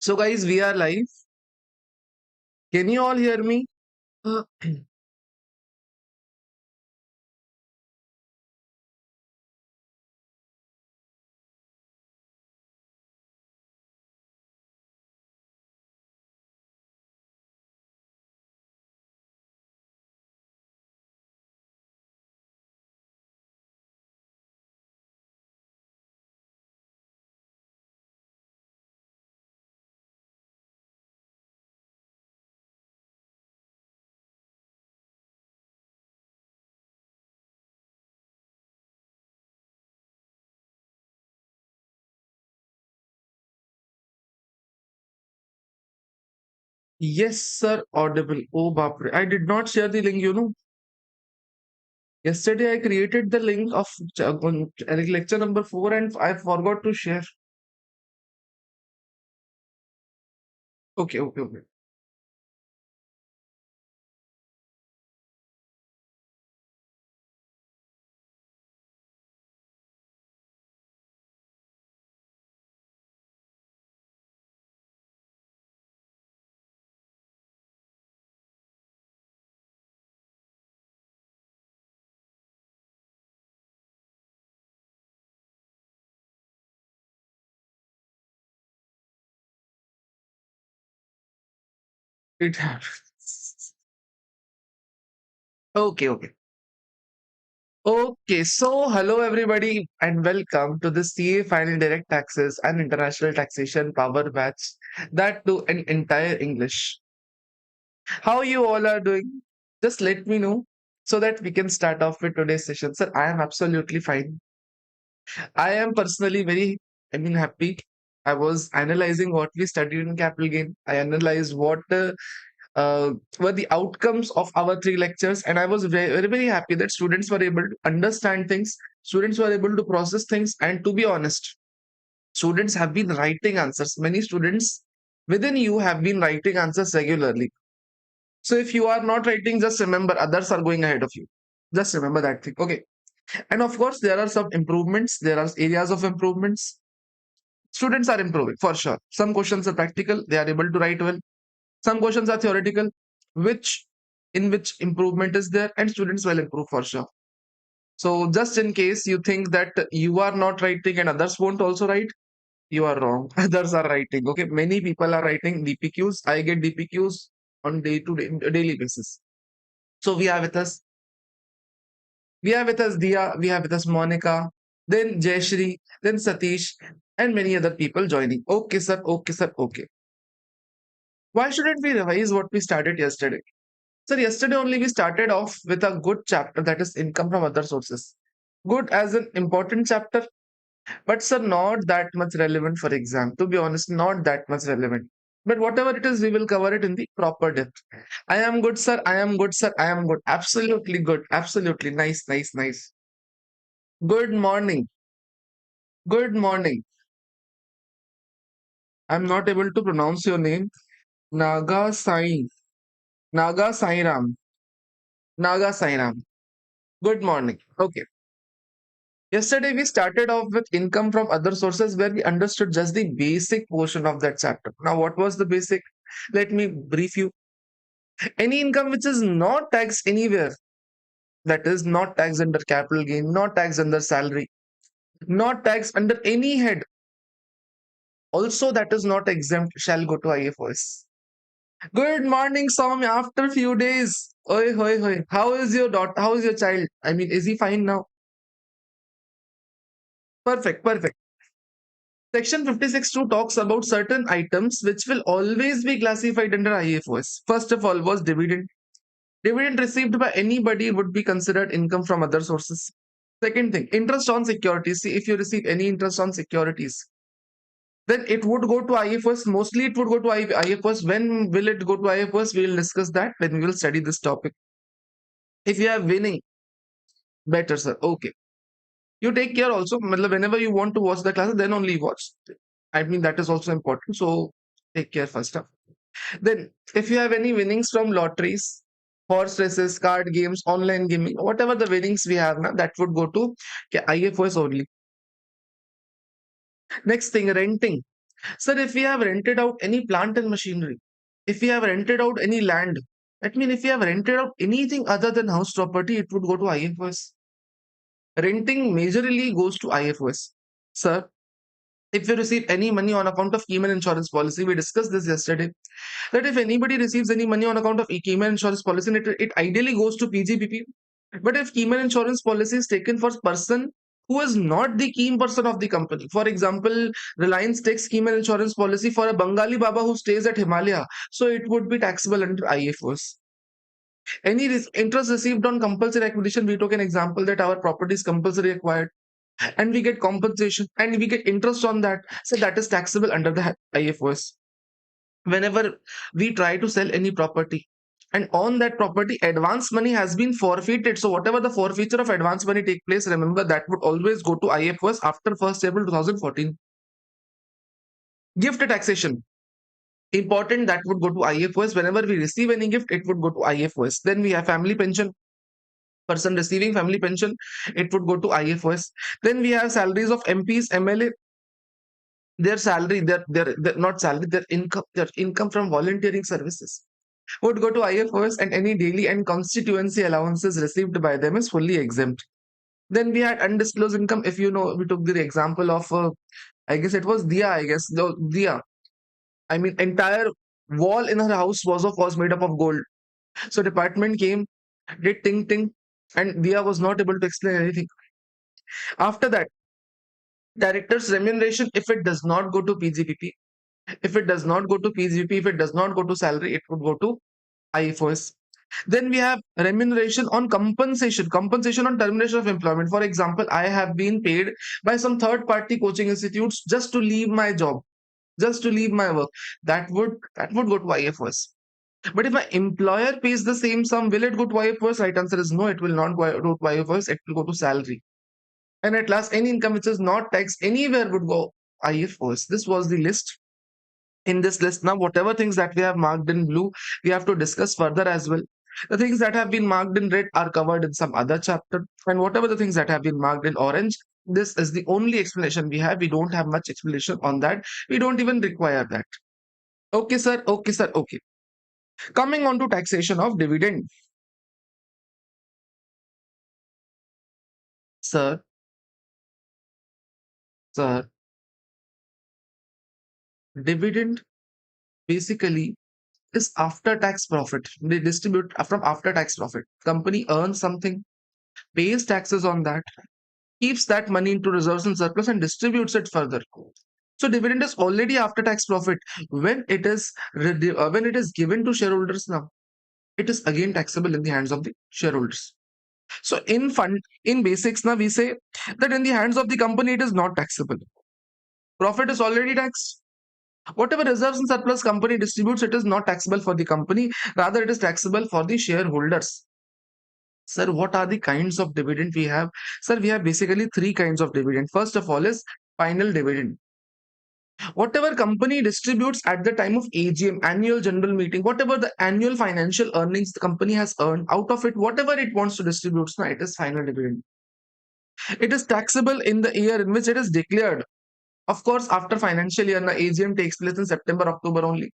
So, guys, we are live. Can you all hear me? Uh, yes, sir, audible. Oh, bapre. I did not share the link. Yesterday, I created the link of lecture number 4 and I forgot to share. Okay, okay, okay. It happens. Okay, okay. Okay, so hello everybody and welcome to the CA Final Direct Taxes and International Taxation Power Batch, that too in entire English. How you all are doing? Just let me know so that we can start off with today's session. Sir, I am absolutely fine. I am personally happy. I was analyzing what we studied in capital gain. I analyzed what were the outcomes of our three lectures, and I was very happy that students were able to understand things, students were able to process things, and to be honest, students have been writing answers. Many students within you have been writing answers regularly. So if you are not writing, just remember others are going ahead of you. Just remember that thing. Okay. And of course, there are some improvements. There are areas of improvements. Students are improving for sure. Some questions are practical. They are able to write well. Some questions are theoretical, which in which improvement is there, and students will improve for sure. So just in case you think that you are not writing and others won't also write, you are wrong. Others are writing. Okay. Many people are writing DPQs. I get DPQs on daily basis. So we have with us Dia, we have with us Monica, then Jayashri, then Satish, and many other people joining. Okay, sir. Okay, sir. Okay. Why shouldn't we revise what we started yesterday? Sir, yesterday only we started off with a good chapter, that is income from other sources. Good as an important chapter, but sir, not that much relevant for exam. To be honest, not that much relevant. But whatever it is, we will cover it in the proper depth. I am good, sir. I am good, sir. I am good. Absolutely good. Absolutely nice, nice, nice. Good morning. Good morning. I'm not able to pronounce your name. Naga Sai. Naga Sairam. Naga Sairam. Good morning. Okay. Yesterday, we started off with income from other sources where we understood just the basic portion of that chapter. Now, what was the basic? Let me brief you. Any income which is not taxed anywhere, that is not taxed under capital gain, not taxed under salary, not taxed under any head, also that is not exempt, shall go to IFOS. Good morning, Soumya. After few days. Oi, hoi, hoi. How is your daughter? How is your child? I mean, is he fine now? Perfect, perfect. Section 56.2 talks about certain items which will always be classified under IFOS. First of all was dividend. Dividend received by anybody would be considered income from other sources. Second thing, interest on securities. See, if you receive any interest on securities, then it would go to IFOS. Mostly it would go to IFOS. When will it go to IFOS? We will discuss that when we will study this topic. If you have winning, better, sir. Okay. You take care also. Whenever you want to watch the classes, then only watch. I mean, that is also important. So take care first. Then, if you have any winnings from lotteries, horse races, card games, online gaming, whatever the winnings we have now, that would go to IFOS only. Next thing, renting. Sir, if we have rented out any plant and machinery, if we have rented out any land, that means if we have rented out anything other than house property, it would go to IFOS. Renting majorly goes to IFOS. Sir, if you receive any money on account of Keyman insurance policy, we discussed this yesterday, that if anybody receives any money on account of Keyman insurance policy, it ideally goes to PGBP. But if Keyman insurance policy is taken for person who is not the key person of the company, for example, Reliance takes Keyman insurance policy for a Bengali Baba who stays at Himalaya, so it would be taxable under IFOs. Any interest received on compulsory acquisition, we took an example that our property is compulsory acquired and we get compensation and we get interest on that, so that is taxable under the IFOs. Whenever we try to sell any property and on that property advance money has been forfeited, so whatever the forfeiture of advance money take place, remember that would always go to IFOs after 1st April 2014. Gift taxation, important, that would go to IFOs. Whenever we receive any gift, it would go to IFOs. Then we have family pension, person receiving family pension, it would go to IFOs. Then we have salaries of MPs, MLA, their salary, their not salary, their income from volunteering services would go to IFOs, and any daily and constituency allowances received by them is fully exempt. Then we had undisclosed income. If you know, we took the example of, I guess it was Dia, I guess, no, Dia. I mean, entire wall in her house was made up of gold. So department came, did ting ting, and Dia was not able to explain anything. After that, director's remuneration, if it does not go to PGPP, if it does not go to PGP, if it does not go to salary, it would go to IFOS. Then we have remuneration on compensation, compensation on termination of employment. For example, I have been paid by some third party coaching institutes just to leave my job, just to leave my work. That would go to IFOS. But if my employer pays the same sum, will it go to IFOS? Right answer is no, it will not go to IFOS, it will go to salary. And at last, any income which is not taxed anywhere would go IFOS. This was the list. In this list, now whatever things that we have marked in blue, we have to discuss further as well. The things that have been marked in red are covered in some other chapter, and whatever the things that have been marked in orange, this is the only explanation we have. We don't have much explanation on that. We don't even require that. Okay, sir. Okay, sir. Okay. Coming on to taxation of dividend. Sir, sir, dividend basically is after tax profit. They distribute from after tax profit. Company earns something, pays taxes on that, keeps that money into reserves and surplus and distributes it further. So dividend is already after tax profit. When it is when it is given to shareholders now, it is again taxable in the hands of the shareholders. So in basics now we say that in the hands of the company it is not taxable. Profit is already taxed. Whatever reserves and surplus company distributes, it is not taxable for the company. Rather, it is taxable for the shareholders. Sir, what are the kinds of dividend we have? Sir, we have basically three kinds of dividend. First of all is final dividend. Whatever company distributes at the time of AGM, annual general meeting, whatever the annual financial earnings the company has earned, out of it, whatever it wants to distribute, now it is final dividend. It is taxable in the year in which it is declared. Of course, after financial year, the AGM takes place in September, October only.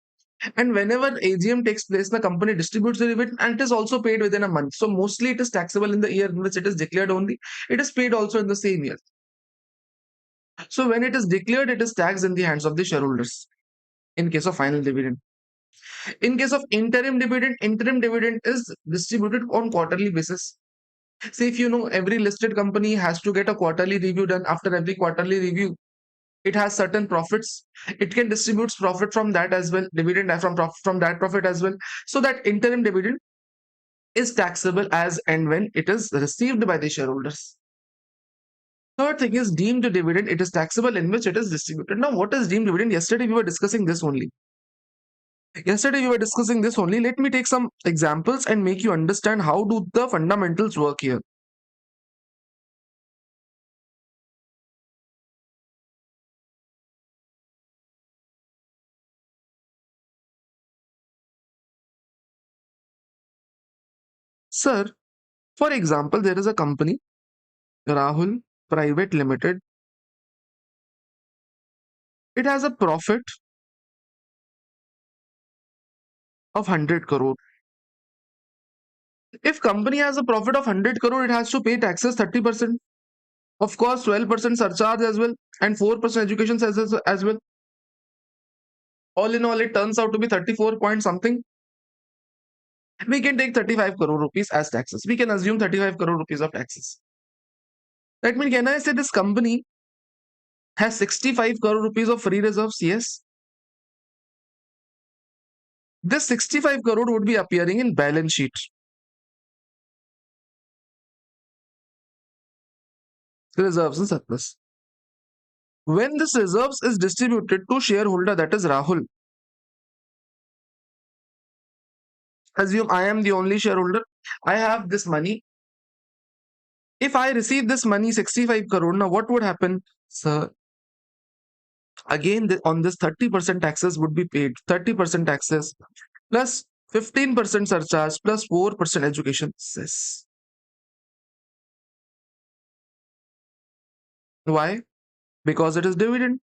And whenever AGM takes place, the company distributes the dividend and it is also paid within a month. So mostly it is taxable in the year in which it is declared only. It is paid also in the same year. So when it is declared, it is taxed in the hands of the shareholders in case of final dividend. In case of interim dividend is distributed on quarterly basis. Say if you know every listed company has to get a quarterly review done. After every quarterly review, it has certain profits. It can distribute profit from that as well, dividend from that profit as well. So that interim dividend is taxable as and when it is received by the shareholders. Third thing is deemed dividend. It is taxable in which it is distributed. Now, what is deemed dividend? Yesterday we were discussing this only. Let me take some examples and make you understand how do the fundamentals work here. Sir, for example, there is a company, Rahul Private Limited. It has a profit of 100 crore. If company has a profit of 100 crore, it has to pay taxes 30%. Of course, 12% surcharge as well, and 4% education as well. All in all, it turns out to be 34 point something. We can take 35 crore rupees as taxes. We can assume 35 crore rupees of taxes. That means, can I say this company has 65 crore rupees of free reserves? Yes. This 65 crore would be appearing in balance sheet. Reserves and surplus. When this reserves is distributed to shareholder, that is Rahul. Assume I am the only shareholder. I have this money. If I receive this money, 65 crore, now what would happen? Sir, again, on this 30% taxes would be paid. 30% taxes plus 15% surcharge plus 4% education cess. Why? Because it is dividend.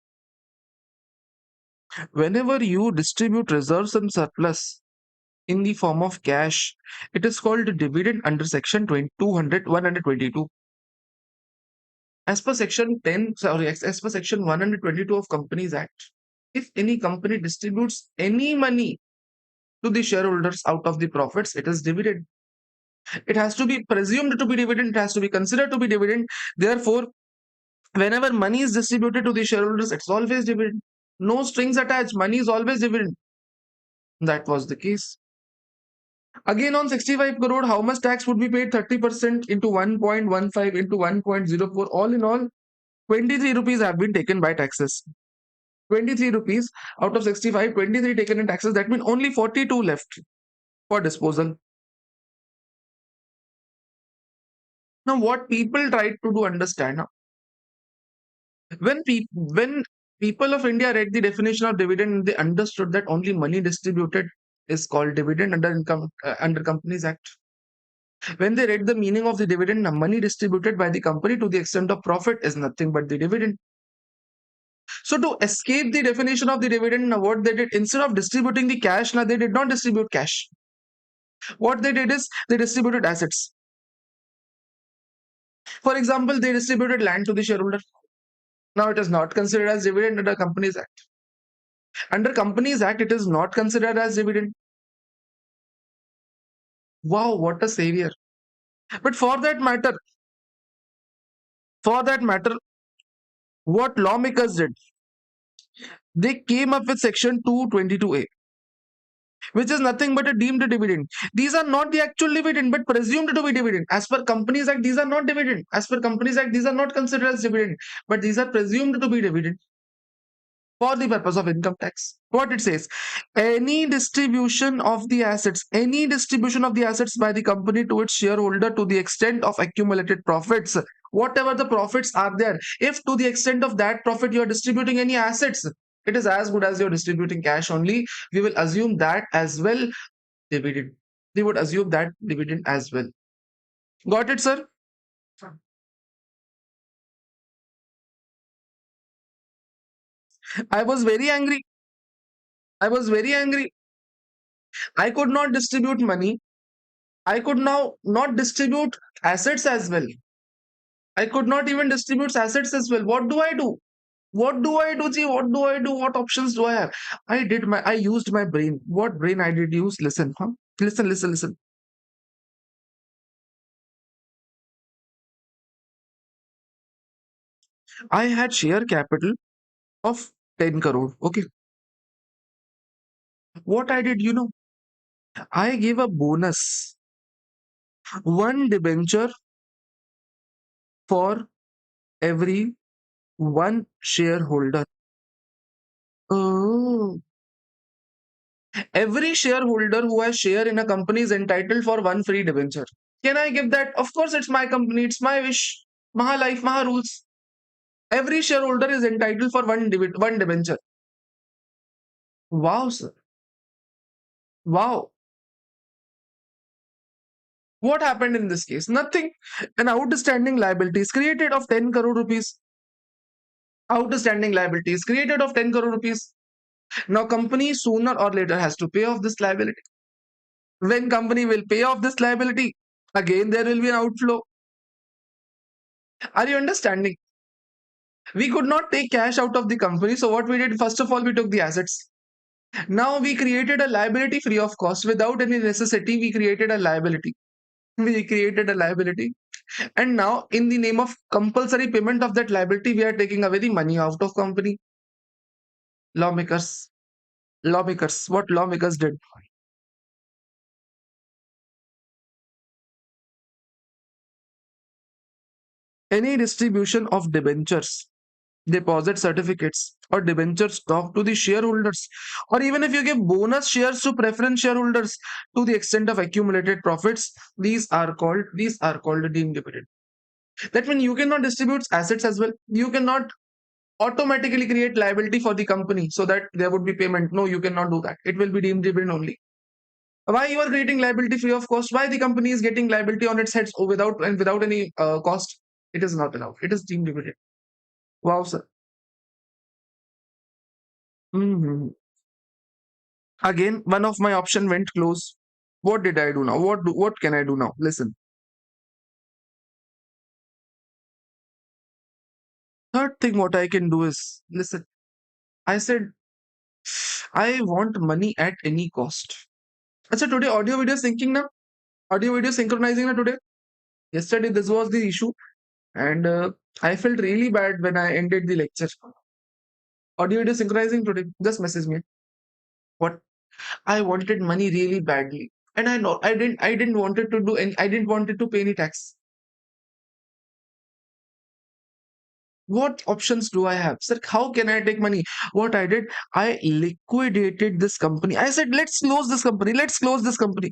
Whenever you distribute reserves and surplus in the form of cash, it is called dividend under section 122. As per section 10, sorry, as per section 122 of Companies Act, if any company distributes any money to the shareholders out of the profits, it is dividend. It has to be presumed to be dividend, it has to be considered to be dividend. Therefore, whenever money is distributed to the shareholders, it's always dividend. No strings attached, money is always dividend. That was the case. Again, on 65 crore, how much tax would be paid? 30% into 1.15 into 1.04. All in all, 23 rupees have been taken by taxes. 23 rupees out of 65, 23 taken in taxes. That means only 42 left for disposal. Now, what people try to do understand now, when people of India read the definition of dividend, they understood that only money distributed is called dividend under Companies Act. When they read the meaning of the dividend, money distributed by the company to the extent of profit is nothing but the dividend. So to escape the definition of the dividend, what they did, instead of distributing the cash, now they did not distribute cash. What they did is they distributed assets. For example, they distributed land to the shareholder. Now it is not considered as dividend under Companies Act. Under Companies Act, it is not considered as dividend. Wow, what a savior. But for that matter, what lawmakers did, they came up with section 222A, which is nothing but a deemed dividend. These are not the actual dividend, but presumed to be dividend. As per Companies Act, these are not dividend. As per Companies Act, these are not considered as dividend, but these are presumed to be dividend for the purpose of income tax. What it says, any distribution of the assets by the company to its shareholder to the extent of accumulated profits, whatever the profits are there, if to the extent of that profit you are distributing any assets, it is as good as you're distributing cash only. We will assume that as well dividend. They would assume that dividend as well. Got it, sir? I was very angry. I was very angry. I could not distribute money. I could now not distribute assets as well. I could not even distribute assets as well. What do I do? What do I do, Ji? What do I do? What options do I have? I used my brain. What brain I did use? Listen, huh? Listen. I had share capital of 10 crore. Okay. What I did, I gave a bonus. One debenture for every one shareholder. Oh. Every shareholder who has share in a company is entitled for one free debenture. Can I give that? Of course, it's my company. It's my wish. Maha life, Maha rules. Every shareholder is entitled for one debenture. Wow, sir. Wow. What happened in this case? Nothing. An outstanding liability is created of 10 crore rupees. Outstanding liability is created of 10 crore rupees. Now company sooner or later has to pay off this liability. When company will pay off this liability, again there will be an outflow. Are you understanding? We could not take cash out of the company. So what we did, first of all, we took the assets. Now we created a liability free of cost without any necessity. We created a liability. We created a liability. And now in the name of compulsory payment of that liability, we are taking away the money out of company. Lawmakers, lawmakers, what lawmakers did. Any distribution of debentures, deposit certificates, or debenture stock to the shareholders, or even if you give bonus shares to preference shareholders to the extent of accumulated profits, these are called deemed dividend. That means you cannot distribute assets as well. You cannot automatically create liability for the company so that there would be payment. No, you cannot do that. It will be deemed dividend only. Why you are creating liability free of cost? Why the company is getting liability on its heads without any cost? It is not allowed. It is deemed dividend. Wow, sir. Mhm. Again, one of my option went close. What did I do now? What can I do now? Listen. Third thing what I can do is listen. I said I want money at any cost. Achha, today audio video syncing now. Audio video synchronizing now today. Yesterday this was the issue, and I felt really bad when I ended the lecture. Audio video synchronizing today. Just message me. What? I wanted money really badly, and I know I didn't wanted to do any. I didn't wanted to pay any tax. What options do I have? Sir, how can I take money? What I did, I liquidated this company. I said, let's close this company. Let's close this company.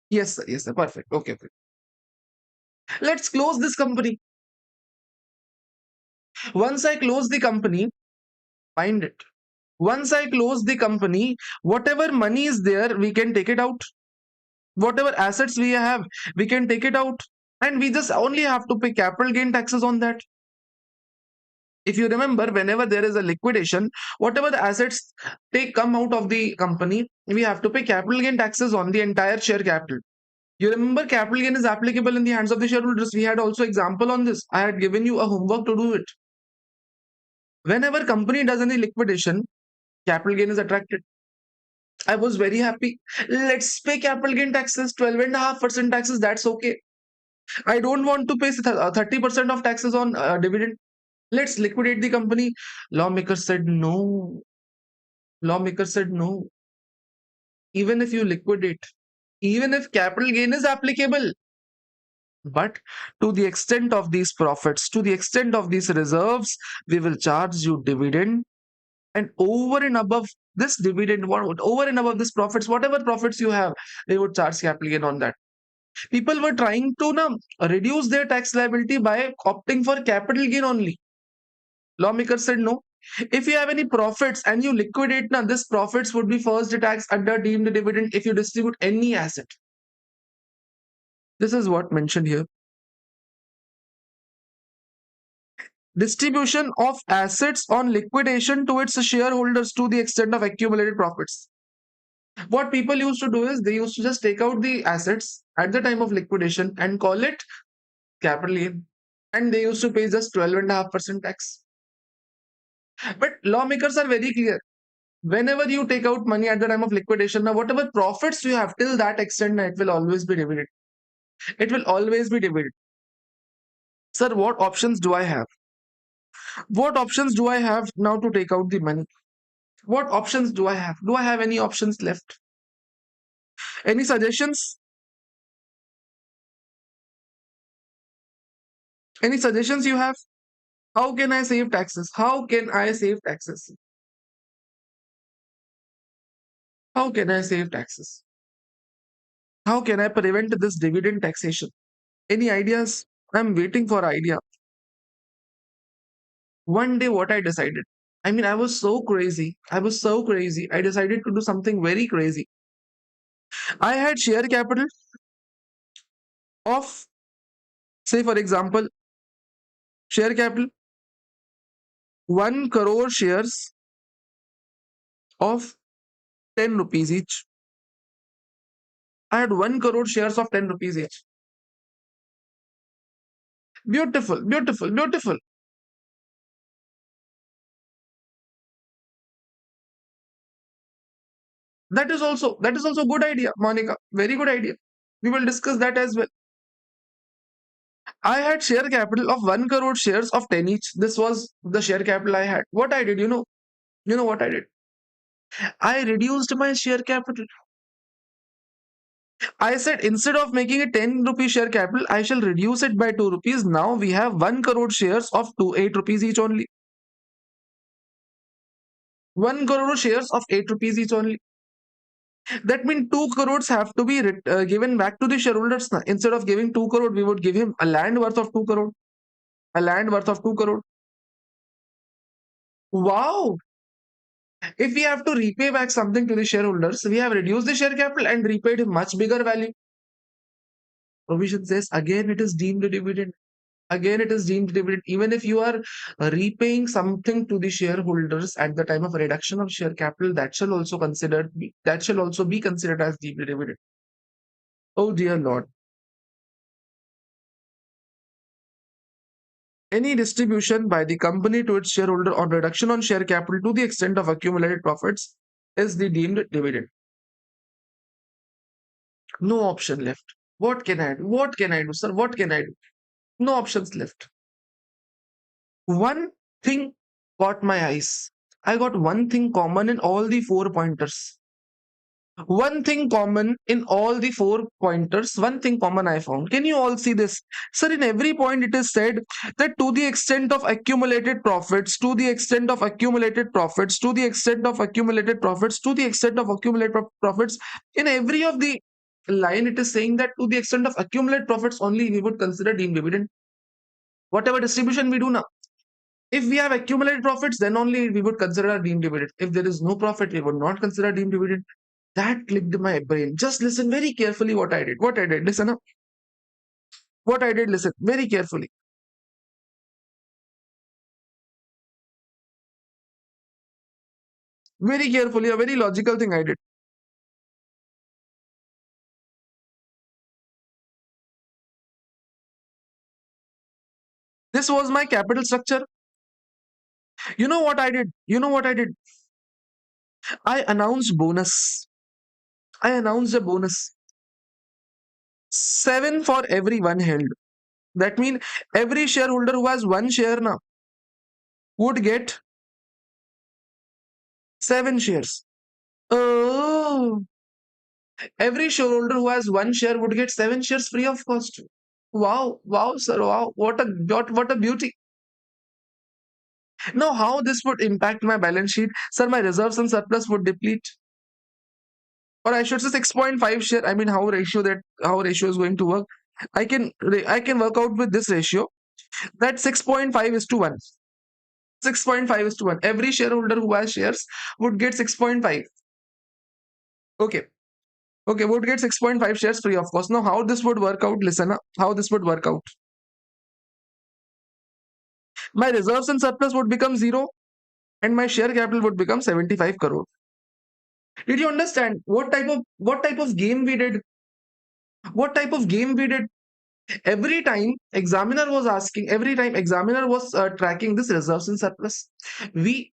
Yes, sir. Yes, sir. Perfect. Okay, okay. Let's close this company. Once I close the company, find it. Once I close the company, whatever money is there, we can take it out. Whatever assets we have, we can take it out. And we just only have to pay capital gain taxes on that. If you remember, whenever there is a liquidation, whatever the assets take come out of the company, we have to pay capital gain taxes on the entire share capital. You remember capital gain is applicable in the hands of the shareholders. We had also example on this. I had given you a homework to do it. Whenever company does any liquidation, capital gain is attracted. I was very happy. Let's pay capital gain taxes, 12.5% taxes. That's okay. I don't want to pay 30% of taxes on dividend. Let's liquidate the company. Lawmakers said no. Lawmakers said no. Even if you liquidate, even if capital gain is applicable, but to the extent of these profits, to the extent of these reserves, we will charge you dividend. And over and above this dividend, over and above this profits, whatever profits you have, they would charge capital gain on that. People were trying to now reduce their tax liability by opting for capital gain only. Lawmakers said no. If you have any profits and you liquidate now, this profits would be first taxed under deemed dividend if you distribute any asset. This is what mentioned here. Distribution of assets on liquidation to its shareholders to the extent of accumulated profits. What people used to do is they used to just take out the assets at the time of liquidation and call it capital gain. And they used to pay just 12.5% tax. But lawmakers are very clear. Whenever you take out money at the time of liquidation, now whatever profits you have till that extent, it will always be divided. It will always be divided. Sir, what options do I have? What options do I have now to take out the money? What options do I have? Do I have any options left? Any suggestions? Any suggestions you have? How can I save taxes? How can I save taxes? How can I save taxes? How can I prevent this dividend taxation? Any ideas? I'm waiting for idea. One day, what I decided. I mean, I was so crazy. I was so crazy. I decided to do something very crazy. I had share capital of, say, for example, share capital 1 crore shares of 10 rupees each. I had 1 crore shares of 10 rupees each. Beautiful, beautiful, beautiful. That is also good idea, Monica. Very good idea. We will discuss that as well. I had share capital of 1 crore shares of 10 each. This was the share capital I had. What I did, you know what I did? I reduced my share capital. I said instead of making a 10 rupee share capital, I shall reduce it by 2 rupees. Now we have 1 crore shares of 8 rupees each only. 1 crore shares of 8 rupees each only. That means 2 crores have to be given back to the shareholders now. Instead of giving 2 crore, we would give him a land worth of 2 crore. A land worth of 2 crore. Wow! If we have to repay back something to the shareholders, we have reduced the share capital and repaid him much bigger value. Provision says again it is deemed a dividend. Again it is deemed dividend. Even if you are repaying something to the shareholders at the time of reduction of share capital, that shall also be considered as deemed dividend. Oh dear Lord. Any distribution by the company to its shareholder or reduction on share capital to the extent of accumulated profits is the deemed dividend. No option left. What can I do? What can I do, sir? What can I do? No options left. One thing caught my eyes. I got one thing common in all the 4 pointers. One thing common in all the 4 pointers, one thing common I found. Can you all see this? Sir, in every point it is said that to the extent of accumulated profits, to the extent of accumulated profits, to the extent of accumulated profits, to the extent of accumulated profits, in every of the line it is saying that to the extent of accumulated profits only we would consider deemed dividend. Whatever distribution we do now. If we have accumulated profits, then only we would consider a deemed dividend. If there is no profit, we would not consider deemed dividend. That clicked in my brain. Just listen very carefully what I did. What I did. Listen up. What I did, listen very carefully. Very carefully, a very logical thing I did. This was my capital structure. You know what I did? You know what I did? I announced bonus. I announced a bonus. 7 for every one held. That means every shareholder who has one share now would get 7 shares. Oh, every shareholder who has one share would get 7 shares free of cost. Wow, wow, sir, wow, what a beauty. Now, how this would impact my balance sheet? Sir, my reserves and surplus would deplete. Or I should say 6.5 share. I mean, how ratio is going to work. I can work out with this ratio that 6.5 is to 1. 6.5 is to 1. Every shareholder who has shares would get 6.5. Okay. Okay, would get 6.5 shares free of cost. Now, how this would work out? Listen up. How this would work out. My reserves and surplus would become 0 and my share capital would become 75 crore. Did you understand what type of game we did? What type of game we did? Every time examiner was tracking this reserves and surplus, we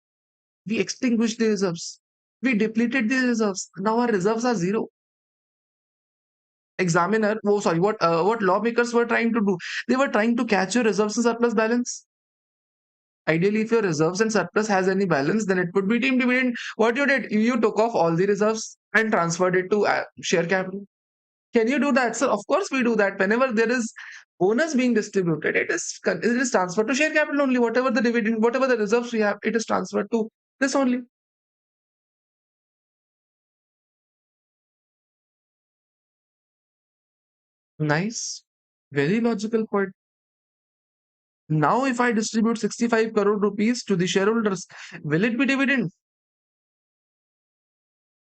we extinguished the reserves. We depleted the reserves. Now our reserves are 0. What lawmakers were trying to do? They were trying to catch your reserves and surplus balance. Ideally, if your reserves and surplus has any balance, then it would be deemed dividend. What you did, you took off all the reserves and transferred it to share capital. Can you do that, sir? Of course, we do that. Whenever there is bonus being distributed, it is transferred to share capital only. Whatever the dividend, whatever the reserves we have, it is transferred to this only. Nice, very logical point. Now, if I distribute 65 crore rupees to the shareholders, will it be dividend?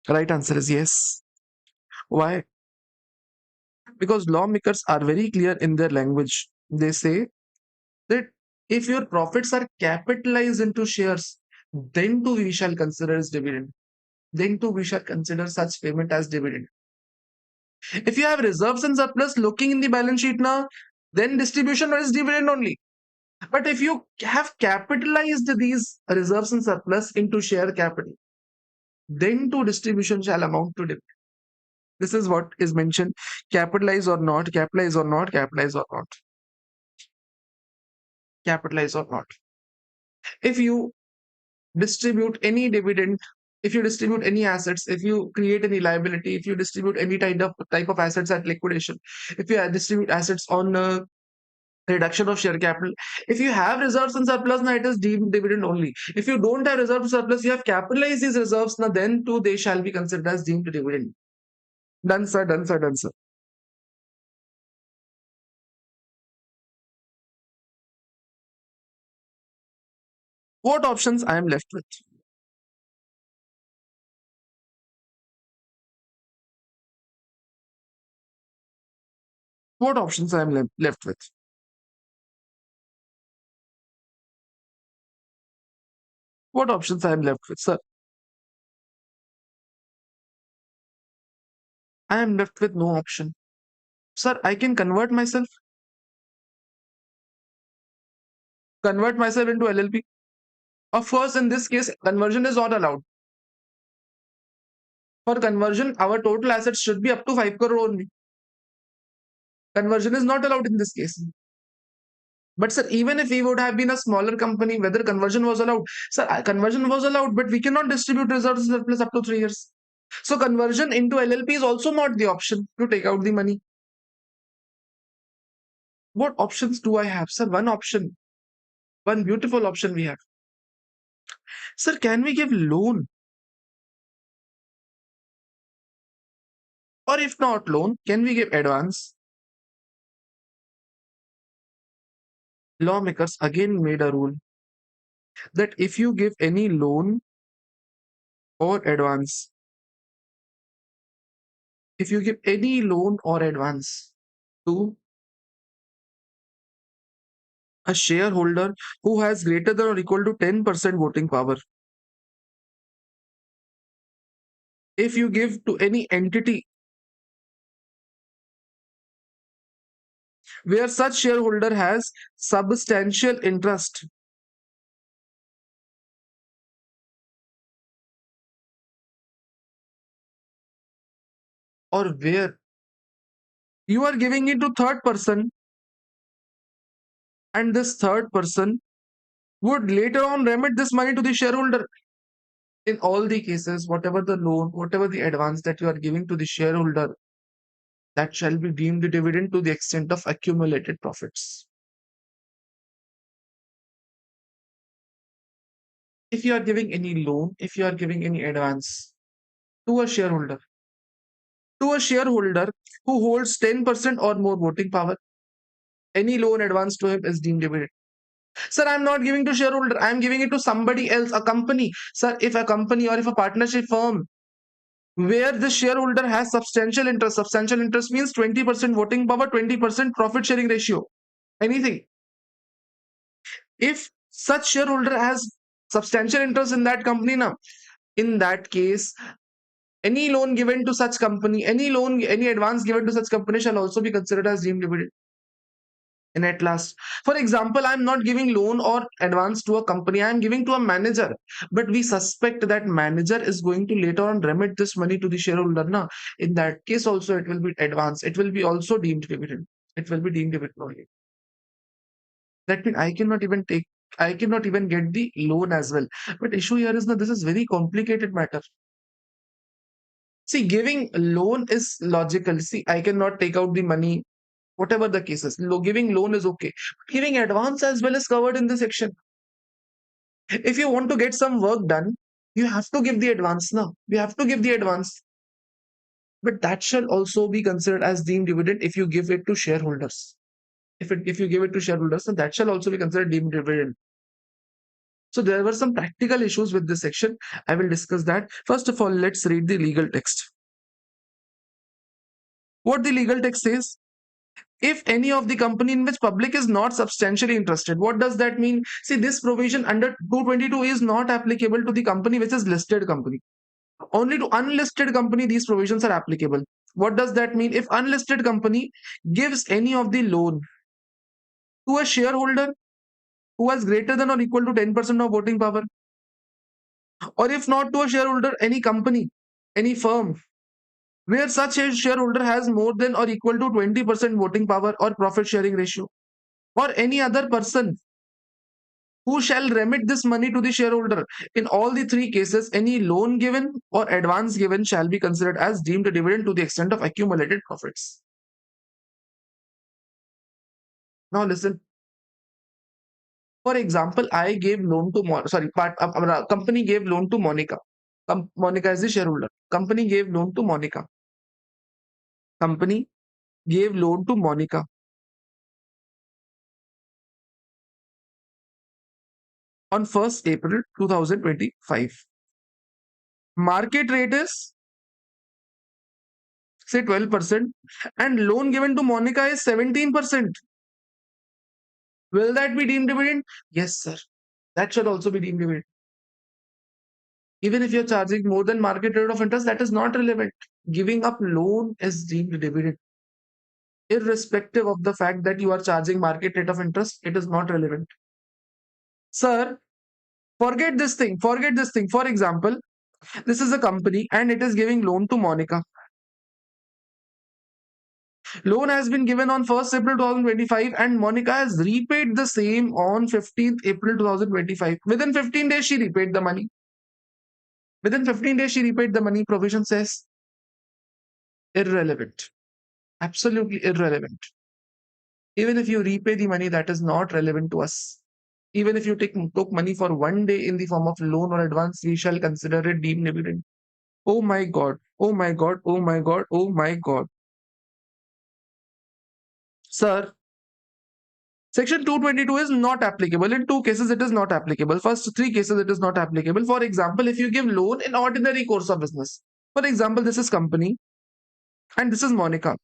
Right answer is yes. Why? Because lawmakers are very clear in their language. They say that If your profits are capitalized into shares, then too we shall consider as dividend. Then too we shall consider such payment as dividend. If you have reserves and surplus looking in the balance sheet now, then distribution is dividend only. But if you have capitalized these reserves and surplus into share capital, then too distribution shall amount to dividend. This is what is mentioned: capitalize or not, capitalize or not, capitalize or not, capitalize or not. If you distribute any dividend, if you distribute any assets, if you create any liability, if you distribute any type of assets at liquidation, if you distribute assets on reduction of share capital, if you have reserves and surplus, now it is deemed dividend only. If you don't have reserves surplus, you have capitalized these reserves, now then too they shall be considered as deemed dividend. Done, sir. Done, sir. Done, sir. What options I am left with? What options I am left with? What options I am left with, sir? I am left with no option. Sir, I can convert myself into LLP. Of course, in this case, conversion is not allowed. For conversion, our total assets should be up to 5 crore only. Conversion is not allowed in this case. But sir, even if we would have been a smaller company, whether conversion was allowed? Sir, conversion was allowed, but we cannot distribute reserves surplus up to 3 years. So conversion into LLP is also not the option to take out the money. What options do I have, sir? One option, one beautiful option we have. Sir, can we give loan? Or if not loan, can we give advance? Lawmakers again made a rule that if you give any loan or advance, if you give any loan or advance to a shareholder who has greater than or equal to 10% voting power, if you give to any entity where such shareholder has substantial interest, or where you are giving it to third person, and this third person would later on remit this money to the shareholder. In all the cases, whatever the loan, whatever the advance that you are giving to the shareholder, that shall be deemed dividend to the extent of accumulated profits. If you are giving any loan, if you are giving any advance to a shareholder, who holds 10% or more voting power, any loan advance to him is deemed dividend. Sir, I'm not giving to shareholder, I'm giving it to somebody else, a company. Sir, if a company or if a partnership firm where the shareholder has substantial interest means 20% voting power, 20% profit sharing ratio, anything. If such shareholder has substantial interest in that company now, in that case, any loan given to such company, any advance given to such company shall also be considered as deemed dividend. And at last, for example, I'm not giving loan or advance to a company, I'm giving to a manager, but we suspect that manager is going to later on remit this money to the shareholder now. In that case also it will be advance, it will be also deemed dividend, it will be deemed dividend only. That means I cannot even get the loan as well. But issue here is that this is very complicated matter. See, giving loan is logical. See, I cannot take out the money, whatever the case is. Giving loan is okay. Giving advance as well is covered in this section. If you want to get some work done, you have to give the advance now. You have to give the advance. But that shall also be considered as deemed dividend if you give it to shareholders. If you give it to shareholders, then that shall also be considered deemed dividend. So there were some practical issues with this section. I will discuss that. First of all, let's read the legal text. What the legal text says: if any of the company in which public is not substantially interested. What does that mean? See, this provision under 222 is not applicable to the company which is listed company. Only to unlisted company these provisions are applicable. What does that mean? If unlisted company gives any of the loan to a shareholder who has greater than or equal to 10% of voting power, or if not to a shareholder, any company, any firm, where such a shareholder has more than or equal to 20% voting power or profit sharing ratio, or any other person who shall remit this money to the shareholder. In all the three cases, any loan given or advance given shall be considered as deemed a dividend to the extent of accumulated profits. Now listen. For example, I gave loan to company gave loan to Monica. Monica is the shareholder. Company gave loan to Monica. Company gave loan to Monica on 1st April 2025. Market rate is say 12%, and loan given to Monica is 17%. Will that be deemed dividend? Yes, sir. That should also be deemed dividend. Even if you're charging more than market rate of interest, that is not relevant. Giving up loan is deemed dividend. Irrespective of the fact that you are charging market rate of interest, it is not relevant. Sir, forget this thing. Forget this thing. For example, this is a company and it is giving loan to Monica. Loan has been given on 1st April 2025 and Monica has repaid the same on 15th April 2025. Within 15 days, she repaid the money. Within 15 days, she repaid the money. Provision says irrelevant. Absolutely irrelevant. Even if you repay the money, that is not relevant to us. Even if you took money for one day in the form of loan or advance, we shall consider it deemed dividend. Oh my God. Oh my God. Oh my God. Oh my God. Sir, Section 222 is not applicable. In two cases, it is not applicable. First three cases, it is not applicable. For example, if you give loan in ordinary course of business. For example, this is company and this is Monica.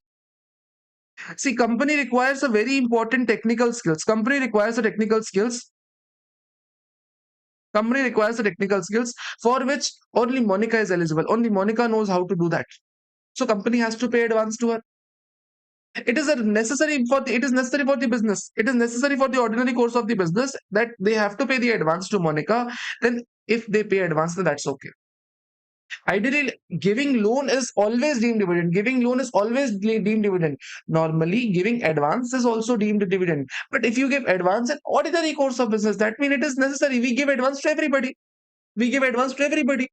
See, company requires a very important technical skills. Company requires a technical skills. Company requires the technical skills for which only Monica is eligible. Only Monica knows how to do that. So company has to pay advance to her. It is necessary for the business. It is necessary for the ordinary course of the business that they have to pay the advance to Monica. Then if they pay advance, then that's okay. Ideally, giving loan is always deemed dividend. Giving loan is always deemed dividend. Normally, giving advance is also deemed dividend. But if you give advance in ordinary course of business, that means it is necessary. We give advance to everybody. We give advance to everybody.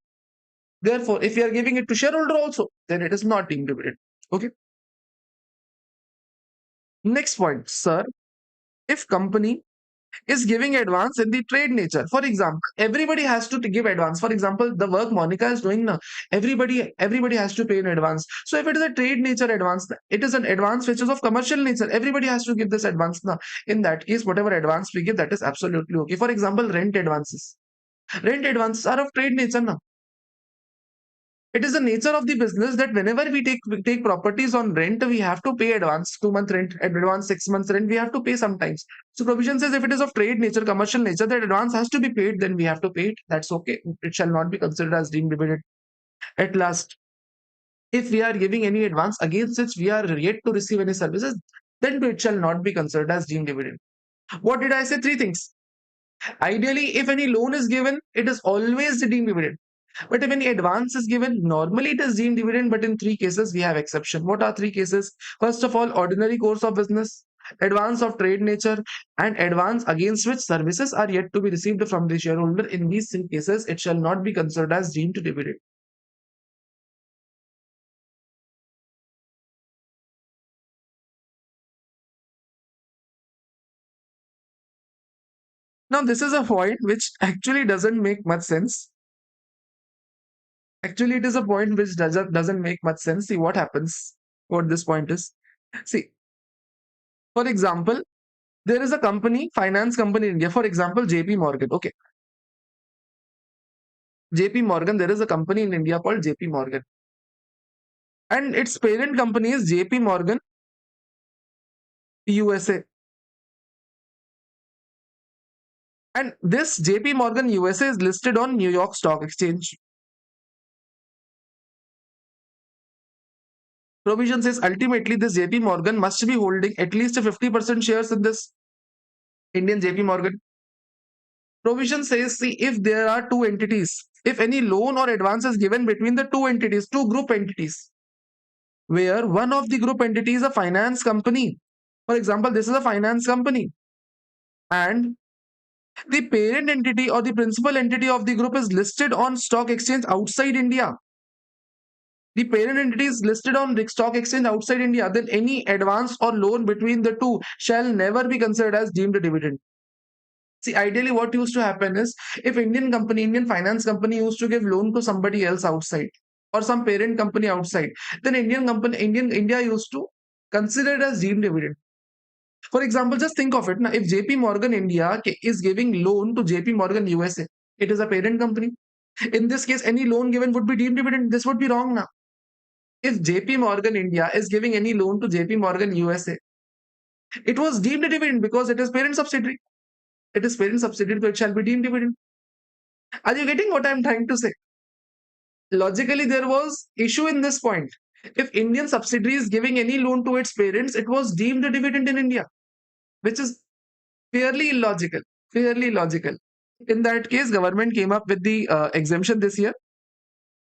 Therefore, if you are giving it to shareholder also, then it is not deemed dividend. Okay. Next point, sir. If company is giving advance in the trade nature, for example, everybody has to give advance. For example, the work Monica is doing now, everybody has to pay in advance. So if it is a trade nature advance, it is an advance which is of commercial nature. Everybody has to give this advance now. In that case, whatever advance we give, that is absolutely okay. For example, rent advances. Rent advances are of trade nature now. It is the nature of the business that whenever we take properties on rent, we have to pay advance 2 month rent, advance 6 months rent. We have to pay sometimes. So provision says if it is of trade nature, commercial nature, that advance has to be paid. Then we have to pay it. That's okay. It shall not be considered as deemed dividend. At last, if we are giving any advance against which we are yet to receive any services, then it shall not be considered as deemed dividend. What did I say? Three things. Ideally, if any loan is given, it is always the deemed dividend. But if any advance is given, normally it is deemed dividend, but in three cases we have exception. What are three cases? First of all, ordinary course of business, advance of trade nature, and advance against which services are yet to be received from the shareholder. In these three cases, it shall not be considered as deemed dividend. Now, this is a point which actually doesn't make much sense. Actually, it is a point which doesn't make much sense. See what happens. What this point is. See, for example, there is a company, finance company in India, for example, JP Morgan. Okay. JP Morgan, there is a company in India called JP Morgan. And its parent company is JP Morgan USA. And this JP Morgan USA is listed on New York Stock Exchange. Provision says ultimately this JP Morgan must be holding at least a 50% shares in this Indian JP Morgan. Provision says, see, if there are two entities, if any loan or advance is given between the two entities, two group entities, where one of the group entity is a finance company. For example, this is a finance company, and the parent entity or the principal entity of the group is listed on stock exchange outside India. The parent entity is listed on the stock exchange outside India, then any advance or loan between the two shall never be considered as deemed a dividend. See, ideally, what used to happen is if Indian company, Indian finance company used to give loan to somebody else outside or some parent company outside, then Indian company, India used to consider it as deemed dividend. For example, just think of it now. If JP Morgan India is giving loan to JP Morgan USA, it is a parent company. In this case, any loan given would be deemed dividend. This would be wrong now. If JP Morgan India is giving any loan to JP Morgan USA, it was deemed a dividend because it is parent subsidiary. It is parent subsidiary, so it shall be deemed dividend. Are you getting what I'm trying to say? Logically, there was issue in this point. If Indian subsidiary is giving any loan to its parents, it was deemed a dividend in India, which is fairly illogical. Fairly illogical. In that case, government came up with the exemption this year.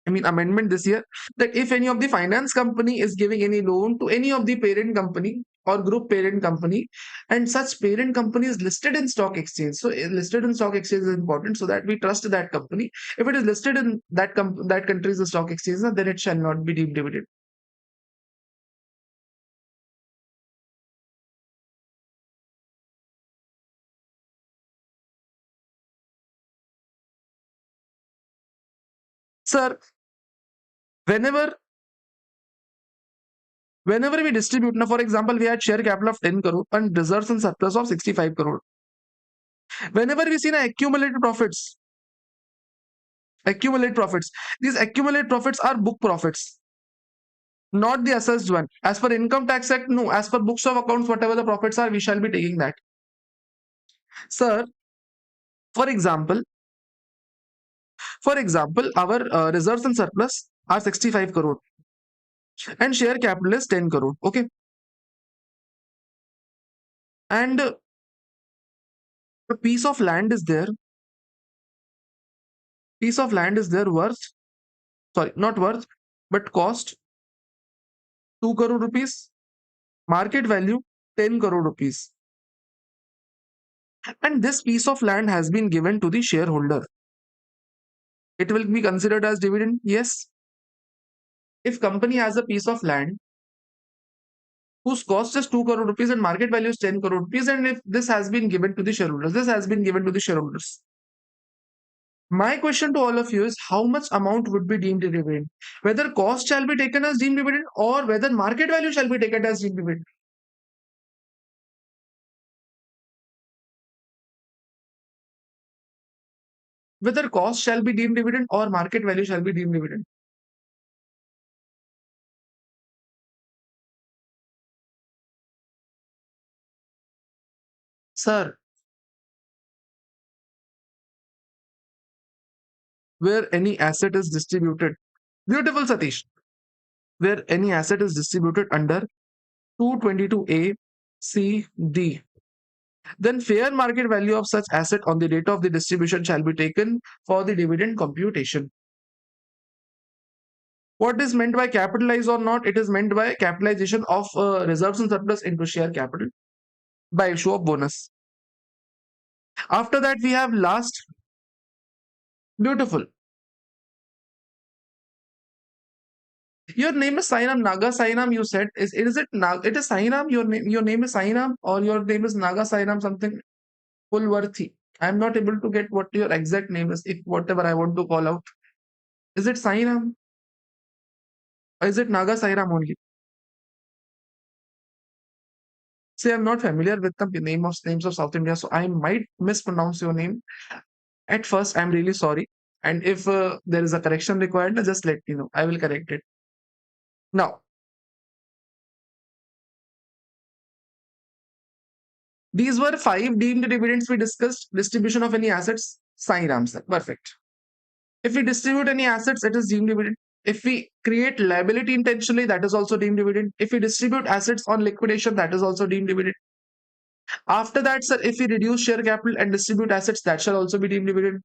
I mean, amendment this year, that if any of the finance company is giving any loan to any of the parent company or group parent company, and such parent company is listed in stock exchange. So listed in stock exchange is important so that we trust that company. If it is listed in that country's stock exchange, then it shall not be deemed dividend. Sir, whenever whenever we distribute, now for example, we had share capital of 10 crore and reserves and surplus of 65 crore. Whenever we see the accumulate profits, these accumulate profits are book profits, not the assessed one. As per Income Tax Act, no. As per books of accounts, whatever the profits are, we shall be taking that. Sir, for example, our reserves and surplus are 65 crore and share capital is 10 crore. Okay. And a piece of land is there worth, sorry, not worth, but cost 2 crore rupees, market value 10 crore rupees. And this piece of land has been given to the shareholder. It will be considered as dividend? Yes. If company has a piece of land whose cost is 2 crore rupees and market value is 10 crore rupees, and if this has been given to the shareholders, My question to all of you is how much amount would be deemed dividend? Whether cost shall be taken as deemed dividend or whether market value shall be taken as deemed dividend? Whether cost shall be deemed dividend or market value shall be deemed dividend? Sir, where any asset is distributed, beautiful Satish, where any asset is distributed under 222A C D, then fair market value of such asset on the date of the distribution shall be taken for the dividend computation. What is meant by capitalize or not? It is meant by capitalization of reserves and surplus into share capital by issue of bonus. After that, we have last, beautiful. Your name is Sainam, Naga Sainam. You said is it Naga? It is Sainam. Your name is Sainam or your name is Naga Sainam something Pulvarthi. I'm not able to get what your exact name is. If whatever I want to call out, is it Sainam or is it Naga Sainam only? See, I'm not familiar with the names of South India, so I might mispronounce your name. At first, I'm really sorry. And if there is a correction required, just let me know. I will correct it. Now, These were 5 deemed dividends we discussed. Distribution of any assets, Sai Ram sir. Perfect. If we distribute any assets, it is deemed dividend. If we create liability intentionally, that is also deemed dividend. If we distribute assets on liquidation, that is also deemed dividend. After that, sir, if we reduce share capital and distribute assets, that shall also be deemed dividend.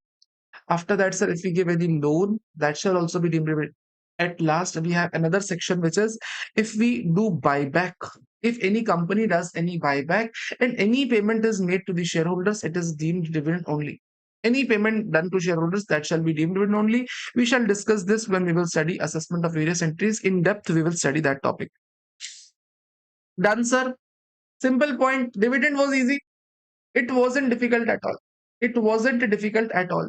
After that, sir, if we give any loan, that shall also be deemed dividend. At last, we have another section which is if we do buyback. If any company does any buyback and any payment is made to the shareholders, it is deemed dividend only. Any payment done to shareholders, that shall be deemed dividend only. We shall discuss this when we will study assessment of various entries. In depth, we will study that topic. Done, sir. Simple point. Dividend was easy. It wasn't difficult at all. It wasn't difficult at all.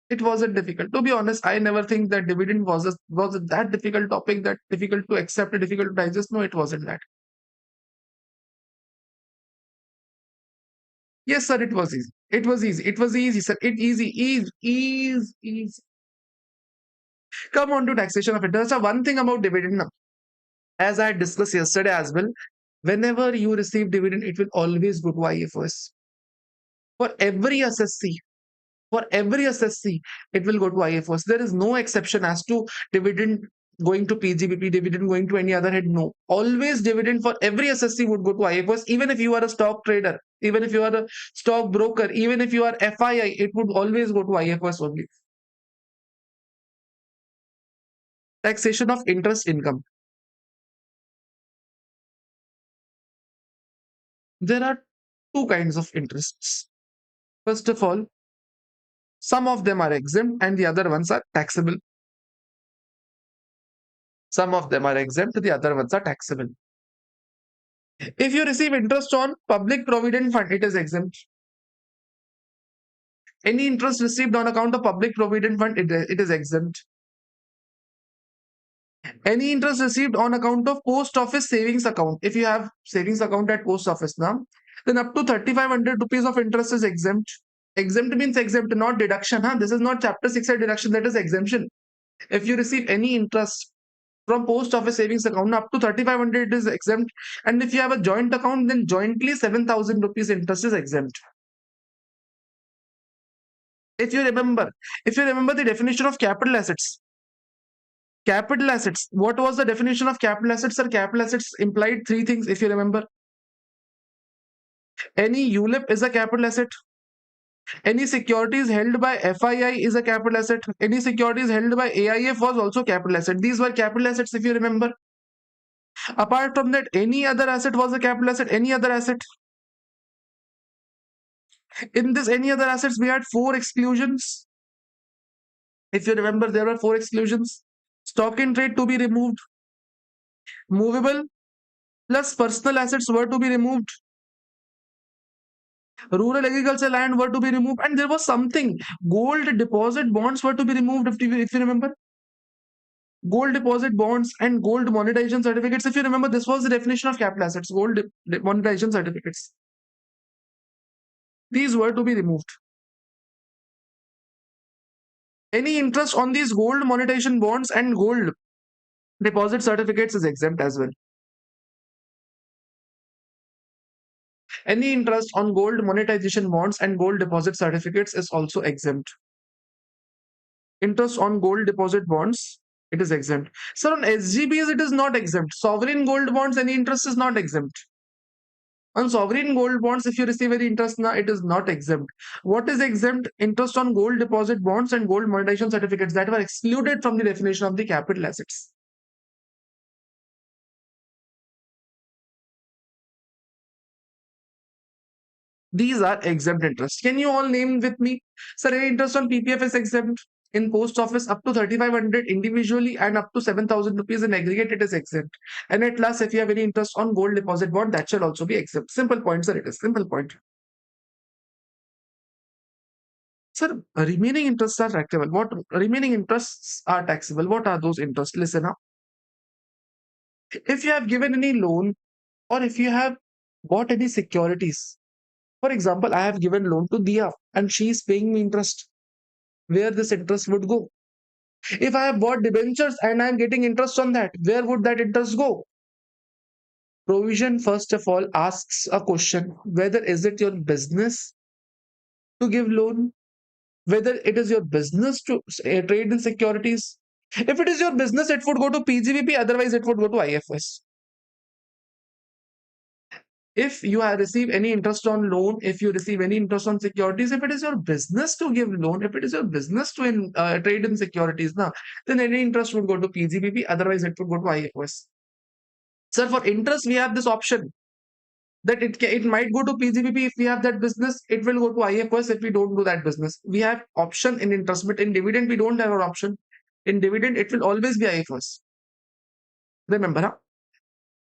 It wasn't difficult. To be honest, I never think that dividend was that difficult topic, that difficult to accept, difficult to digest. No, it wasn't that. Yes, sir, it was easy. It was easy. It was easy, sir. It easy, easy. Come on to taxation of interest. So one thing about dividend now, as I discussed yesterday as well, whenever you receive dividend, it will always go to IFOS. For every SSC, for every SSC, it will go to IFOS. There is no exception as to dividend going to PGBP, dividend going to any other head. No. Always dividend for every SSC would go to IFOS, even if you are a stock trader, even if you are a stock broker, even if you are FII, it would always go to IFOS only. Taxation of interest income. There are two kinds of interests. First of all, some of them are exempt and the other ones are taxable. Some of them are exempt, the other ones are taxable. If you receive interest on public provident fund, it is exempt. Any interest received on account of public provident fund, it is exempt. Any interest received on account of post office savings account, if you have savings account at post office now, then up to 3,500 rupees of interest is exempt. Exempt means exempt, not deduction. Huh? This is not chapter 6 deduction, that is exemption. If you receive any interest from post office savings account up to 3,500, it is exempt. And if you have a joint account, then jointly 7,000 rupees interest is exempt. If you remember the definition of capital assets, what was the definition of capital assets? Sir, capital assets implied three things, if you remember. Any ULIP is a capital asset. Any securities held by FII is a capital asset. Any securities held by AIF was also capital asset. These were capital assets, if you remember. Apart from that, any other asset was a capital asset. Any other asset. In this any other assets, we had 4 exclusions. If you remember, there were 4 exclusions. Stock in trade to be removed. Movable plus personal assets were to be removed. Rural agriculture land were to be removed. And there was something. Gold deposit bonds were to be removed, if you remember. Gold deposit bonds and gold monetization certificates. If you remember, this was the definition of capital assets. Gold monetization certificates. These were to be removed. Any interest on these gold monetization bonds and gold deposit certificates is exempt as well. Any interest on gold monetization bonds and gold deposit certificates is also exempt. Interest on gold deposit bonds, it is exempt. Sir, on SGBs, it is not exempt. Sovereign gold bonds, any interest is not exempt. On sovereign gold bonds, if you receive any interest now, it is not exempt. What is exempt? Interest on gold deposit bonds and gold monetization certificates that were excluded from the definition of the capital assets. These are exempt interests. Can you all name with me? Sir, any interest on PPF is exempt. In post office, up to 3,500 individually and up to 7,000 rupees in aggregate, it is exempt. And at last, if you have any interest on gold deposit bond, that shall also be exempt. Simple point, sir. It is simple point. Sir, remaining interests are taxable. What remaining interests are taxable? What are those interests? Listen up. If you have given any loan or if you have bought any securities, for example, I have given loan to Dia and she is paying me interest. Where this interest would go? If I have bought debentures and I am getting interest on that, where would that interest go? Provision, first of all, asks a question whether is it your business to give loan, whether it is your business to trade in securities. If it is your business, it would go to PGBP, otherwise, it would go to IFS. If you have received any interest on loan, if you receive any interest on securities, if it is your business to give loan, if it is your business to trade in securities, now, then any interest would go to PGBP, otherwise, it would go to IFS. Sir, for interest, we have this option that it might go to PGBP if we have that business, it will go to IFS if we don't do that business. We have option in interest, but in dividend, we don't have an option. In dividend, it will always be IFS. Remember, huh?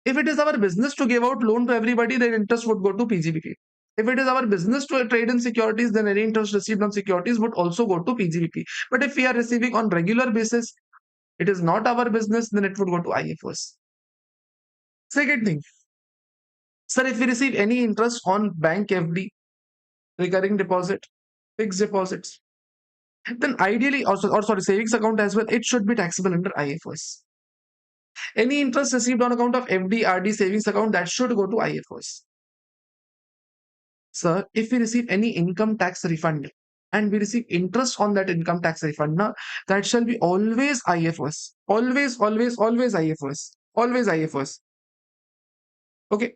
If it is our business to give out loan to everybody, then interest would go to PGBP. If it is our business to trade in securities, then any interest received on securities would also go to PGBP. But if we are receiving on regular basis, it is not our business, then it would go to IFS. Second thing, sir, if we receive any interest on bank FD, recurring deposit, fixed deposits, then ideally also, or sorry, savings account as well, it should be taxable under IFS. Any interest received on account of FD, RD, savings account, that should go to IFS. Sir, if we receive any income tax refund and we receive interest on that income tax refund, now that shall be always IFS. Always, always, always IFS. Always IFS. Okay.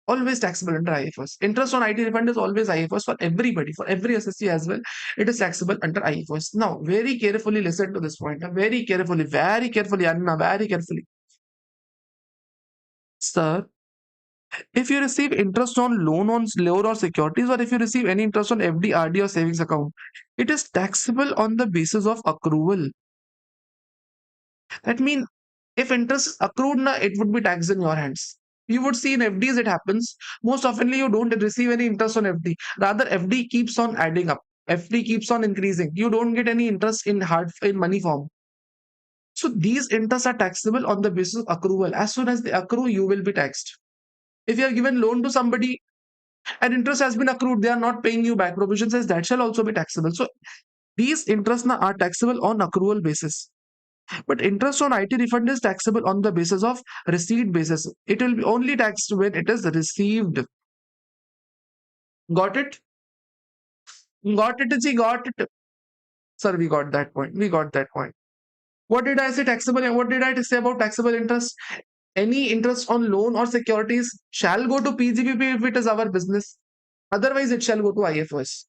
Always taxable under IFS. Interest on IT refund is always IFS for everybody, for every SSC as well. It is taxable under IFS. Now, very carefully listen to this point. Very carefully, Anna, very carefully. Sir, if you receive interest on loan or securities, or if you receive any interest on FD, RD or savings account, it is taxable on the basis of accrual. That means if interest is accrued, na, it would be taxed in your hands. You would see in FDs it happens. Most oftenly, you don't receive any interest on FD. Rather, FD keeps on adding up. FD keeps on increasing. You don't get any interest in money form. So these interests are taxable on the basis of accrual. As soon as they accrue, you will be taxed. If you have given loan to somebody and interest has been accrued, they are not paying you back. Provision says that shall also be taxable. So these interests now are taxable on accrual basis. But interest on IT refund is taxable on the basis of receipt basis. It will be only taxed when it is received. Got it? Got it, Ji, got it. Sir, we got that point. We got that point. What did I say taxable? What did I say about taxable interest? Any interest on loan or securities shall go to PGBP if it is our business. Otherwise, it shall go to IFS.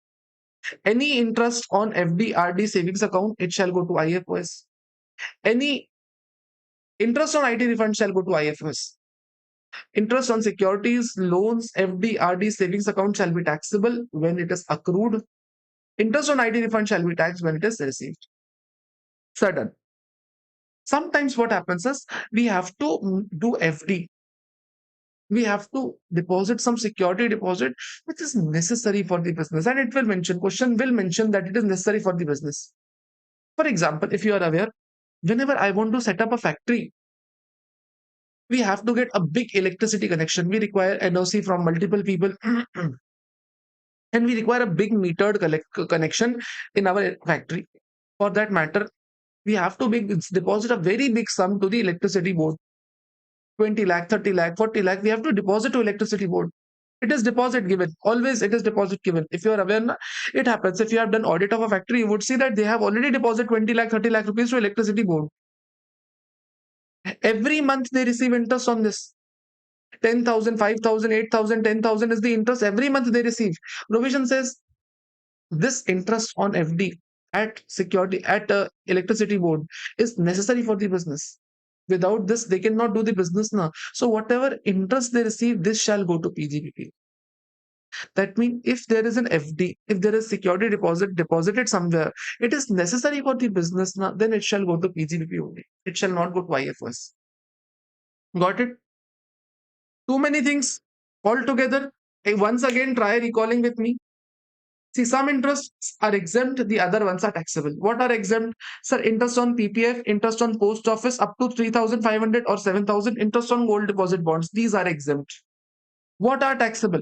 Any interest on FD, RD savings account, it shall go to IFS. Any interest on IT refund shall go to IFS. Interest on securities, loans, FD, RD savings account shall be taxable when it is accrued. Interest on IT refund shall be taxed when it is received. Certain. Sometimes what happens is we have to do FD. We have to deposit some security deposit which is necessary for the business, and it will mention, question will mention that it is necessary for the business. For example, if you are aware, whenever I want to set up a factory, we have to get a big electricity connection. We require NOC from multiple people and we require a big metered connection in our factory. For that matter, we have to deposit a very big sum to the electricity board. 20 lakh, 30 lakh, 40 lakh, we have to deposit to electricity board. It is deposit given. Always it is deposit given. If you are aware, it happens. If you have done audit of a factory, you would see that they have already deposited 20 lakh, 30 lakh rupees to electricity board. Every month they receive interest on this. 10,000, 5,000, 8,000, 10,000 is the interest every month they receive. Provision says this interest on FD at security at electricity board is necessary for the business. Without this, they cannot do the business now. So whatever interest they receive, this shall go to PGBP. That means if there is an FD, if there is security deposit deposited somewhere, it is necessary for the business now, then it shall go to PGBP only. It shall not go to IFS. Got it? Too many things altogether. Once again, try recalling with me. See, some interests are exempt, the other ones are taxable. What are exempt? Sir, interest on PPF, interest on post office up to 3,500 or 7,000, interest on gold deposit bonds. These are exempt. What are taxable?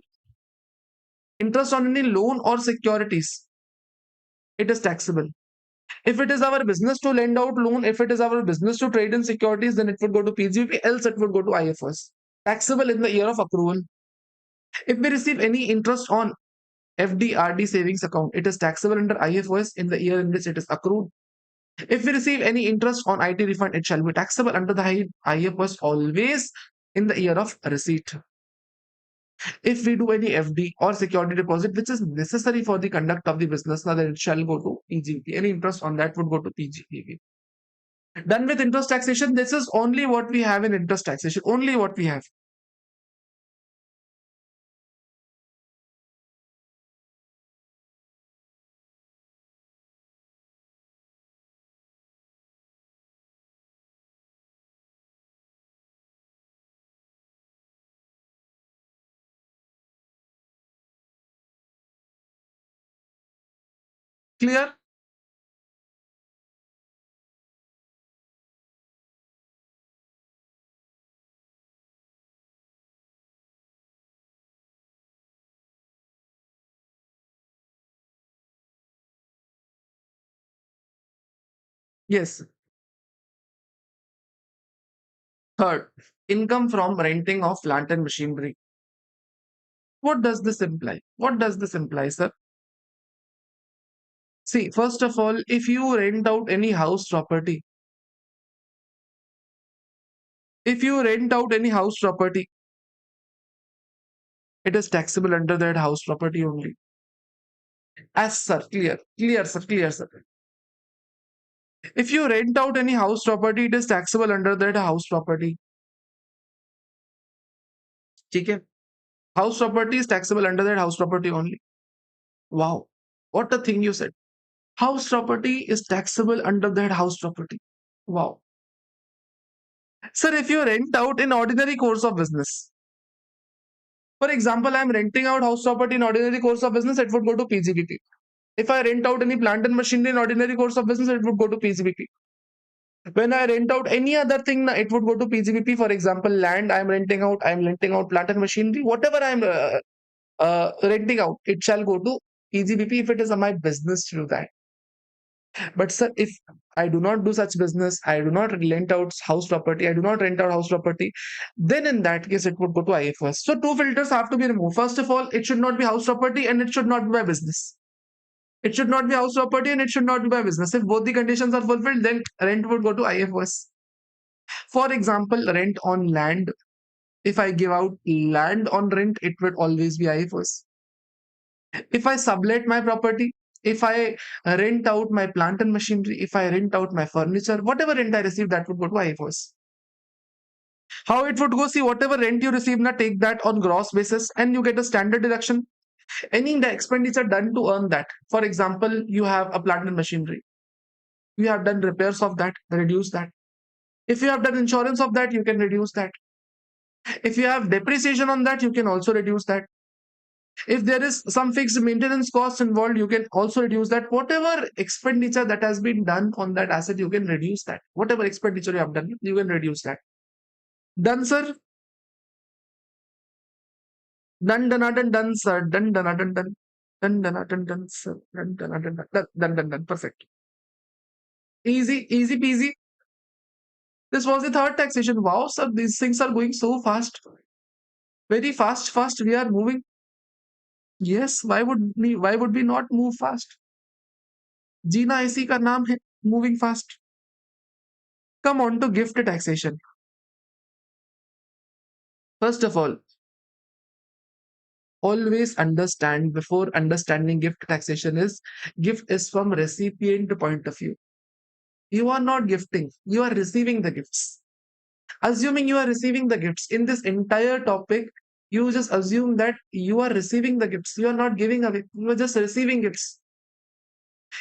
Interest on any loan or securities. It is taxable. If it is our business to lend out loan, if it is our business to trade in securities, then it would go to PGBP, else it would go to IFRS. Taxable in the year of accrual. If we receive any interest on FD, RD savings account, it is taxable under IFRS in the year in which it is accrued. If we receive any interest on IT refund, it shall be taxable under the IFRS always in the year of receipt. If we do any FD or security deposit, which is necessary for the conduct of the business, now then it shall go to PGP. Any interest on that would go to PGP. Done with interest taxation. This is only what we have in interest taxation. Only what we have. Clear? Yes. Third, income from renting of plant and machinery. What does this imply? What does this imply, sir? See, first of all, if you rent out any house property, if you rent out any house property, it is taxable under that house property only. As sir, clear, sir. If you rent out any house property, it is taxable under that house property. Okay? House property is taxable under that house property only. Wow, what a thing you said. House property is taxable under that house property. Wow. Sir, if you rent out in ordinary course of business, for example, I'm renting out house property in ordinary course of business, it would go to PGBP. If I rent out any plant and machinery in ordinary course of business, it would go to PGBP. When I rent out any other thing, it would go to PGBP. For example, land I'm renting out plant and machinery, whatever I'm renting out, it shall go to PGBP if it is my business to do that. But sir, if I do not do such business, I do not rent out house property, I do not rent out house property, then in that case it would go to IFRS. So two filters have to be removed. First of all, it should not be house property and it should not be my business. It should not be house property and it should not be my business. If both the conditions are fulfilled, then rent would go to IFRS. For example, rent on land. If I give out land on rent, it would always be IFRS. If I sublet my property, if I rent out my plant and machinery, if I rent out my furniture, whatever rent I receive, that would go to IFRS. How it would go? See, whatever rent you receive, now take that on gross basis and you get a standard deduction. Any expenditure done to earn that. For example, you have a plant and machinery. You have done repairs of that, reduce that. If you have done insurance of that, you can reduce that. If you have depreciation on that, you can also reduce that. If there is some fixed maintenance cost involved, you can also reduce that. Whatever expenditure that has been done on that asset, you can reduce that. Whatever expenditure you have done, you can reduce that. Done, sir? Done, done, sir. Done, done. Done, sir. Done. Perfect. Easy peasy. This was the third taxation. Wow, sir, these things are going so fast. Very fast. We are moving. Yes, why would we not move fast? जीना इसी का नाम है moving fast. Come on to gift taxation. First of all, always understand before understanding gift taxation is gift is from recipient point of view. You are not gifting, you are receiving the gifts. Assuming you are receiving the gifts in this entire topic, you just assume that you are receiving the gifts. You are not giving away, you are just receiving gifts.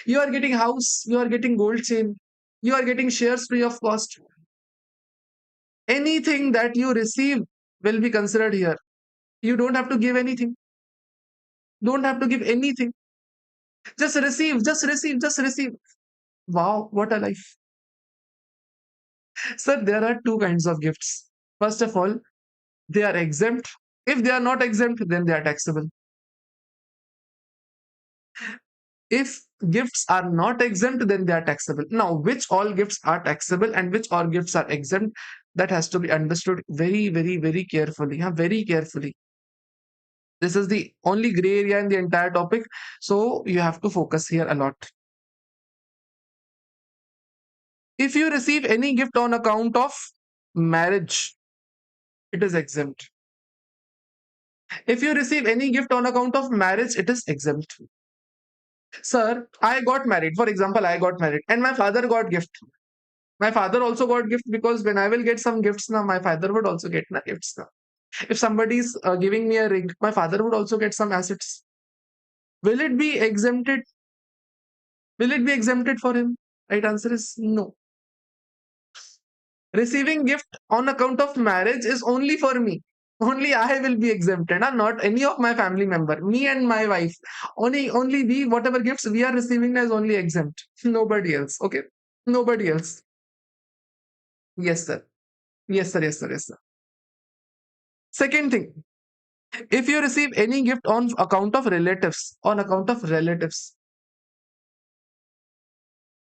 You are getting house, you are getting gold chain, you are getting shares free of cost. Anything that you receive will be considered here. You don't have to give anything. Don't have to give anything. Just receive. Wow, what a life. Sir, there are two kinds of gifts. First of all, they are exempt. If they are not exempt, then they are taxable. If gifts are not exempt, then they are taxable. Now, which all gifts are taxable and which all gifts are exempt, that has to be understood very, very, very carefully. Very carefully. This is the only gray area in the entire topic. So you have to focus here a lot. If you receive any gift on account of marriage, it is exempt. If you receive any gift on account of marriage, it is exempt. Sir, I got married. For example, I got married and my father got gift. My father also got gift because when I will get some gifts now, my father would also get gifts now. If somebody's giving me a ring, my father would also get some assets. Will it be exempted? Will it be exempted for him? Right answer is no. Receiving gift on account of marriage is only for me. Only I will be exempted, not any of my family member. Me and my wife. Only we, whatever gifts we are receiving is only exempt. Nobody else. Okay. Nobody else. Yes, sir. Yes, sir. Yes, sir. Yes, sir. Second thing, if you receive any gift on account of relatives.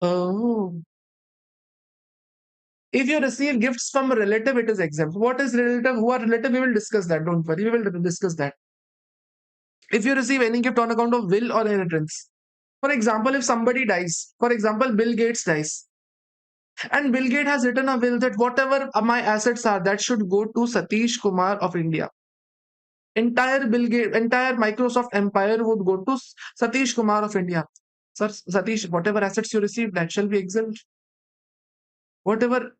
Oh. If you receive gifts from a relative, it is exempt. What is relative? Who are relative? We will discuss that. Don't worry. We will discuss that. If you receive any gift on account of will or inheritance. For example, if somebody dies, for example, Bill Gates dies, and Bill Gates has written a will that whatever my assets are, that should go to Satish Kumar of India. Entire Bill Gates, entire Microsoft empire would go to Satish Kumar of India. Sir, Satish, whatever assets you receive, that shall be exempt. Whatever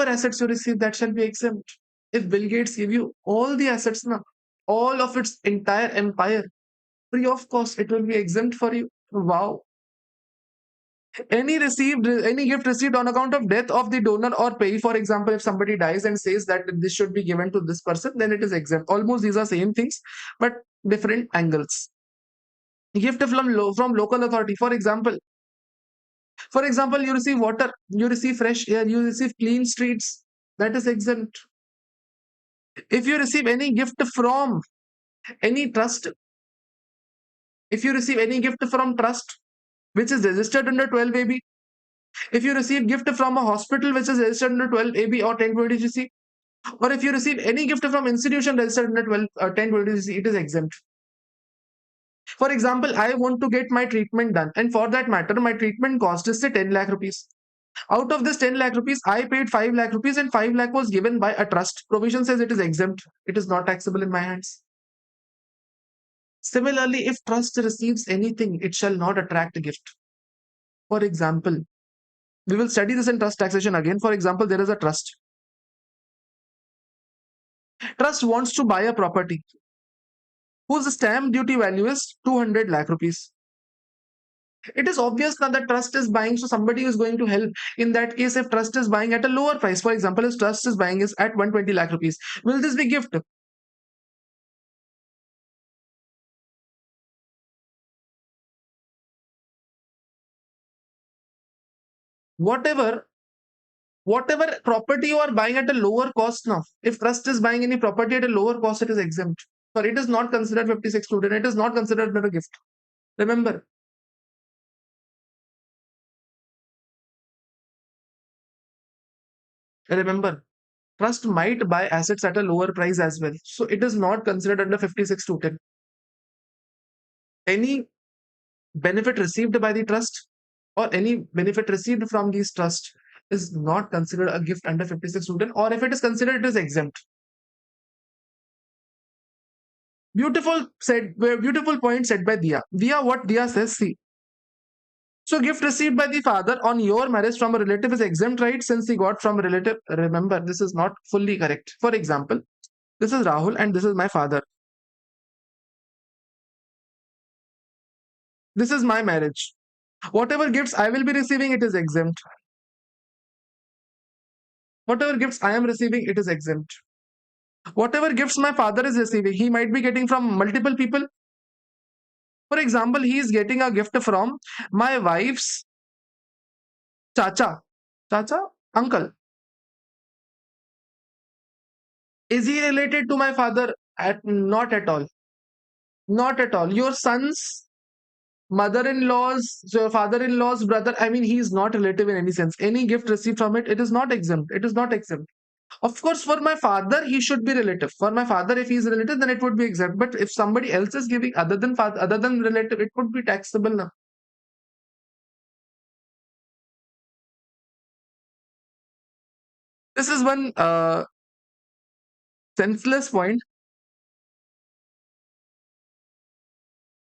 assets you receive, that shall be exempt. If Bill Gates give you all the assets now, all of its entire empire, free of cost, it will be exempt for you. Wow. Any gift received on account of death of the donor or pay, for example, if somebody dies and says that this should be given to this person, then it is exempt. Almost these are same things, but different angles. Gift from local authority, for example, you receive water, you receive fresh air, you receive clean streets, that is exempt. If you receive any gift from any trust, if you receive any gift from trust which is registered under 12AB, if you receive gift from a hospital which is registered under 12AB or 1020GC, or if you receive any gift from institution registered under 1020GC, it is exempt. For example, I want to get my treatment done, and for that matter, my treatment cost is say 10 lakh rupees. Out of this 10 lakh rupees, I paid 5 lakh rupees, and 5 lakh was given by a trust. Provision says it is exempt. It is not taxable in my hands. Similarly, if trust receives anything, it shall not attract a gift. For example, we will study this in trust taxation again. For example, there is a trust. Trust wants to buy a property whose stamp duty value is 200 lakh rupees. It is obvious that the trust is buying, so somebody is going to help. In that case, if trust is buying at a lower price, for example, if trust is buying is at 120 lakh rupees, will this be gift? Whatever property you are buying at a lower cost now, if trust is buying any property at a lower cost, it is exempt. So it is not considered 56 student. It is not considered a gift. Remember. Remember, trust might buy assets at a lower price as well. So it is not considered under 56 to 10. Any benefit received by the trust or any benefit received from these trust is not considered a gift under 56 to 10, or if it is considered, it is exempt. Beautiful point said by Dia. Dia, what Dia says, see. So gift received by the father on your marriage from a relative is exempt, right? Since he got from a relative. Remember, this is not fully correct. For example, this is Rahul and this is my father. This is my marriage. Whatever gifts I will be receiving, it is exempt. Whatever gifts I am receiving, it is exempt. Whatever gifts my father is receiving, he might be getting from multiple people. For example, he is getting a gift from my wife's chacha. Chacha? Uncle. Is he related to my father? Not at all. Not at all. Your sons Mother-in-law's, so father-in-law's brother, I mean, he is not relative in any sense. Any gift received from it, it is not exempt. It is not exempt. Of course, for my father, he should be relative. For my father, if he is relative, then it would be exempt. But if somebody else is giving other than father, other than relative, it would be taxable now. This is one senseless point.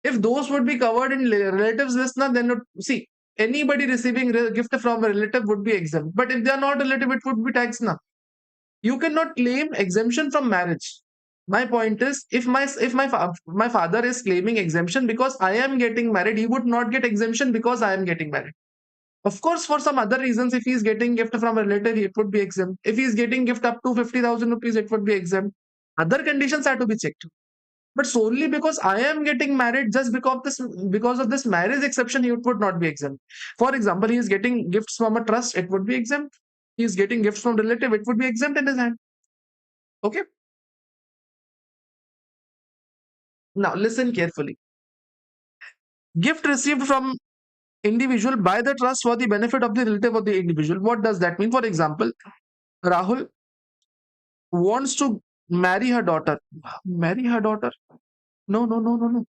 If those would be covered in relatives list, now then see anybody receiving gift from a relative would be exempt. But if they are not relative, it would be taxed now. You cannot claim exemption from marriage. My point is, if my father is claiming exemption because I am getting married, he would not get exemption because I am getting married. Of course, for some other reasons, if he is getting gift from a relative, it would be exempt. If he is getting gift up to 50,000 rupees, it would be exempt. Other conditions are to be checked. But solely because I am getting married, just because of this marriage exception, he would not be exempt. For example, he is getting gifts from a trust, it would be exempt. He is getting gifts from relative, it would be exempt in his hand. Okay. Now listen carefully. Gift received from individual by the trust for the benefit of the relative of the individual. What does that mean? For example, Rahul wants to marry her daughter. Marry her daughter? No, no, no, no, no.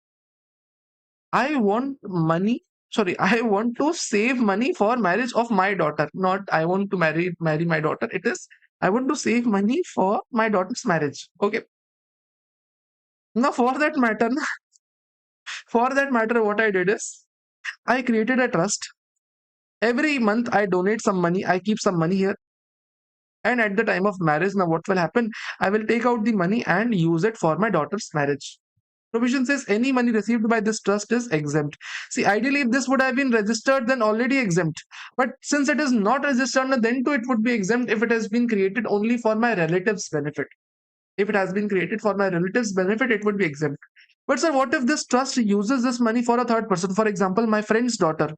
I want money. Sorry, I want to save money for marriage of my daughter. Not I want to marry my daughter. It is I want to save money for my daughter's marriage. Okay. Now for that matter, what I did is I created a trust. Every month I donate some money. I keep some money here. And at the time of marriage, now what will happen? I will take out the money and use it for my daughter's marriage. Provision says any money received by this trust is exempt. See, ideally, if this would have been registered, then already exempt. But since it is not registered, then too it would be exempt if it has been created only for my relative's benefit. If it has been created for my relative's benefit, it would be exempt. But sir, what if this trust uses this money for a third person? For example, my friend's daughter.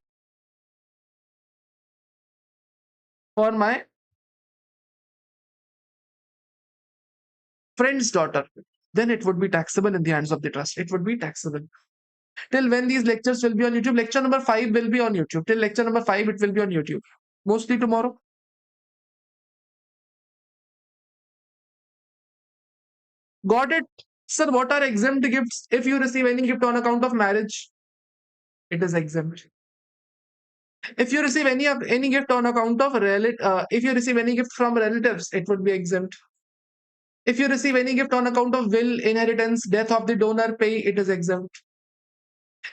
For my friend's daughter. Then it would be taxable in the hands of the trust. It would be taxable. Till when these lectures will be on YouTube? Lecture number 5 will be on YouTube. Till lecture number 5, it will be on YouTube. Mostly tomorrow. Got it? Sir, what are exempt gifts? If you receive any gift on account of marriage, it is exempt. If you receive any gift on account of if you receive any gift from relatives, it would be exempt. If you receive any gift on account of will, inheritance, death of the donor, pay, it is exempt.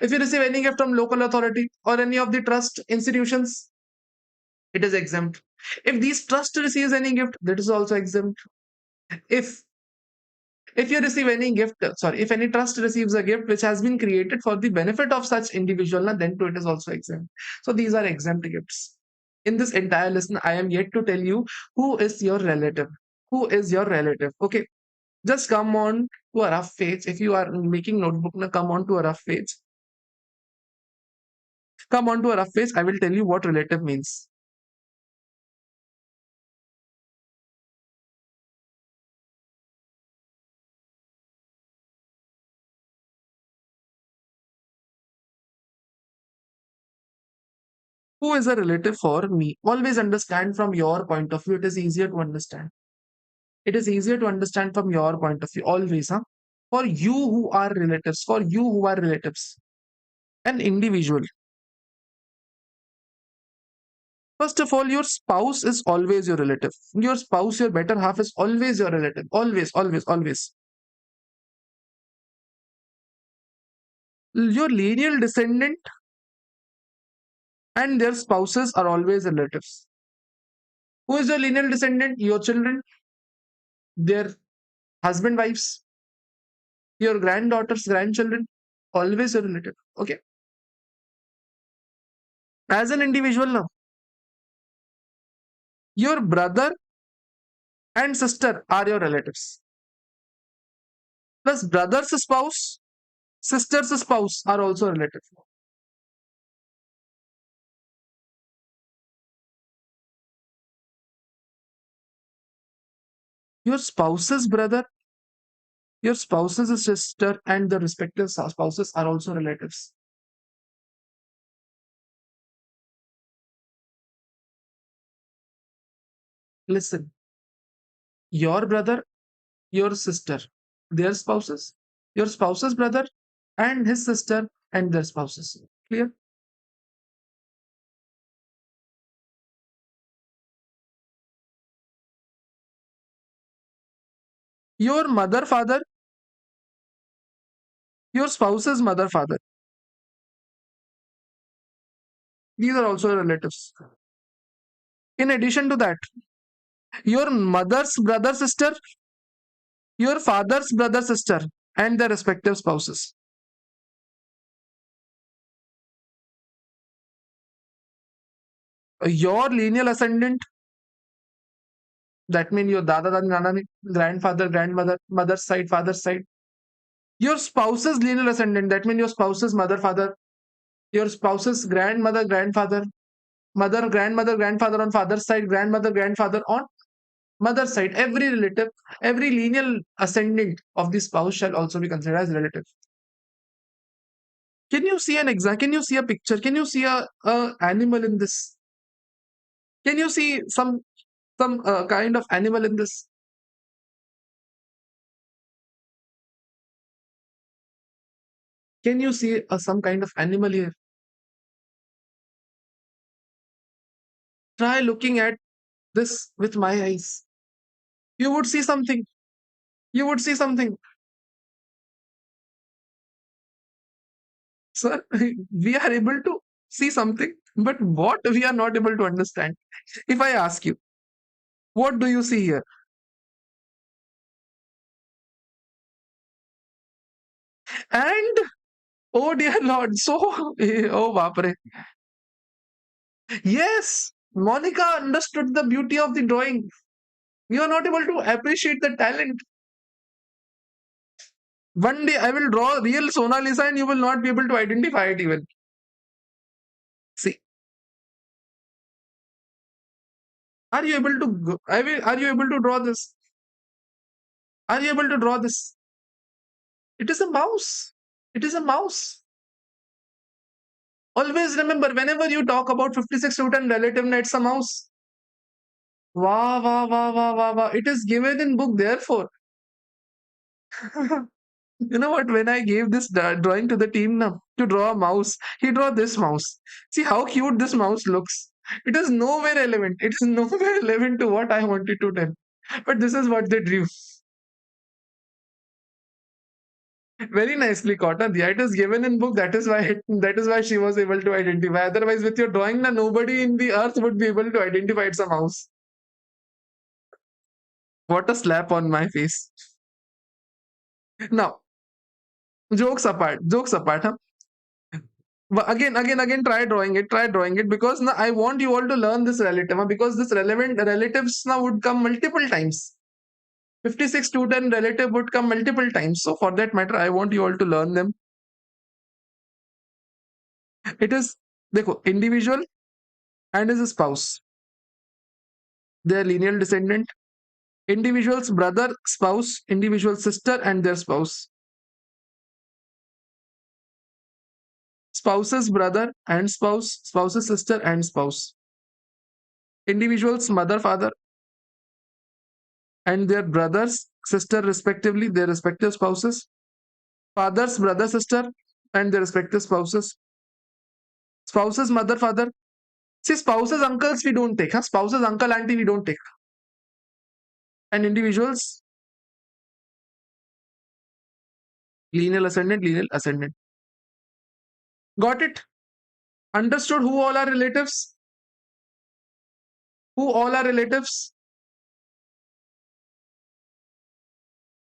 If you receive any gift from local authority or any of the trust institutions, it is exempt. If these trust receives any gift, that is also exempt. If if you receive any gift, sorry, if any trust receives a gift which has been created for the benefit of such individual, then too it is also exempt. So these are exempt gifts. In this entire lesson, I am yet to tell you who is your relative. Who is your relative? Okay, just come on to a rough page. If you are making notebook, now come on to a rough page. Come on to a rough page. I will tell you what relative means. Who is a relative for me? Always understand from your point of view. It is easier to understand. It is easier to understand from your point of view. Always, huh? For you who are relatives, for you who are relatives, an individual. First of all, your spouse is always your relative. Your spouse, your better half is always your relative. Always, always, always. Your lineal descendant and their spouses are always relatives. Who is your lineal descendant? Your children, their husband, wives, your granddaughters, grandchildren, always your relative. Okay. As an individual now, your brother and sister are your relatives. Plus, brother's spouse, sister's spouse are also relative. Your spouse's brother, your spouse's sister, and the respective spouses are also relatives. Listen, your brother, your sister, their spouses, your spouse's brother and his sister and their spouses. Clear? Your mother, father, your spouse's mother, father. These are also relatives. In addition to that, your mother's brother, sister, your father's brother, sister, and their respective spouses. Your lineal ascendant, that means your dada, dadi, nana, grandfather, grandmother, mother's side, father's side. Your spouse's lineal ascendant, that means your spouse's mother, father, your spouse's grandmother, grandfather, mother, grandmother, grandfather on father's side, grandmother, grandfather on mother's side. Every relative, every lineal ascendant of the spouse shall also be considered as relative. Can you see an example? Can you see a picture? Can you see a animal in this? Can you see some kind of animal in this? Can you see some kind of animal here? Try looking at this with my eyes. You would see something. You would see something. Sir, we are able to see something, but what we are not able to understand. If I ask you, what do you see here? And oh dear Lord, so oh Bapre. Yes, Monica understood the beauty of the drawing. You are not able to appreciate the talent. One day I will draw real Sona Lisa and you will not be able to identify it even. See, are you able to are you able to draw this? Are you able to draw this? It is a mouse. It is a mouse. Always remember, whenever you talk about 56 Newton relative, it's a mouse. Wow, wow, wow, wow, wow, wow. It is given in book, therefore. You know what? When I gave this drawing to the team now to draw a mouse, he draw this mouse. See how cute this mouse looks. It is nowhere relevant. It is nowhere relevant to what I wanted to tell. But this is what they drew. Very nicely caught. Yeah, it is given in book. That is why she was able to identify. Otherwise, with your drawing, na, nobody in the earth would be able to identify it's a mouse. What a slap on my face. Now, jokes apart, huh? Again, try drawing it because now I want you all to learn this relative, huh? Because this relevant relatives now would come multiple times. 56 to 10 relative would come multiple times. So for that matter, I want you all to learn them. It is, देखो, individual and his spouse. Their lineal descendant. Individual's brother, spouse, individual sister and their spouse. Spouse's brother and spouse, spouse's sister and spouse. Individual's mother, father, and their brothers, sister, respectively, their respective spouses. Father's brother, sister, and their respective spouses. Spouse's mother, father. See, spouses, uncles, we don't take. Huh? Spouses, uncle, auntie, we don't take. And individuals, lineal ascendant, lineal ascendant. Got it? Understood who all are relatives? Who all are relatives?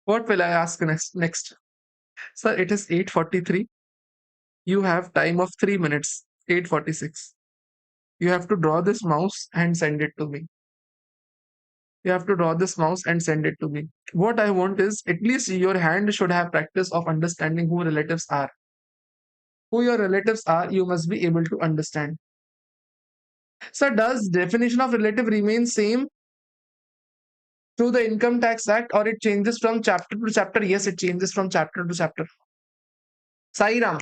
What will I ask next? Sir, it is 8:43. You have time of 3 minutes. 8:46. You have to draw this mouse and send it to me. You have to draw this mouse and send it to me. What I want is at least your hand should have practice of understanding who relatives are. Who your relatives are, you must be able to understand. So does definition of relative remain same through the Income Tax Act or it changes from chapter to chapter? Yes, it changes from chapter to chapter. Sairam,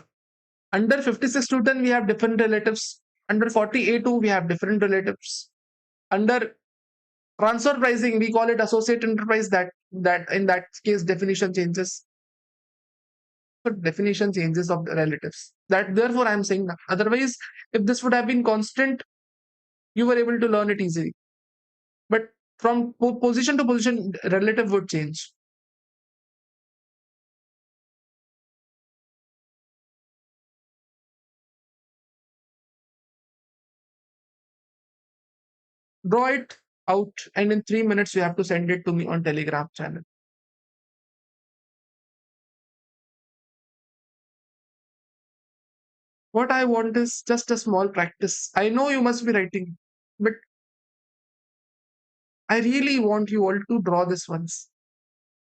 under 56 to 10, we have different relatives. Under 40A2, we have different relatives. Under Transfer pricing, we call it associate enterprise. That in that case, definition changes. So definition changes of the relatives. That therefore I'm saying that. Otherwise, if this would have been constant, you were able to learn it easily. But from position to position, relative would change. Draw it out, and in 3 minutes you have to send it to me on Telegram channel. What I want is just a small practice. I know you must be writing, but I really want you all to draw this once.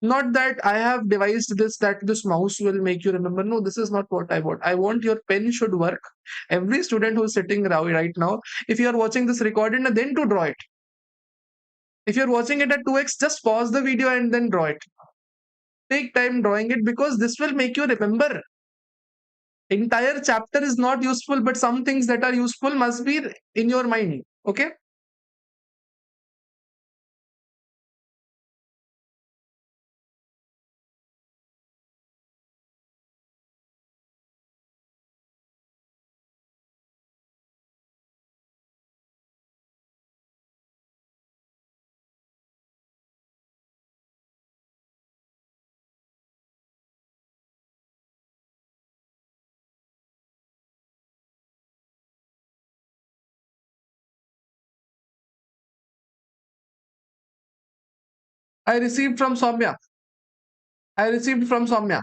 Not that I have devised this, that this mouse will make you remember. No, this is not what I want. I want your pen should work. Every student who is sitting right now, if you are watching this recording, then to draw it. If you're watching it at 2x, just pause the video and then draw it. Take time drawing it because this will make you remember. Entire chapter is not useful, but some things that are useful must be in your mind. Okay? I received from Soumya. I received from Soumya.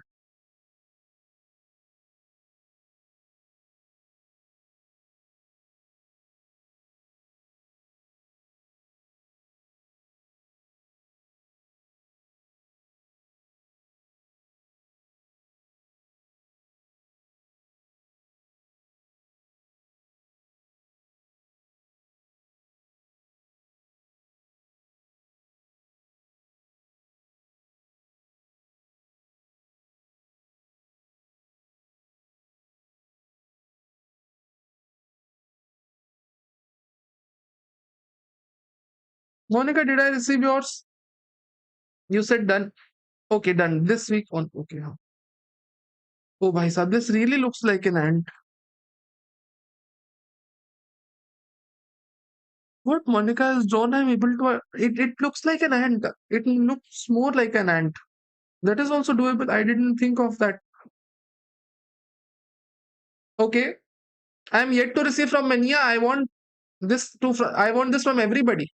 Monica, did I receive yours? You said done. Okay, done. This week on. Okay. Huh. Oh, bhai sahab, this really looks like an ant. What Monica has drawn, I'm able to. It looks like an ant. It looks more like an ant. That is also doable. I didn't think of that. Okay. I'm yet to receive from Mania. I want this to. I want this from everybody.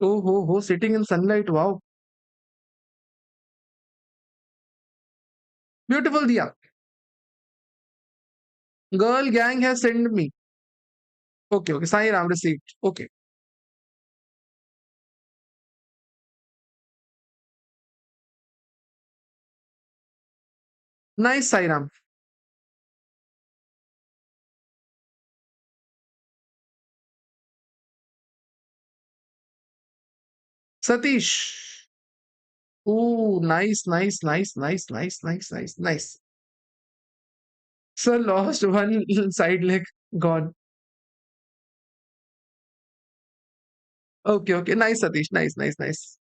Oh, ho, ho, sitting in sunlight. Wow. Beautiful, Dia. Girl gang has sent me. Okay, okay. Sai Ram received. Okay. Nice, Sai Ram. Satish. Oh, nice, nice, nice, nice, nice, nice, nice, nice. Sir lost one side leg. Gone. Okay, okay. Nice, Satish. Nice, nice, nice.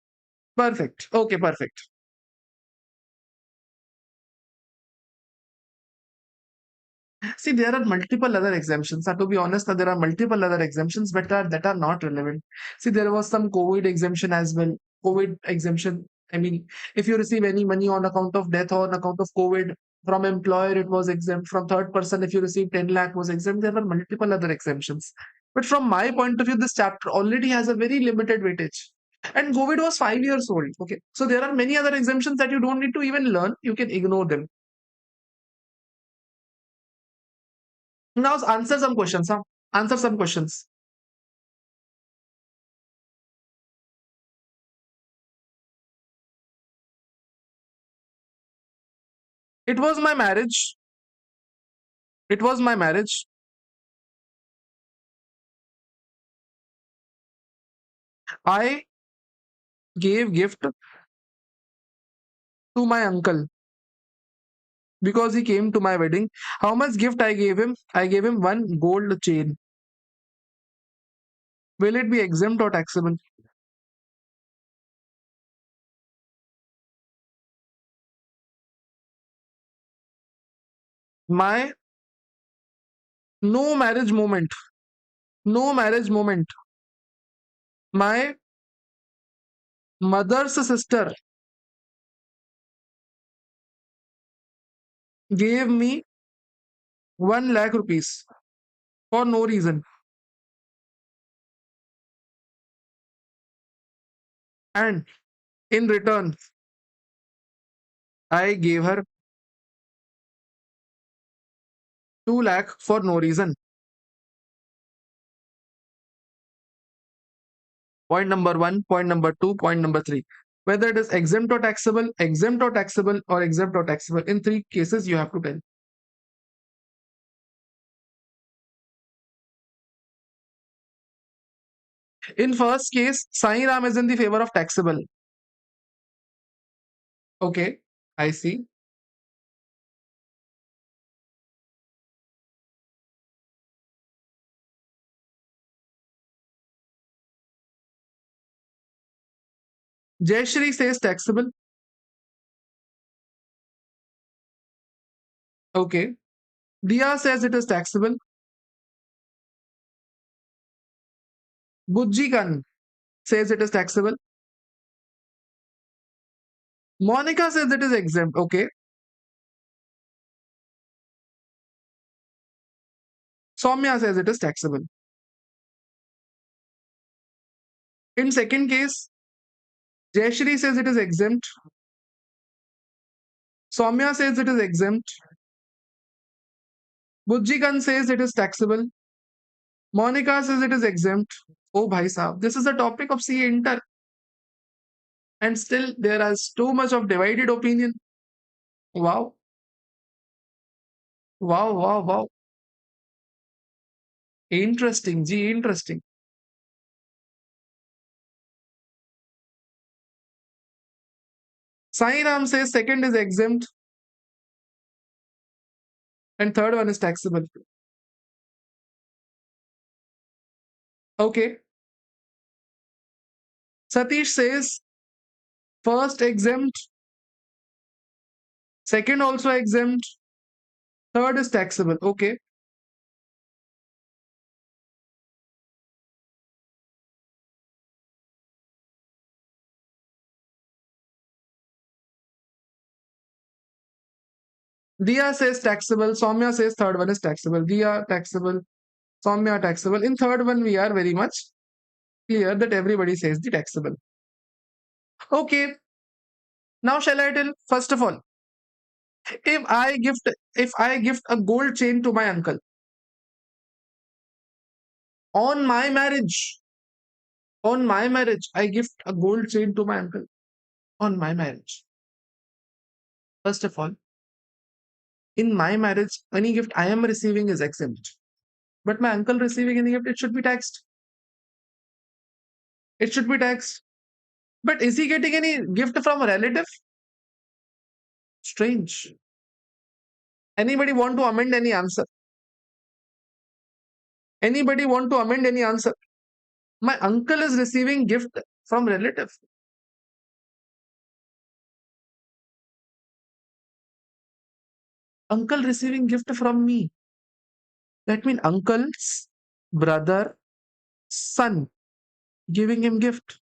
Perfect. Okay, perfect. See, there are multiple other exemptions. To be honest, there are multiple other exemptions, but that are not relevant. See, there was some COVID exemption as well. COVID exemption. I mean, if you receive any money on account of death or on account of COVID from employer, it was exempt. From third person, if you receive 10 lakh, was exempt. There were multiple other exemptions. But from my point of view, this chapter already has a very limited weightage. And COVID was 5 years old. Okay. So there are many other exemptions that you don't need to even learn. You can ignore them. Now answer some questions. Huh? Answer some questions. It was my marriage. It was my marriage. I gave gift to my uncle because he came to my wedding. How much gift I gave him? I gave him one gold chain. Will it be exempt or taxable? My no marriage moment. No marriage moment. My mother's sister gave me 1 lakh rupees for no reason. And in return, I gave her 2 lakh for no reason. Point number one, point number two, point number three. Whether it is exempt or taxable, exempt or taxable, or exempt or taxable. In three cases, you have to tell. In first case, Sai Ram is in the favor of taxable. Okay, I see. Jayashri says taxable. Okay. Dia says it is taxable. Bujjikan says it is taxable. Monica says it is exempt. Okay. Soumya says it is taxable. In second case, Jayashri says it is exempt. Soumya says it is exempt. Bujjikan says it is taxable. Monica says it is exempt. Oh, bhai sahab, this is the topic of CA Inter, and still there is too much of divided opinion. Wow, wow, wow, wow. Interesting, G, interesting. Sai Ram says second is exempt and third one is taxable. Okay. Satish says first exempt, second also exempt, third is taxable. Okay. Dia says taxable. Soumya says third one is taxable. Dia taxable. Soumya taxable. In third one, we are very much clear that everybody says the taxable. Okay. Now shall I tell? First of all, if I gift if I gift a gold chain to my uncle on my marriage, I gift a gold chain to my uncle on my marriage. First of all, in my marriage, any gift I am receiving is exempt. But my uncle receiving any gift, it should be taxed. It should be taxed. But is he getting any gift from a relative? Strange. Anybody want to amend any answer? Anybody want to amend any answer? My uncle is receiving gift from relative. Uncle receiving gift from me. That means uncle's brother, son giving him gift.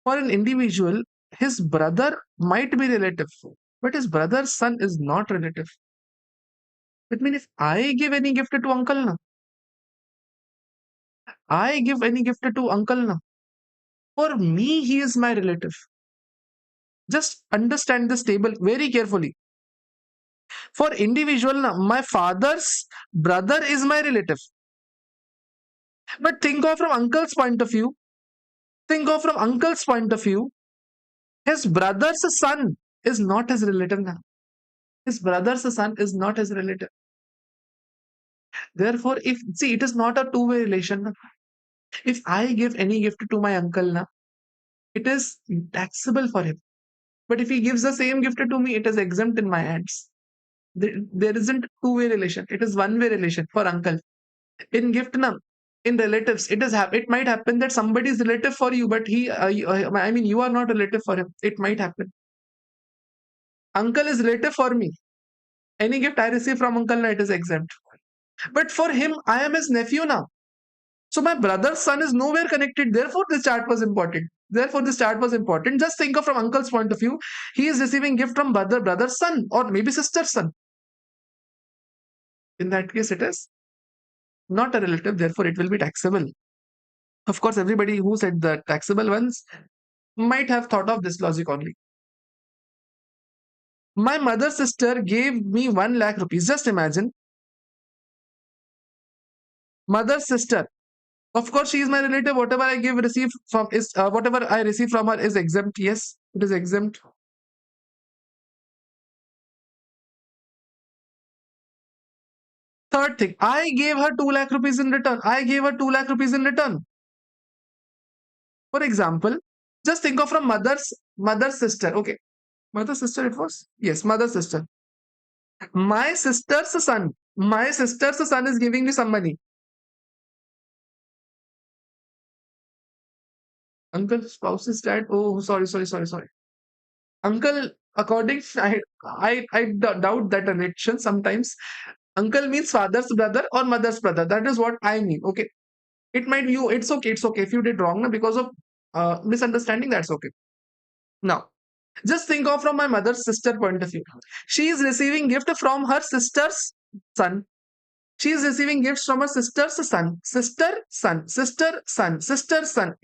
For an individual, his brother might be relative, but his brother's son is not relative. That means if I give any gift to uncle na, I give any gift to uncle na, for me he is my relative. Just understand this table very carefully. For individual na, my father's brother is my relative. But think of from uncle's point of view. Think of from uncle's point of view. His brother's son is not his relative now. His brother's son is not his relative. Therefore, if see, it is not a two-way relation. Na. If I give any gift to my uncle, na, it is taxable for him. But if he gives the same gift to me, it is exempt in my hands. There isn't two-way relation. It is one-way relation for uncle. In gift, na, In relatives, it might happen that somebody is relative for you, but I mean, you are not relative for him. It might happen. Uncle is relative for me. Any gift I receive from uncle, now it is exempt. But for him, I am his nephew now. So my brother's son is nowhere connected. Therefore, this chart was important. Just think of from uncle's point of view. He is receiving gift from brother's son or maybe sister's son. In that case, it is not a relative. Therefore, it will be taxable. Of course, everybody who said the taxable ones might have thought of this logic only. My mother's sister gave me 1 lakh rupees. Just imagine. Mother's sister. Of course, she is my relative. Whatever I receive from her is exempt. Yes, it is exempt. Third thing, I gave her 2 lakh rupees in return. For example, just think of from mother's sister. Okay, mother's sister it was. Yes, mother's sister. My sister's son. My sister's son is giving me some money. Uncle's spouse's dad. Oh, sorry. Uncle, according I doubt that connection sometimes. Uncle means father's brother or mother's brother. That is what I mean. Okay. It might be you. It's okay. It's okay. If you did wrong because of misunderstanding, that's okay. Now, just think of from my mother's sister point of view. She is receiving gift from her sister's son. She is receiving gifts from her sister's son. Sister's son.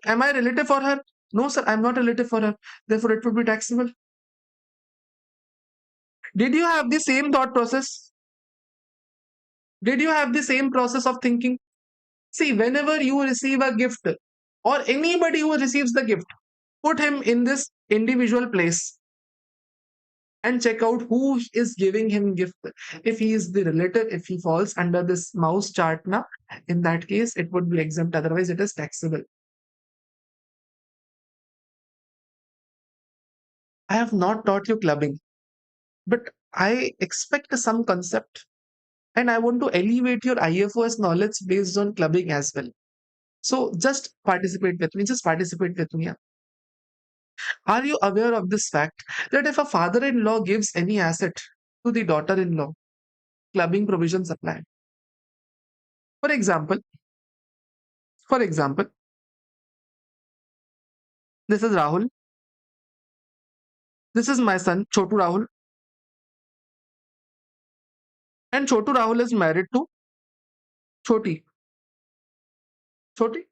Am I relative for her? No, sir, I'm not relative for her. Therefore, it would be taxable. Did you have the same thought process? Did you have the same process of thinking? See, whenever you receive a gift or anybody who receives the gift, put him in this individual place and check out who is giving him gift. If he is the relative, if he falls under this mouse chart now, in that case, it would be exempt. Otherwise, it is taxable. I have not taught you clubbing, but I expect some concept and I want to elevate your IFOS knowledge based on clubbing as well. So just participate with me. Just participate with me. Are you aware of this fact that if a father-in-law gives any asset to the daughter-in-law, clubbing provisions apply? For example, for example, this is Rahul. This is my son, Chotu Rahul. And Chotu Rahul is married to Choti. Choti?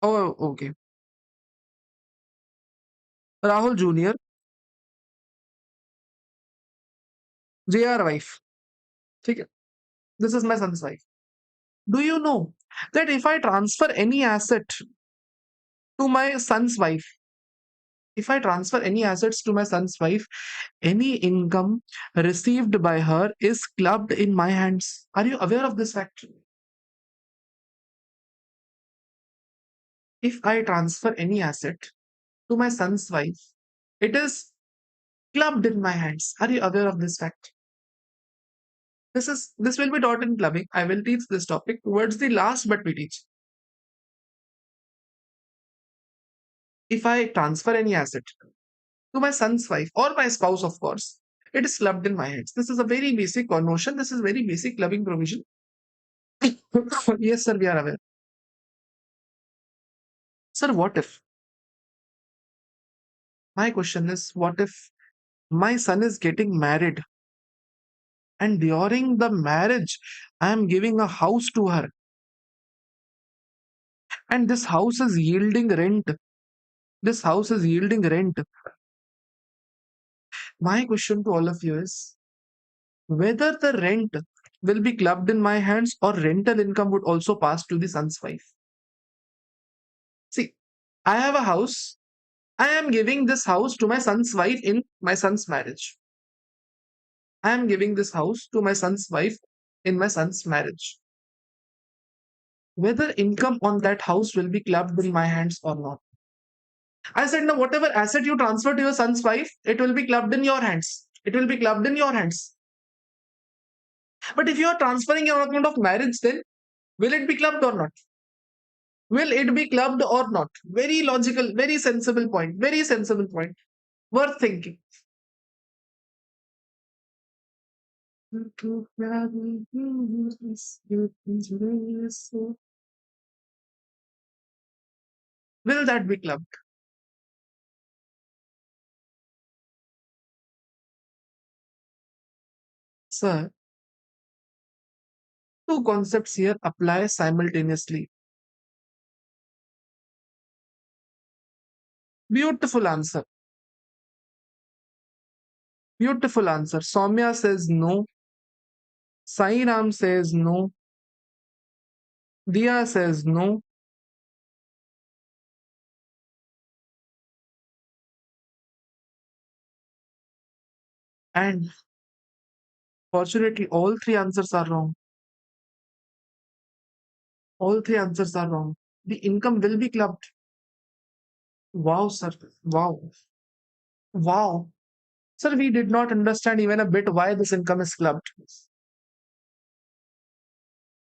Oh, okay. Rahul Jr., JR wife. Okay. This is my son's wife. Do you know that if I transfer any asset to my son's wife, any income received by her is clubbed in my hands. Are you aware of this fact? If I transfer any asset to my son's wife, it is clubbed in my hands. Are you aware of this fact? This will be taught in clubbing. I will teach this topic towards the last, but we teach. If I transfer any asset to my son's wife or my spouse, of course, it is clubbed in my hands. This is a very basic notion. This is very basic clubbing provision. Yes, sir, we are aware. Sir, what if? My question is, what if my son is getting married and during the marriage, I am giving a house to her and this house is yielding rent. My question to all of you is whether the rent will be clubbed in my hands or rental income would also pass to the son's wife. See, I have a house. I am giving this house to my son's wife in my son's marriage. I am giving this house to my son's wife in my son's marriage. Whether income on that house will be clubbed in my hands or not. I said, no, whatever asset you transfer to your son's wife, it will be clubbed in your hands. But if you are transferring on account of marriage, then will it be clubbed or not? Will it be clubbed or not? Very logical, very sensible point. Very sensible point. Worth thinking. Will that be clubbed? Sir, two concepts here apply simultaneously. Beautiful answer. Beautiful answer. Soumya says no. Sai Ram says no. Dia says no. And fortunately, all three answers are wrong. All three answers are wrong. The income will be clubbed. Wow, sir. Wow. Wow. Sir, we did not understand even a bit why this income is clubbed.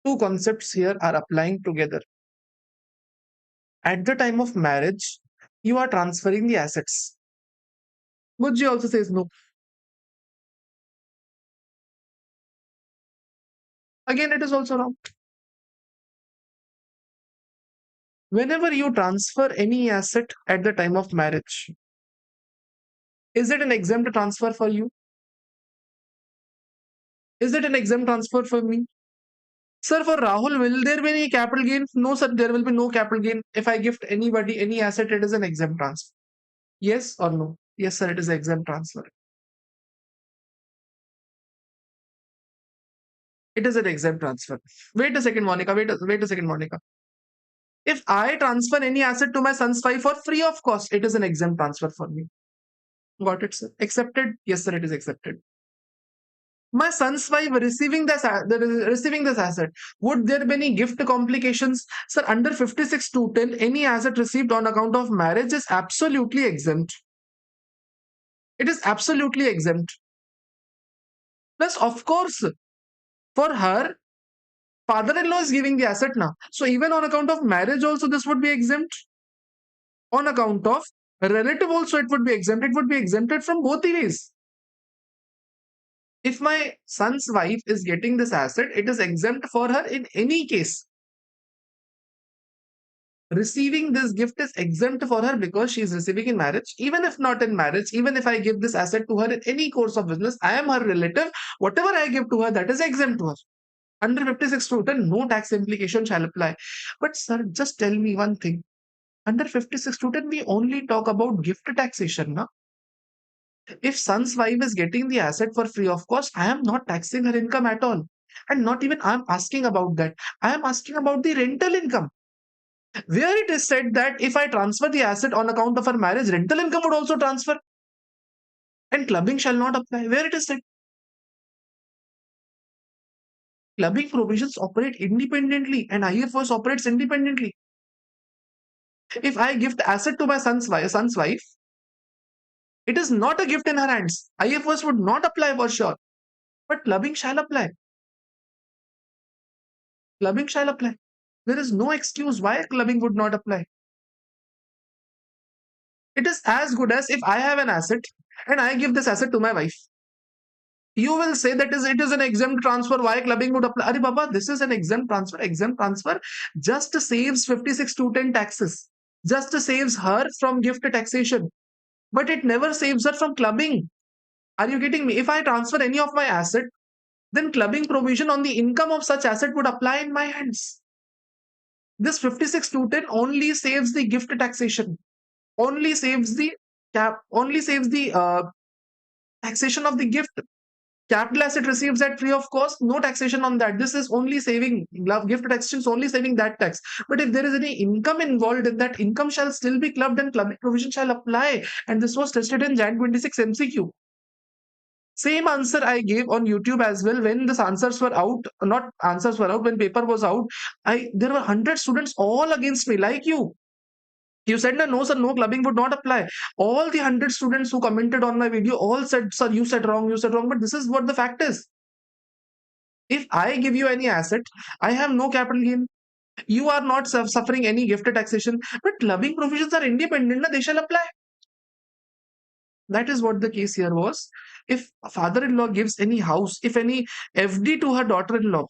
Two concepts here are applying together. At the time of marriage, you are transferring the assets. Mujji also says no. Again, it is also wrong. Whenever you transfer any asset at the time of marriage, is it an exempt transfer for you? Is it an exempt transfer for me? Sir, for Rahul, will there be any capital gain? No, sir, there will be no capital gain. If I gift anybody any asset, it is an exempt transfer. Yes or no? Yes, sir, it is exempt transfer. It is an exempt transfer. Wait a second, Monica. Wait a second, Monica. If I transfer any asset to my son's wife for free of cost, it is an exempt transfer for me. Got it, sir? Accepted? Yes, sir, it is accepted. My son's wife receiving this asset, would there be any gift complications? Sir, under 56(2)(10), any asset received on account of marriage is absolutely exempt. It is absolutely exempt. Plus, of course, for her, father-in-law is giving the asset now. So even on account of marriage also, this would be exempt. On account of relative also, it would be exempt. It would be exempted from both the ways. If my son's wife is getting this asset, it is exempt for her in any case. Receiving this gift is exempt for her because she is receiving in marriage. Even if not in marriage, even if I give this asset to her in any course of business, I am her relative. Whatever I give to her, that is exempt to her. Under 56 total, no tax implication shall apply. But sir, just tell me one thing. Under 56 total, we only talk about gift taxation, na? If son's wife is getting the asset for free of cost, I am not taxing her income at all. And not even I am asking about that. I am asking about the rental income. Where it is said that if I transfer the asset on account of her marriage, rental income would also transfer and clubbing shall not apply. Where it is said? Clubbing provisions operate independently and IFRS operates independently. If I gift asset to my son's wife, it is not a gift in her hands. IFRS would not apply for sure. But clubbing shall apply. Clubbing shall apply. There is no excuse why clubbing would not apply. It is as good as if I have an asset and I give this asset to my wife. You will say that it is an exempt transfer. Why clubbing would apply? Arey Baba, this is an exempt transfer. Exempt transfer just saves 56(2)(10) taxes. Just saves her from gift taxation. But it never saves her from clubbing. Are you getting me? If I transfer any of my asset, then clubbing provision on the income of such asset would apply in my hands. This 56(2)(10) only saves the gift taxation. Only saves the taxation of the gift. Capital asset receives at free of cost, no taxation on that. This is only saving, gift taxation is only saving that tax. But if there is any income involved in that, income shall still be clubbed and clubbing provision shall apply. And this was tested in Jan 26 MCQ. Same answer I gave on YouTube as well when these answers were out, not answers were out, when paper was out. There were 100 students all against me, like you. You said, no, sir, no clubbing would not apply. All the 100 students who commented on my video all said, sir, you said wrong, but this is what the fact is. If I give you any asset, I have no capital gain. You are not suffering any gift taxation, but clubbing provisions are independent, na, they shall apply. That is what the case here was. If a father-in-law gives any house, if any FD to her daughter-in-law,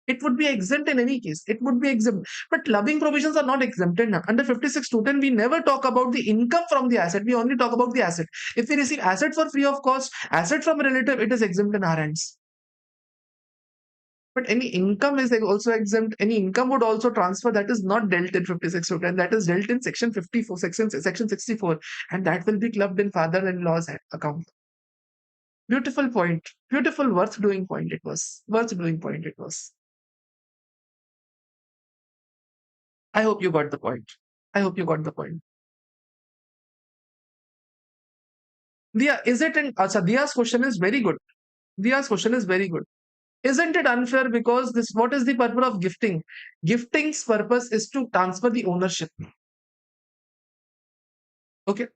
it would be exempt in any case. It would be exempt. But clubbing provisions are not exempted now. Under 56 to 10, we never talk about the income from the asset. We only talk about the asset. If we receive asset for free of cost, asset from a relative, it is exempt in our hands. But any income is also exempt. Any income would also transfer, that is not dealt in 56 to 10. That is dealt in section 54, section 64. And that will be clubbed in father-in-law's account. Beautiful point. Beautiful, worth doing point it was. Worth doing point it was. I hope you got the point. I hope you got the point. Dia, is it in Acha, Dia's question is very good. Dia's question is very good. Isn't it unfair because this what is the purpose of gifting? Gifting's purpose is to transfer the ownership. Okay.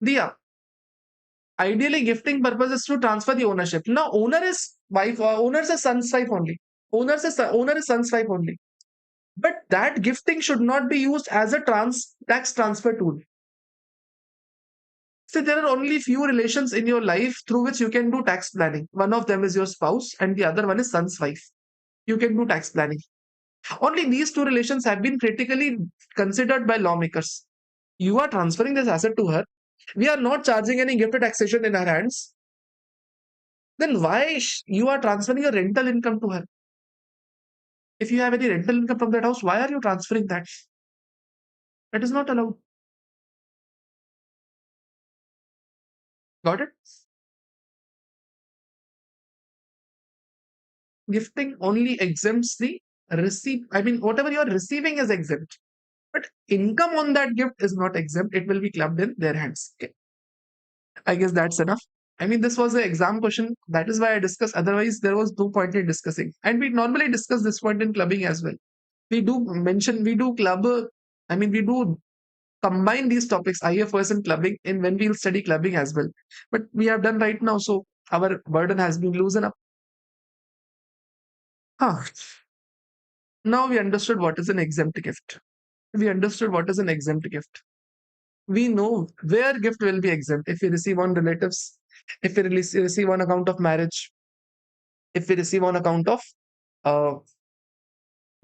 Dia, ideally gifting purpose is to transfer the ownership. Now owner is wife, owner is a son's wife only. Owner is son's wife only. But that gifting should not be used as a tax transfer tool. See, there are only few relations in your life through which you can do tax planning. One of them is your spouse, and the other one is son's wife. You can do tax planning. Only these two relations have been critically considered by lawmakers. You are transferring this asset to her. We are not charging any gift taxation in her hands. Then why you are transferring your rental income to her? If you have any rental income from that house, why are you transferring that? That is not allowed. Got it? Gifting only exempts the receipt. I mean, whatever you are receiving is exempt. But income on that gift is not exempt. It will be clubbed in their hands. Okay. I guess that's enough. I mean, this was an exam question. That is why I discussed. Otherwise, there was no point in discussing. And we normally discuss this point in clubbing as well. We do mention, we do club, I mean, we do combine these topics, IFRS and clubbing, in when we'll study clubbing as well. But we have done right now, so our burden has been loosened up. Huh. Now we understood what is an exempt gift. We understood what is an exempt gift. We know where gift will be exempt. If we receive on relatives, if we receive on account of marriage, if we receive on account of uh,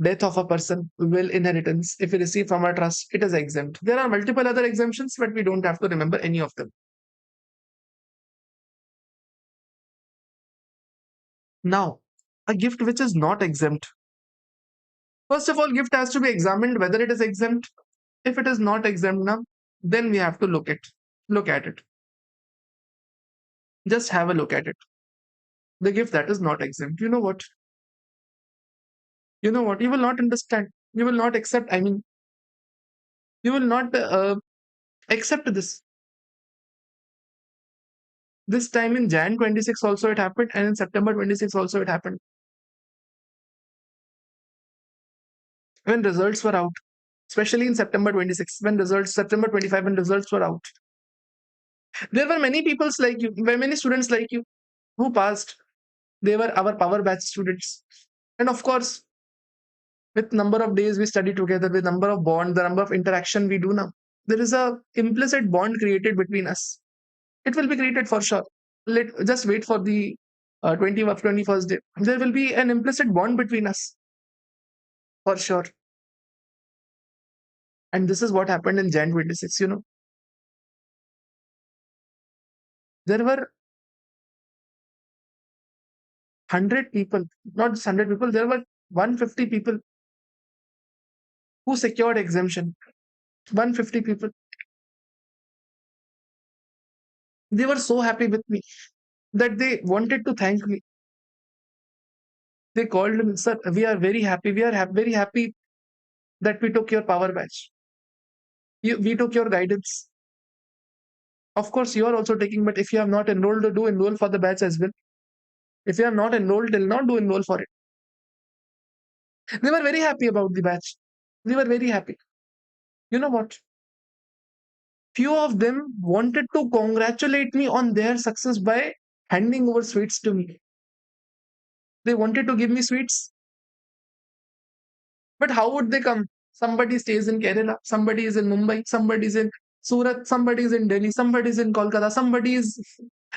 death of a person, will, inheritance, if we receive from a trust, it is exempt. There are multiple other exemptions, but we don't have to remember any of them. Now, a gift which is not exempt. First of all, gift has to be examined whether it is exempt. If it is not exempt now, then we have to look at it. Just have a look at it. The gift that is not exempt. You know what? You know what? You will not understand. You will not accept. I mean, you will not accept this. This time in Jan 26 also it happened, and in September 26 also it happened. When results were out, especially in September 26, when results, September 25, when results were out, there were many people like you, were many students like you who passed. They were our power batch students. And of course, with number of days we study together, with number of bond, the number of interaction we do now, there is a implicit bond created between us. It will be created for sure. Just wait for the 21st day. There will be an implicit bond between us for sure. And this is what happened in Jan 26. You know, there were 100 people, not just 100 people, there were 150 people who secured exemption. 150 people. They were so happy with me that they wanted to thank me. They called me, sir, we are very happy. We are very happy that we took your power batch. We took your guidance. Of course, you are also taking, but if you have not enrolled, do enroll for the batch as well. If you have not enrolled, till now, do enroll for it. They were very happy about the batch. They were very happy. You know what? Few of them wanted to congratulate me on their success by handing over sweets to me. They wanted to give me sweets. But how would they come? Somebody stays in Kerala, somebody is in Mumbai, somebody is in Surat, somebody is in Delhi, somebody is in Kolkata, somebody is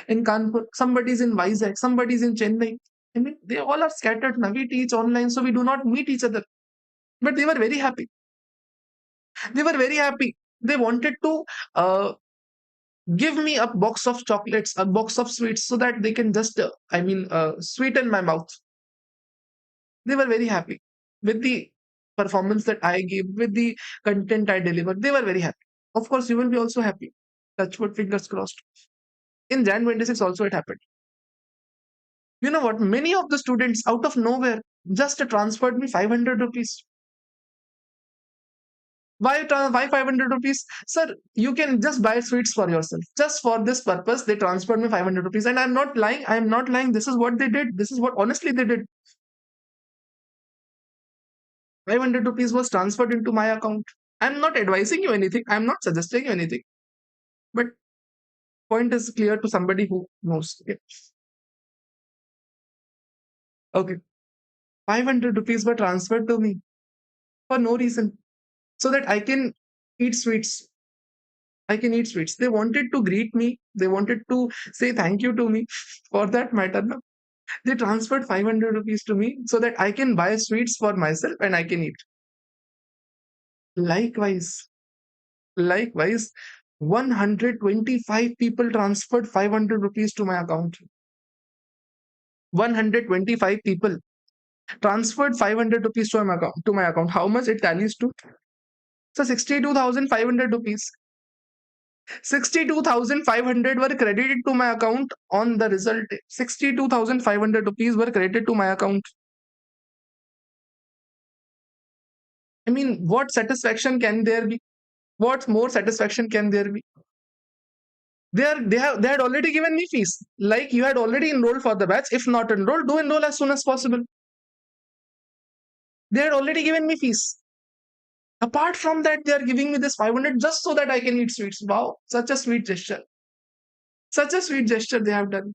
in Kanpur, somebody is in Vizag, somebody is in Chennai. I mean, they all are scattered now. We teach online, so we do not meet each other. But they were very happy. They were very happy. They wanted to give me a box of chocolates, a box of sweets, so that they can just, sweeten my mouth. They were very happy with the performance that I gave, with the content I delivered. They were very happy. Of course, you will be also happy. Touch wood, fingers crossed. In Jan 26 also it happened. You know what? Many of the students out of nowhere just transferred me 500 rupees. Why 500 rupees? Sir, you can just buy sweets for yourself. Just for this purpose, they transferred me 500 rupees. And I'm not lying. I'm not lying. This is what they did. This is what honestly they did. 500 rupees was transferred into my account. I'm not advising you anything. I'm not suggesting you anything. But point is clear to somebody who knows. Okay. Okay. 500 rupees were transferred to me for no reason. So that I can eat sweets. I can eat sweets. They wanted to greet me. They wanted to say thank you to me. For that matter, no? They transferred 500 rupees to me so that I can buy sweets for myself and I can eat. Likewise, likewise, 125 people transferred 500 rupees to my account. 125 people transferred 500 rupees to my account. How much it tallies to? So 62,500 rupees. 62,500 were credited to my account on the result. 62,500 rupees were credited to my account. I mean, what satisfaction can there be? What more satisfaction can there be? They had already given me fees. Like, you had already enrolled for the batch. If not enrolled, do enroll as soon as possible. They had already given me fees. Apart from that, they are giving me this 500 just so that I can eat sweets. Wow, such a sweet gesture. Such a sweet gesture they have done.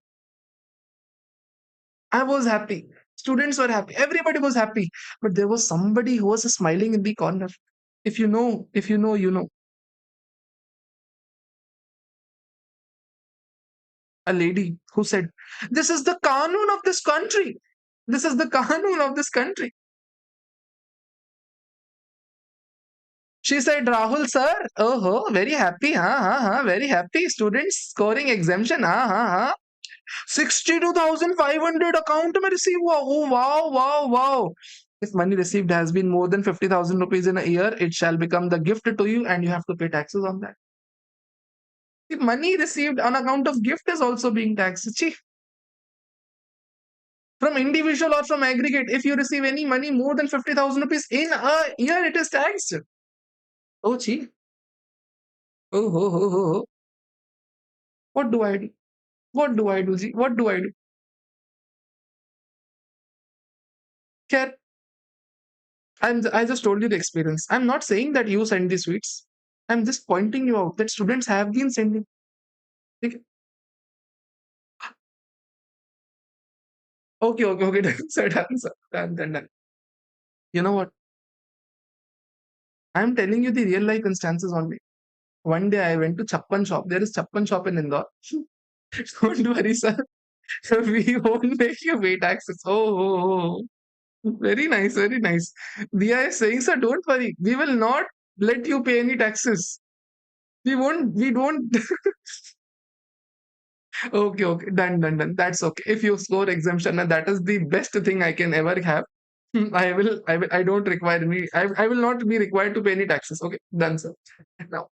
I was happy. Students were happy. Everybody was happy. But there was somebody who was smiling in the corner. If you know, you know. A lady who said, "This is the Kanun of this country. This is the Kanun of this country." She said, "Rahul sir, oh, very happy, very happy. Students scoring exemption, 62,500 account में receive हुआ. Oh, wow, wow, wow. If money received has been more than 50,000 rupees in a year, it shall become the gift to you and you have to pay taxes on that." The money received on account of gift is also being taxed. Chhi. From individual or from aggregate, if you receive any money more than 50,000 rupees in a year, it is taxed. Oh, chi. Oh. What do I do? What do I do, ji? What do I do? Khair, I just told you the experience. I'm not saying that you send the sweets. I'm just pointing you out that students have been sending. Okay, okay. Done, sir, done, sir. Done. You know what? I'm telling you the real life instances only. One day I went to Chappan shop. There is Chappan shop in Indore. Don't worry, sir. We won't make you pay taxes. Oh. Very nice, very nice. Diya is saying, sir, don't worry. We will not let you pay any taxes. We don't. Okay. Done. That's okay. If you score exemption, and that is the best thing I can ever have. I don't require any, I will not be required to pay any taxes. Okay, done, sir. Now,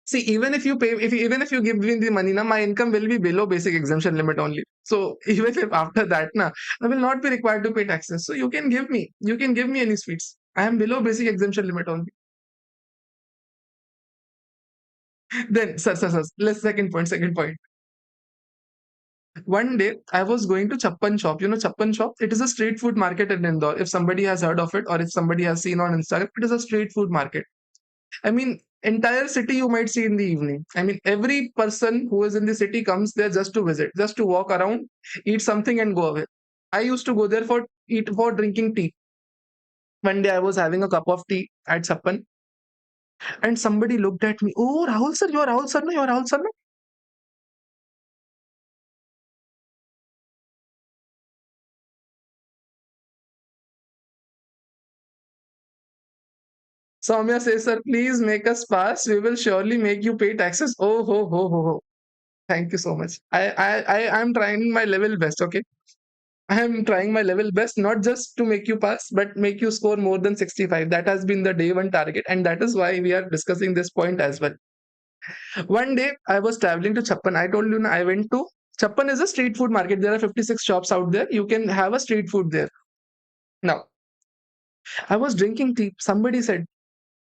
see, even if you give me the money, na, my income will be below basic exemption limit only. So even if after that, na, I will not be required to pay taxes. So you can give me any sweets. I am below basic exemption limit only. Then, sir, let's second point. One day, I was going to Chappan shop. You know Chappan shop? It is a street food market in Indore. If somebody has heard of it or if somebody has seen on Instagram, it is a street food market. I mean, entire city you might see in the evening. I mean, every person who is in the city comes there just to visit, just to walk around, eat something and go away. I used to go there for drinking tea. One day I was having a cup of tea at Sappan, and somebody looked at me. Oh, Rahul sir, you're Rahul sir, no? You're Rahul sir, no? Soumya says, sir, please make us pass. We will surely make you pay taxes. Oh, ho, ho, ho, ho. Thank you so much. I'm trying my level best. Okay, I am trying my level best, not just to make you pass, but make you score more than 65. That has been the day one target, and that is why we are discussing this point as well. One day, I was traveling to Chappan. I told you, I went to Chappan is a street food market. There are 56 shops out there. You can have a street food there. Now, I was drinking tea. Somebody said,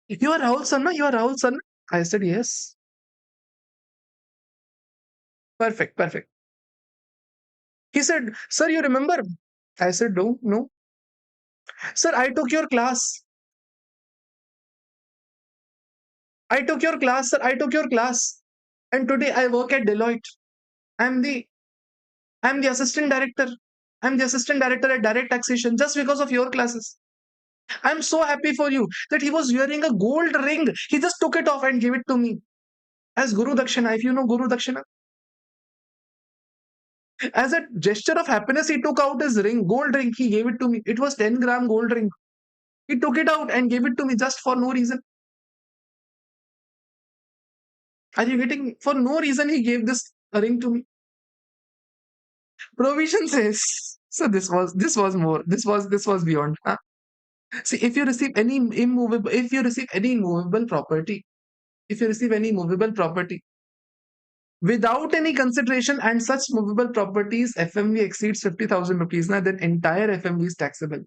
"You are Rahul Sarna? You are Rahul Sarna?" I said, "Yes." Perfect, perfect. He said, "Sir, you remember?" I said, "No, no." "Sir, I took your class. I took your class, sir. I took your class. And today I work at Deloitte. I'm the I'm the assistant director. I'm the assistant director at direct taxation just because of your classes. I'm so happy for you." That he was wearing a gold ring. He just took it off and gave it to me as Guru Dakshina. If you know Guru Dakshina, as a gesture of happiness, he took out his ring, gold ring. He gave it to me. It was 10-gram gold ring. He took it out and gave it to me just for no reason. Are you getting? For no reason, he gave this ring to me. Provision says. So this was beyond. Huh? See, if you receive any immovable, if you receive any movable property, if you receive any movable property without any consideration, and such movable properties FMV exceeds 50,000 rupees, now then entire FMV is taxable.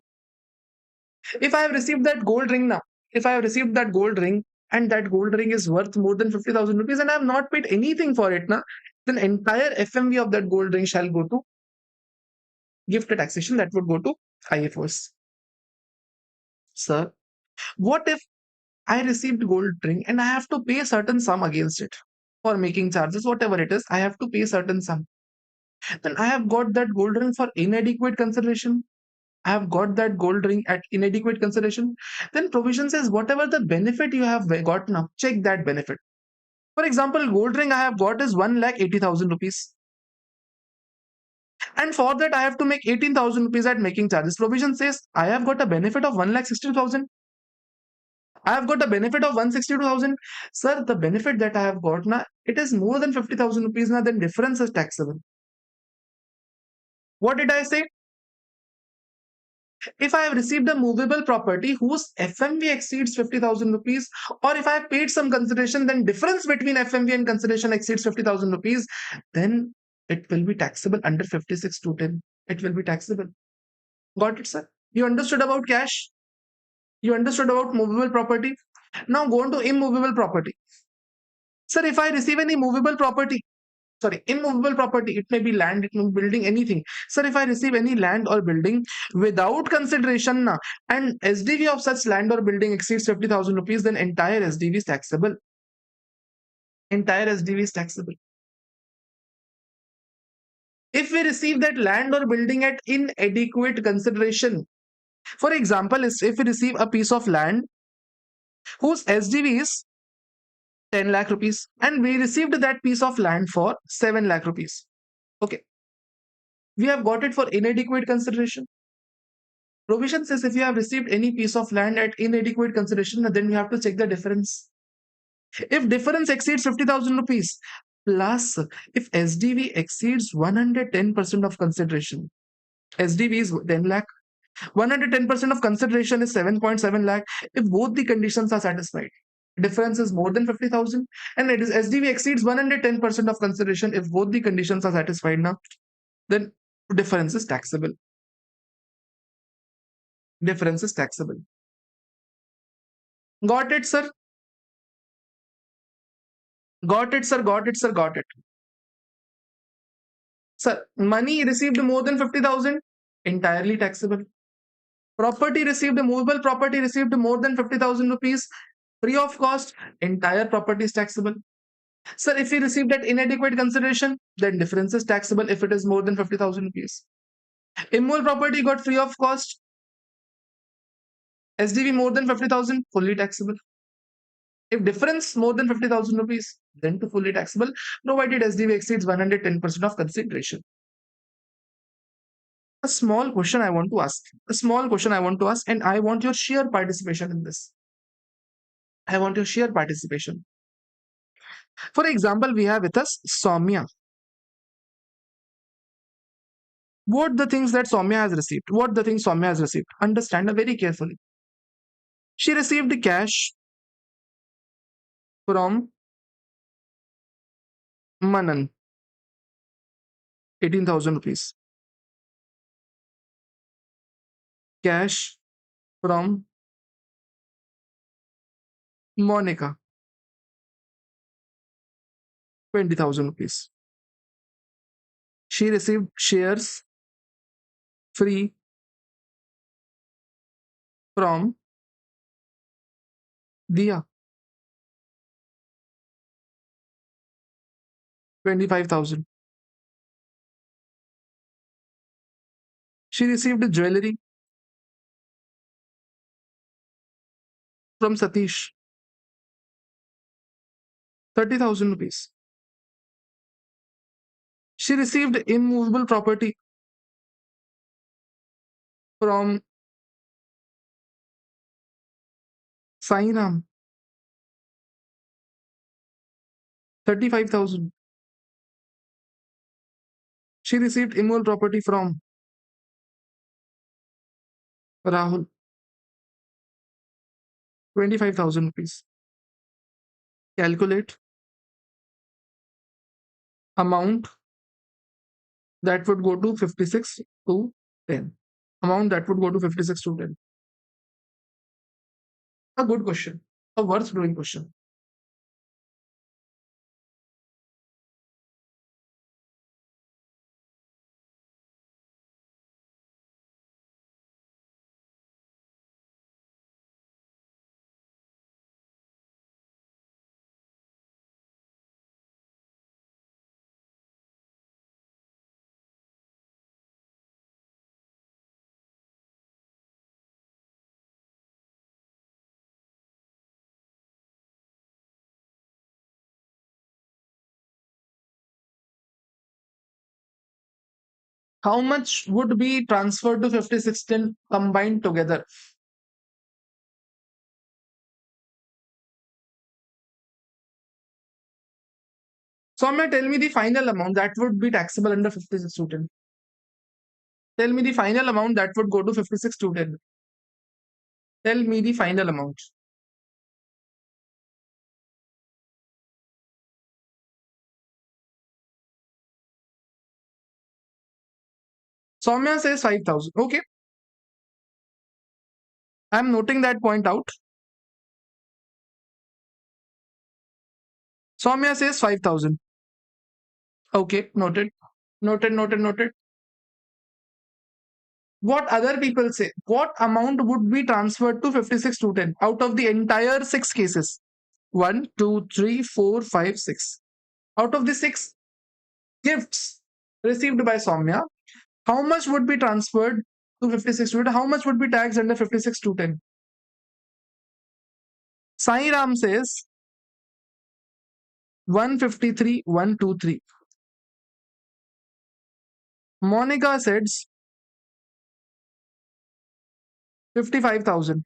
If I have received that gold ring now, if I have received that gold ring and that gold ring is worth more than 50,000 rupees and I have not paid anything for it now, then entire FMV of that gold ring shall go to gift taxation, that would go to IFOs. Sir, what if I received gold ring and I have to pay a certain sum against it for making charges, whatever it is, I have to pay a certain sum. Then I have got that gold ring for inadequate consideration. I have got that gold ring at inadequate consideration. Then provision says whatever the benefit you have got now, check that benefit. For example, gold ring I have got is 1,80,000 rupees. And for that I have to make 18,000 rupees at making charges. Provision says I have got a benefit of 1,60,000. I have got a benefit of 162,000. Sir, the benefit that I have got now, it is more than 50,000 rupees now, then difference is taxable. What did I say? If I have received a movable property whose FMV exceeds 50,000 rupees, or if I have paid some consideration, then difference between FMV and consideration exceeds 50,000 rupees, then it will be taxable under 56 to 10. It will be taxable. Got it, sir? You understood about cash? You understood about movable property? Now go on to immovable property. Sir, if I receive any movable property, sorry, immovable property, it may be land, it may be building, anything. Sir, if I receive any land or building without consideration and SDV of such land or building exceeds 50,000 rupees, then entire SDV is taxable. Entire SDV is taxable. If we receive that land or building at inadequate consideration, for example, if we receive a piece of land whose SDV is 10 lakh rupees and we received that piece of land for 7 lakh rupees. Okay. We have got it for inadequate consideration. Provision says if you have received any piece of land at inadequate consideration, then you have to check the difference. If difference exceeds 50,000 rupees, plus if SDV exceeds 110% of consideration, SDV is 10 lakh, 110% of consideration is 7.7 lakh. If both the conditions are satisfied, difference is more than 50,000, and it is SDV exceeds 110% of consideration. If both the conditions are satisfied now, then difference is taxable. Difference is taxable. Got it, sir? Got it, sir. Got it, sir. Got it. Sir, money received more than 50,000, entirely taxable. Property received, movable property received more than 50,000 rupees, free of cost, entire property is taxable. Sir, if we received at inadequate consideration, then difference is taxable if it is more than 50,000 rupees. Immole property got free of cost. SDV more than 50,000, fully taxable. If difference more than 50,000 rupees, then to fully taxable, provided SDV exceeds 110% of consideration. A small question I want to ask. A small question I want to ask, and I want your sheer participation in this. I want your sheer participation. For example, we have with us Soumya. What the things that Soumya has received? What the things Soumya has received? Understand very carefully. She received cash from Manan, 18,000 rupees. Cash from Monica, 20,000 rupees. She received shares free from Dia, 25,000. She received jewelry from Satish, 30,000 rupees. She received immovable property from Sainam, 35,000. She received immovable property from Rahul, 25,000 rupees. Calculate amount that would go to 56 to 10. Amount that would go to 56 to 10. A good question. A worth doing question. How much would be transferred to 5610 combined together? Soumya, tell me the final amount that would be taxable under 56 to 10. Tell me the final amount that would go to 56 to 10. Tell me the final amount. Soumya says 5,000. Okay. I'm noting that point out. Soumya says 5,000. Okay. Noted. Noted, noted, noted. What other people say? What amount would be transferred to 56 to 10 out of the entire six cases? 1, 2, 3, 4, 5, 6. Out of the six gifts received by Soumya, how much would be transferred to 56 to 10? How much would be taxed under 56 to 10? Sai Ram says 153, 123. Monica says 55,000.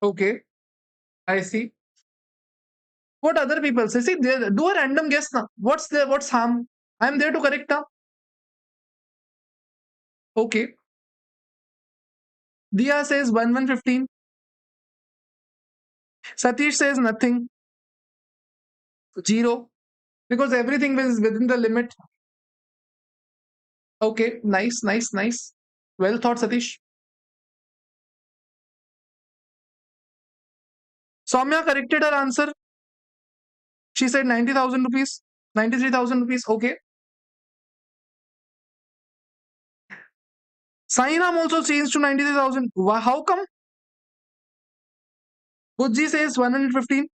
Okay, I see. What other people say? See, do a random guess now. What's harm? I'm there to correct now. Okay. Dia says 115. Satish says nothing. 0. Because everything is within the limit. Okay, nice, nice, nice. Well thought, Satish. Soumya corrected her answer. She said 90,000 rupees. 93,000 rupees. Okay. Sainam also changed to 93,000. How come? Bujji says 115.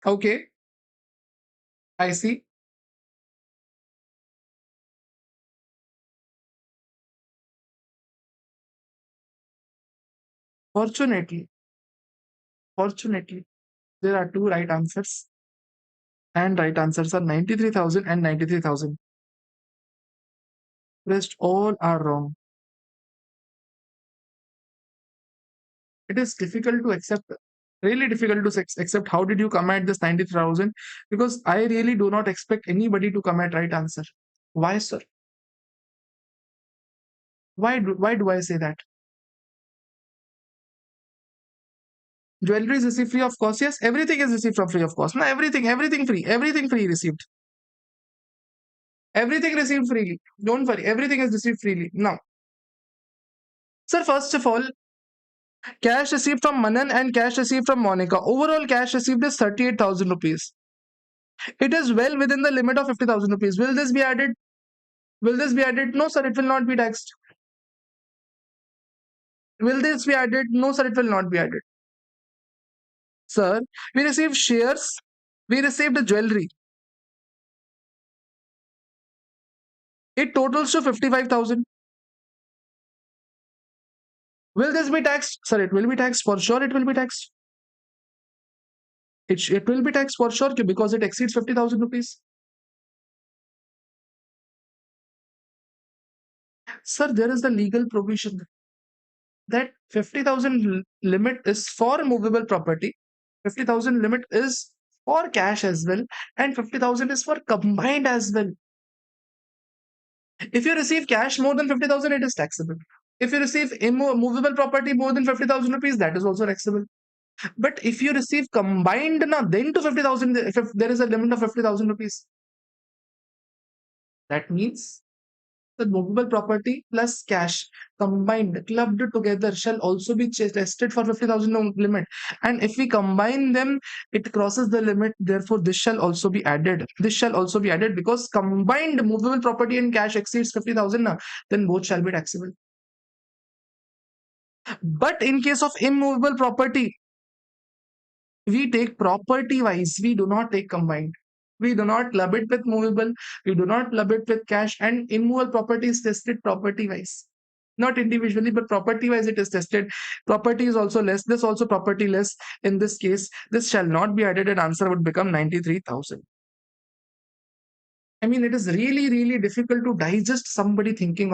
Okay, I see. Fortunately, fortunately, there are two right answers, and right answers are 93,000 and 93,000. Rest all are wrong. It is difficult to accept, really difficult to accept. How did you come at this 90,000? Because I really do not expect anybody to come at right answer. Why, sir? Why do I say that? Jewelry is received free of cost. Yes, everything is received from free of cost. No, everything free received. Everything received freely. Don't worry, everything is received freely. Now, sir, first of all, cash received from Manan and cash received from Monica. Overall cash received is 38,000 rupees. It is well within the limit of 50,000 rupees. Will this be added? Will this be added? No, sir, it will not be taxed. Will this be added? No, sir, it will not be added. Sir, we received shares, we received jewelry. It totals to 55,000. Will this be taxed? Sir, it will be taxed. For sure, it will be taxed. It will be taxed for sure because it exceeds 50,000 rupees. Sir, there is the legal provision that 50,000 limit is for movable property, 50,000 limit is for cash as well, and 50,000 is for combined as well. If you receive cash more than 50,000, it is taxable. If you receive immovable property more than 50,000 rupees, that is also taxable. But if you receive combined, now then to 50,000, if there is a limit of 50,000 rupees, that means the movable property plus cash combined, clubbed together, shall also be tested for 50,000 limit. And if we combine them, it crosses the limit. Therefore, this shall also be added. This shall also be added because combined movable property and cash exceeds 50,000 now, then both shall be taxable. But in case of immovable property, we take property wise, we do not take combined. We do not club it with movable, we do not club it with cash, and immovable property is tested property wise. Not individually, but property wise it is tested. Property is also less, this also property less. In this case, this shall not be added and answer would become 93,000. I mean, it is really, really difficult to digest somebody thinking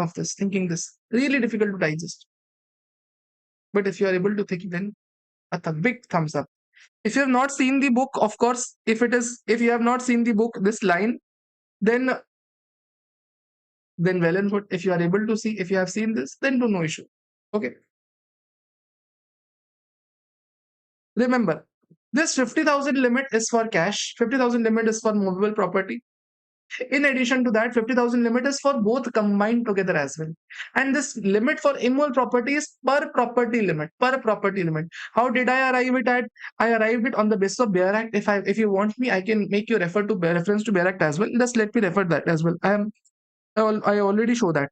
this. Really difficult to digest. But if you are able to think, then a big thumbs up. If you have not seen the book, of course, if you have not seen the book, this line, then well and good. If you are able to see, if you have seen this, then no issue. Okay. Remember, this 50,000 limit is for cash, 50,000 limit is for movable property. In addition to that, 50,000 limit is for both combined together as well. And this limit for immovable property is per property limit. Per property limit. How did I arrive it at? I arrived it on the basis of Bear Act. If you want me, I can make you refer to reference to Bear Act as well. Just let me refer that as well. I already show that.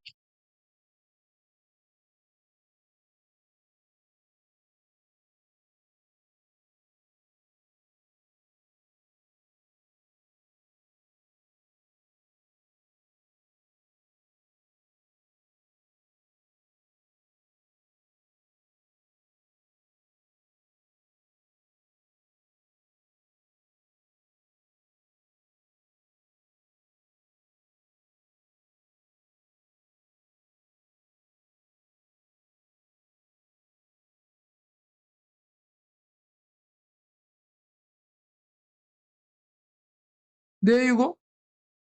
There you go.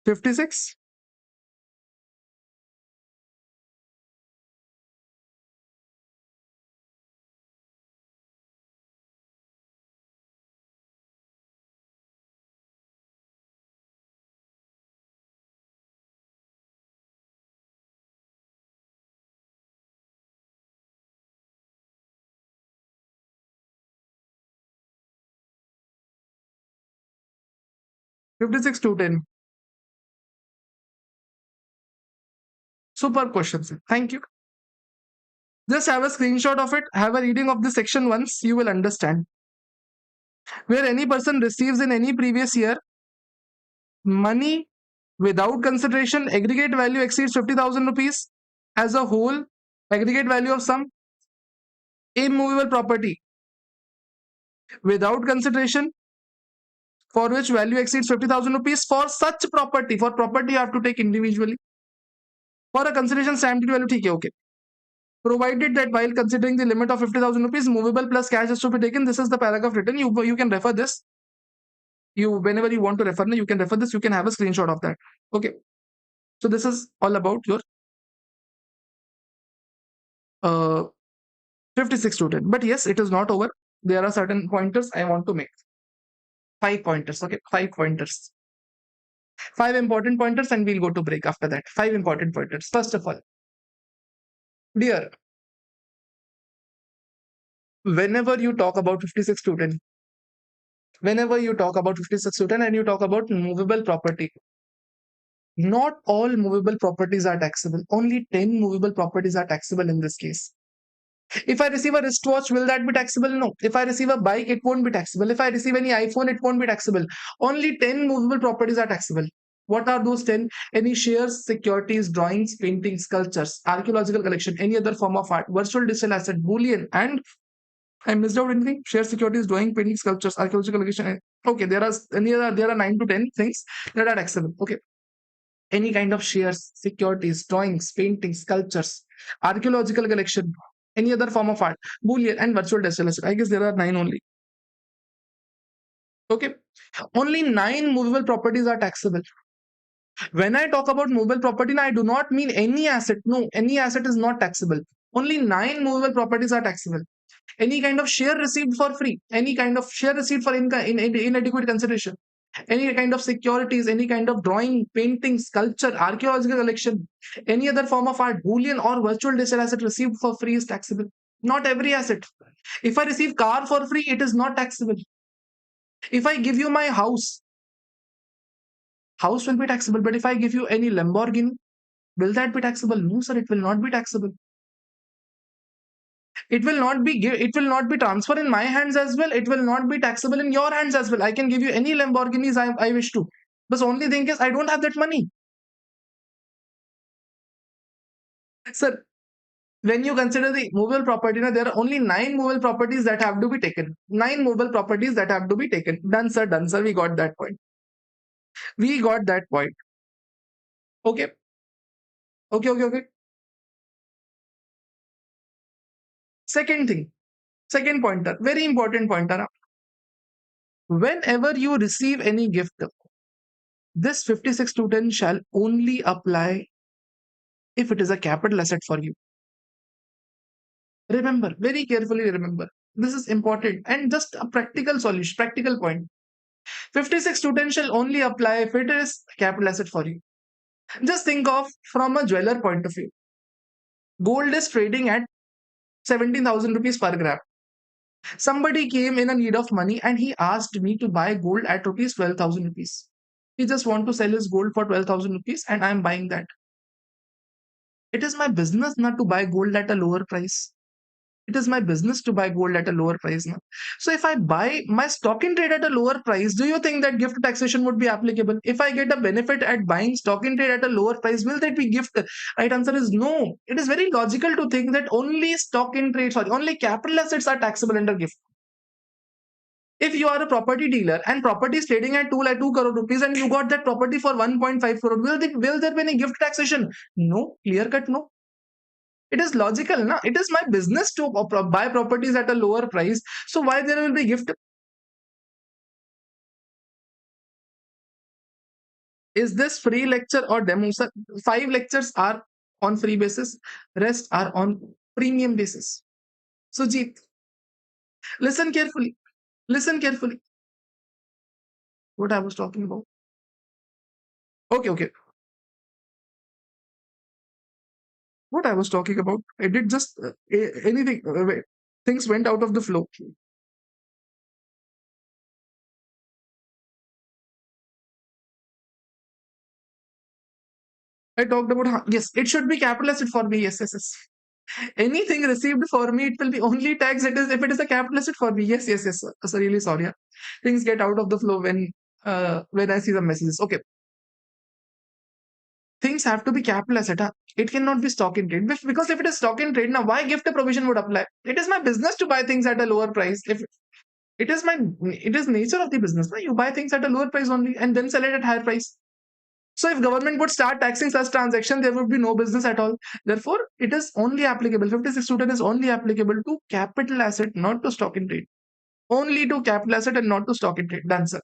56. 56 to 10. Super question, sir. Thank you. Just have a screenshot of it, have a reading of this section once, you will understand. where any person receives in any previous year money without consideration, aggregate value exceeds 50,000 rupees as a whole, aggregate value of some immovable property without consideration for which value exceeds 50,000 rupees. For such property, for property you have to take individually. For a consideration stamp duty value, ठीक है, okay. Provided that while considering the limit of 50,000 rupees, movable plus cash is to be taken. This is the paragraph written. You can refer this. Whenever you want to refer, you can refer this. You can have a screenshot of that. Okay. So this is all about your 56 student. But yes, it is not over. There are certain pointers I want to make. 5 pointers. Okay, 5 pointers. 5 important pointers, and we'll go to break after that. 5 important pointers. First of all, dear, whenever you talk about 56 student, and you talk about movable property, not all movable properties are taxable. Only 10 movable properties are taxable in this case. If I receive a wristwatch, will that be taxable? No. If I receive a bike, it won't be taxable. If I receive any iPhone, it won't be taxable. Only 10 movable properties are taxable. What are those 10? Any shares, securities, drawings, paintings, sculptures, archaeological collection, any other form of art, virtual digital asset, bullion, and I missed out anything? Share, securities, drawing, painting, sculptures, archaeological collection. Okay, there are 9 to 10 things that are taxable. Okay. Any kind of shares, securities, drawings, paintings, sculptures, archaeological collection, any other form of art, bullion, and virtual digital asset. I guess there are 9 only. Okay. Only 9 movable properties are taxable. When I talk about movable property, I do not mean any asset. No, any asset is not taxable. Only 9 movable properties are taxable. Any kind of share received for free, any kind of share received for inadequate consideration, any kind of securities, any kind of drawing, painting, sculpture, archaeological collection, any other form of art, bullion, or virtual digital asset received for free is taxable. Not every asset. If I receive car for free, it is not taxable. If I give you my house will be taxable. But if I give you any Lamborghini, will that be taxable? No, sir, it will not be taxable. It will not be transferred in my hands as well. It will not be taxable in your hands as well. I can give you any Lamborghinis I wish to. But the only thing is I don't have that money. Sir, when you consider the movable property, there are only 9 movable properties that have to be taken. 9 movable properties that have to be taken. Done, sir. Done, sir. We got that point. We got that point. Okay. Okay. Second thing. Second pointer. Very important pointer. Whenever you receive any gift, this 56 student shall only apply if it is a capital asset for you. Remember, very carefully remember. This is important and just a practical solution, practical point. 56 students shall only apply if it is a capital asset for you. Just think of from a jeweler point of view. Gold is trading at 17,000 rupees per gram. Somebody came in a need of money and he asked me to buy gold at rupees 12,000 rupees. He just want to sell his gold for 12,000 rupees and I am buying that. It is my business not to buy gold at a lower price. It is my business to buy gold at a lower price now. So if I buy my stock in trade at a lower price, do you think that gift taxation would be applicable? If I get a benefit at buying stock in trade at a lower price, will that be gift? Right answer is no. It is very logical to think that only stock in trade, only capital assets are taxable under gift. If you are a property dealer and property is trading at 2 crore rupees and you got that property for 1.5 crore, will there be any gift taxation? No, clear cut no. It is logical, na? It is my business to buy properties at a lower price. So why there will be gift? Is this free lecture or demo? Sir, 5 lectures are on free basis. Rest are on premium basis. So Jeet, listen carefully. Listen carefully. What I was talking about. Okay. What I was talking about. I did just anything. Things went out of the flow. I talked about yes, it should be capital asset for me. Yes. Anything received for me, it will be only tax. It is if it is a capital asset for me. Yes, yes, yes. Sir. So really sorry. Yeah. Things get out of the flow when I see the messages. Okay, things have to be capital asset. Huh? It cannot be stock in trade because if it is stock in trade, now why gift provision would apply? It is my business to buy things at a lower price. If it is my it is nature of the business. Right? You buy things at a lower price only and then sell it at higher price. So if government would start taxing such transactions, there would be no business at all. Therefore, it is only applicable. 56 student is only applicable to capital asset, not to stock in trade. Only to capital asset and not to stock in trade. Done, sir.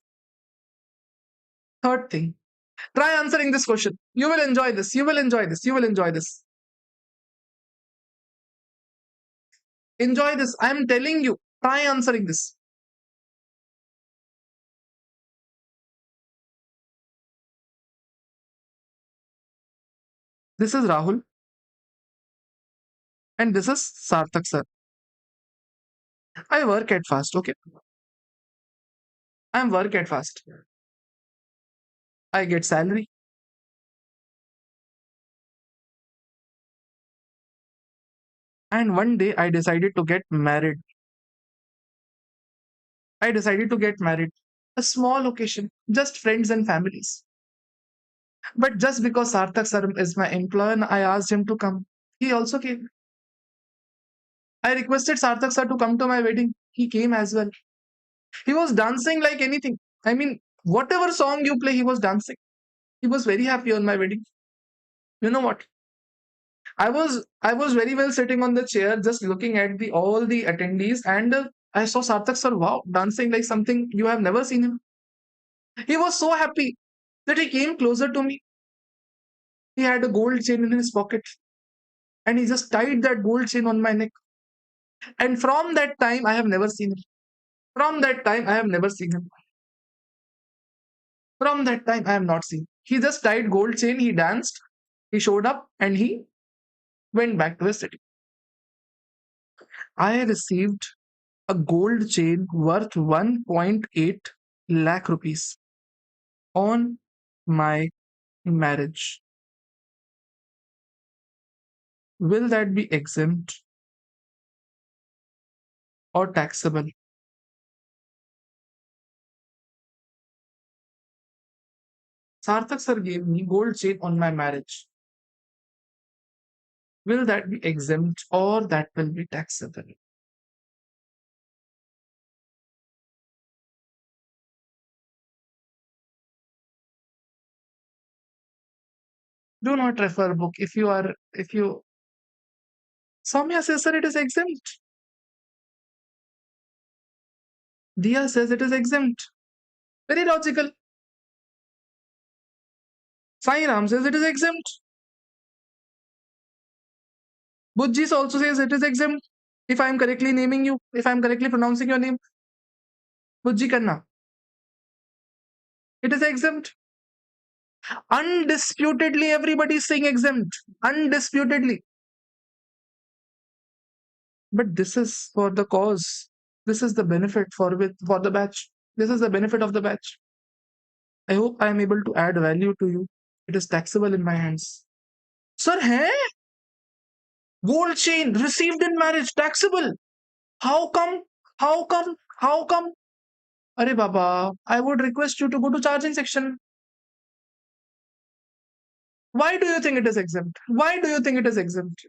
Third thing. Try answering this question. You will enjoy this. You will enjoy this. You will enjoy this. Enjoy this. I am telling you. Try answering this. This is Rahul and this is Sarthak, sir. I work at fast. Okay. I am work at fast. I get salary. And one day I decided to get married. I decided to get married. A small occasion, just friends and families. But just because Sarthak sir is my employer, and I asked him to come. He also came. I requested Sarthak sir to come to my wedding. He came as well. He was dancing like anything. I mean, whatever song you play, he was dancing. He was very happy on my wedding. You know what? I was very well sitting on the chair, just looking at the all the attendees, and I saw Sarthak sir, wow, dancing like something you have never seen him. He was so happy that he came closer to me. He had a gold chain in his pocket, and he just tied that gold chain on my neck. And from that time, I have never seen him. From that time, I have never seen him. From that time, I have not seen. He just tied gold chain. He danced. He showed up, and he went back to his city. I received a gold chain worth 1.8 lakh rupees on my marriage. Will that be exempt or taxable? Sarthak sir gave me gold chain on my marriage. Will that be exempt or that will be taxable? Do not refer book if you Soumya says sir it is exempt. Dia says it is exempt. Very logical. Sai Ram says it is exempt. Bujji also says it is exempt. If I am correctly naming you, if I am correctly pronouncing your name, Bujji Kanna. It is exempt. Undisputedly, everybody is saying exempt. Undisputedly. But this is for the cause. This is the benefit for the batch. This is the benefit of the batch. I hope I am able to add value to you. It is taxable in my hands. Sir, hey? Gold chain received in marriage, taxable. How come? How come? How come? Arey Baba, I would request you to go to charging section. Why do you think it is exempt? Why do you think it is exempt?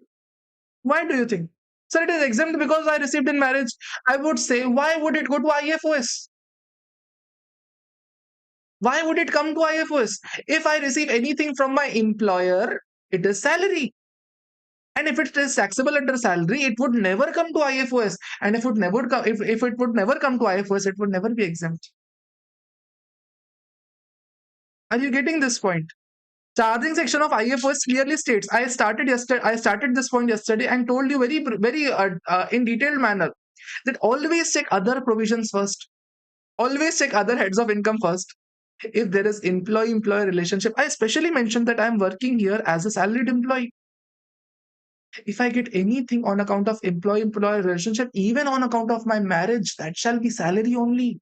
Why do you think? Sir, it is exempt because I received in marriage. I would say, why would it go to IFOS? Why would it come to IFOS? If I receive anything from my employer, it is salary. And if it is taxable under salary, it would never come to IFOS. And if it would never come to IFOS, it would never be exempt. Are you getting this point? Charging section of IFOS clearly states. I started this point yesterday and told you very in detailed manner that always check other provisions first. Always check other heads of income first. If there is employee-employer relationship, I especially mentioned that I am working here as a salaried employee. If I get anything on account of employee-employer relationship, even on account of my marriage, that shall be salary only.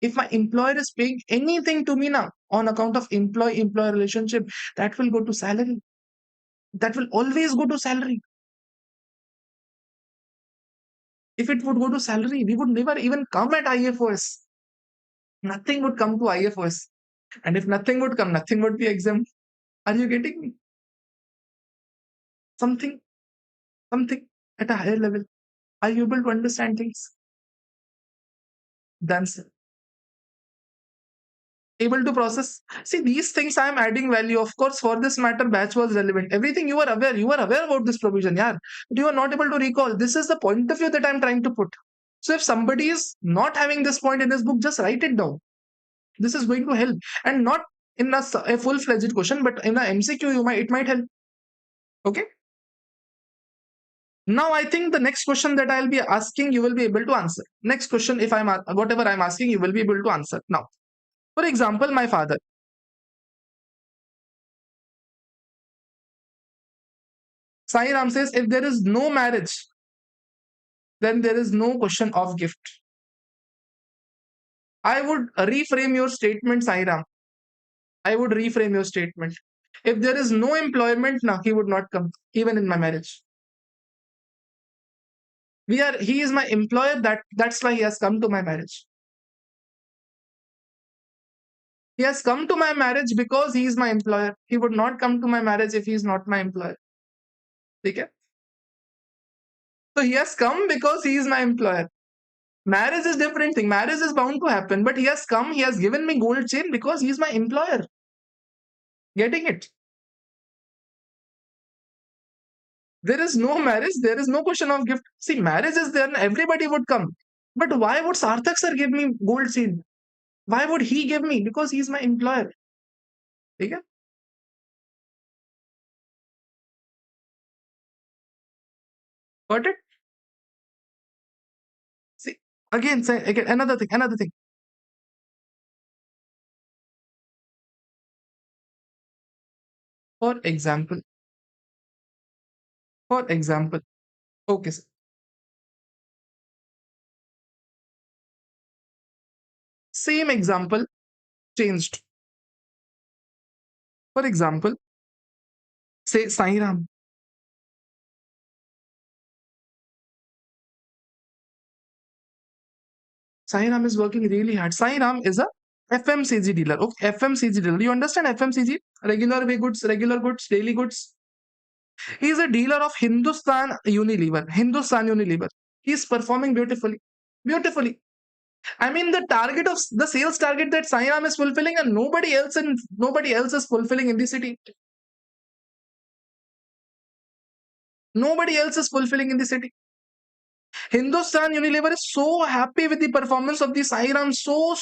If my employer is paying anything to me now on account of employee-employer relationship, that will go to salary. That will always go to salary. If it would go to salary, we would never even come at IFOS. Nothing would come to IFOS. And if nothing would come, nothing would be exempt. Are you getting me? Something, something at a higher level. Are you able to understand things? Then able to process. See, these things I am adding value. Of course, for this matter, batch was relevant. Everything you are aware. You are aware about this provision, yeah. But you are not able to recall. This is the point of view that I am trying to put. So if somebody is not having this point in his book, just write it down. This is going to help, and not in a full-fledged question, but in a MCQ, it might help. Okay. Now I think the next question that I'll be asking, you will be able to answer. Next question, if whatever I'm asking, you will be able to answer. Now, for example, my father. Sai Ram says, if there is no marriage, then there is no question of gift. I would reframe your statement, Sai Ram. I would reframe your statement. If there is no employment, now he would not come, even in my marriage. He is my employer, that's why he has come to my marriage. He has come to my marriage because he is my employer. He would not come to my marriage if he is not my employer. Okay? So he has come because he is my employer. Marriage is different thing. Marriage is bound to happen, but he has come, he has given me gold chain because he is my employer. Getting it? There is no marriage, there is no question of gift. See, marriage is there and everybody would come. But why would Sarthak sir give me gold chain? Why would he give me? Because he is my employer. Okay? Got it? See, again, another thing. For example, okay, sir. Same example changed. For example, say Sai Ram. Sai Ram is working really hard. Sai Ram is a FMCG dealer. Okay, FMCG dealer. You understand FMCG? Regular way goods, regular goods, daily goods. He is a dealer of Hindustan Unilever. Hindustan Unilever. He is performing beautifully. Beautifully. I mean, the sales target that Sai Ram is fulfilling, and nobody else is fulfilling in the city. Nobody else is fulfilling in the city. Hindustan Unilever is so happy with the performance of the Sai Ram, so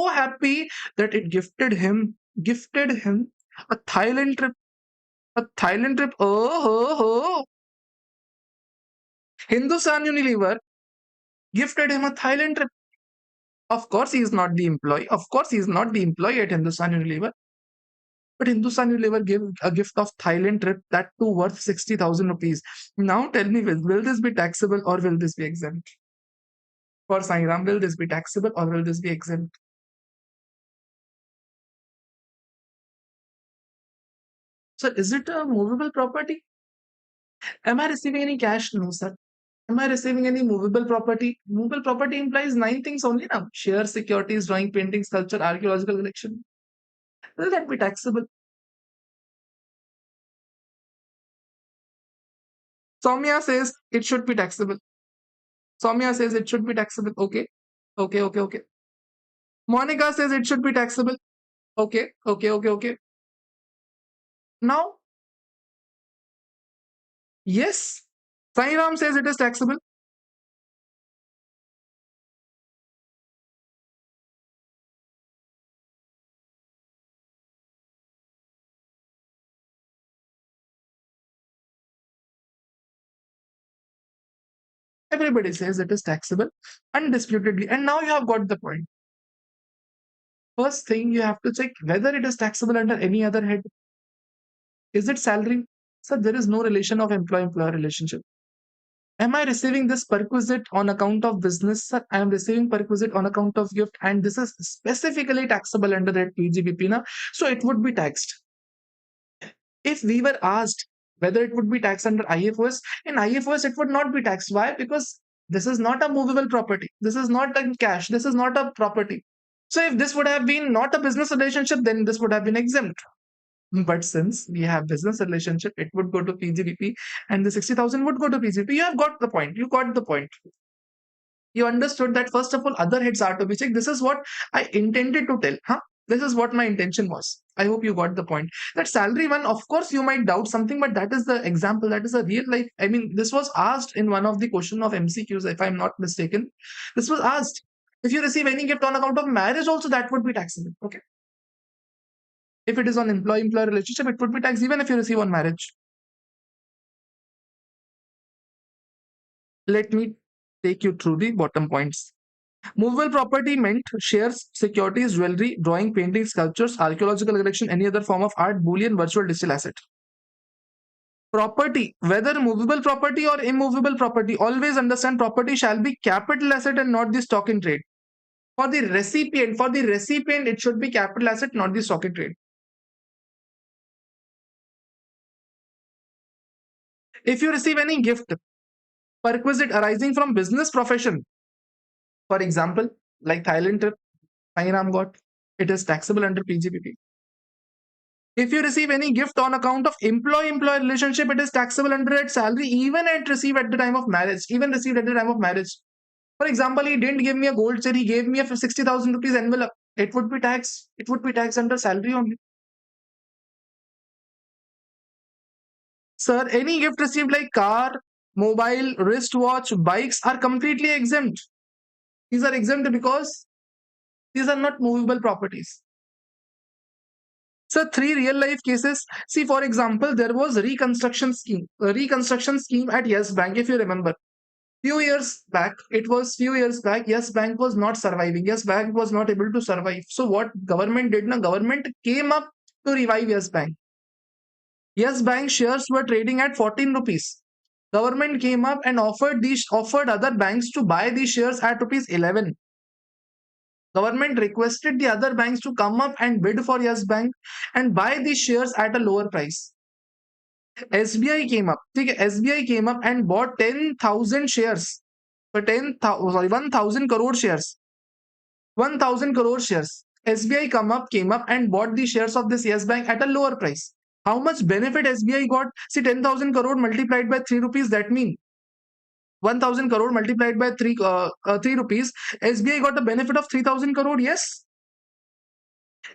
happy that it gifted him a Thailand trip. A Thailand trip. Oh. Hindustan Unilever gifted him a Thailand trip. Of course, he is not the employee. Of course, he is not the employee at Hindustan Unilever. But Hindustan Unilever gave a gift of Thailand trip, that too worth 60,000 rupees. Now tell me, will this be taxable or will this be exempt? For Sai Ram, will this be taxable or will this be exempt? Sir, is it a movable property? Am I receiving any cash? No, sir. Am I receiving any movable property? Movable property implies 9 things only now. Shares, securities, drawing, painting, sculpture, archaeological collection. Will that be taxable? Soumya says it should be taxable. Soumya says it should be taxable. Okay. Okay. Monica says it should be taxable. Okay. Now, yes. Sai Ram says it is taxable. Everybody says it is taxable undisputedly. And now you have got the point. First thing, you have to check whether it is taxable under any other head. Is it salary? So there is no relation of employee-employer relationship. Am I receiving this perquisite on account of business? Sir, I am receiving perquisite on account of gift, and this is specifically taxable under that PGBP. So it would be taxed. If we were asked whether it would be taxed under IFOS, in IFOS it would not be taxed. Why? Because This is not a movable property. This is not a cash. This is not a property. So if this would have been not a business relationship, then this would have been exempt. But since we have business relationship, it would go to PGBP and the 60,000 would go to PGBP. You have got the point. You got the point. You understood that first of all, other heads are to be checked. This is what I intended to tell. Huh? This is what my intention was. I hope you got the point. That salary one, of course, you might doubt something, but that is the example. That is a real life. I mean, this was asked in one of the question of MCQs, if I'm not mistaken. This was asked. If you receive any gift on account of marriage, also that would be taxable. Okay. If it is on employee-employer relationship, it would be taxed even if you receive on marriage. Let me take you through the bottom points. Movable property meant shares, securities, jewelry, drawing, painting, sculptures, archaeological collection, any other form of art, bullion, virtual digital asset. Property, whether movable property or immovable property, always understand property shall be capital asset and not the stock in trade. For the recipient, it should be capital asset, not the stock in trade. If you receive any gift, perquisite arising from business profession, for example, like Thailand trip, Thairam got, it is taxable under PGBP. If you receive any gift on account of employee-employee relationship, it is taxable under its salary, even at received at the time of marriage. Even received at the time of marriage. For example, he didn't give me a gold chain, he gave me a 60,000 rupees envelope. It would be taxed. It would be taxed under salary only. Sir, any gift received like car, mobile, wristwatch, bikes are completely exempt. These are exempt because these are not movable properties. So three real life cases. See, for example, there was a reconstruction scheme at Yes Bank, if you remember. Few years back, Yes Bank was not surviving. Yes Bank was not able to survive. So what government did? Now, government came up to revive Yes Bank. Yes Bank shares were trading at 14 rupees. Government came up and offered other banks to buy these shares at rupees 11. Government requested the other banks to come up and bid for Yes Bank and buy these shares at a lower price. SBI came up. SBI came up and bought 10,000 shares for 1,000 crore shares. 1,000 crore shares. SBI came up and bought the shares of this Yes Bank at a lower price. How much benefit SBI got? See, 10,000 crore multiplied by 3 rupees, that means 1,000 crore multiplied by 3 rupees. SBI got a benefit of 3,000 crore, yes.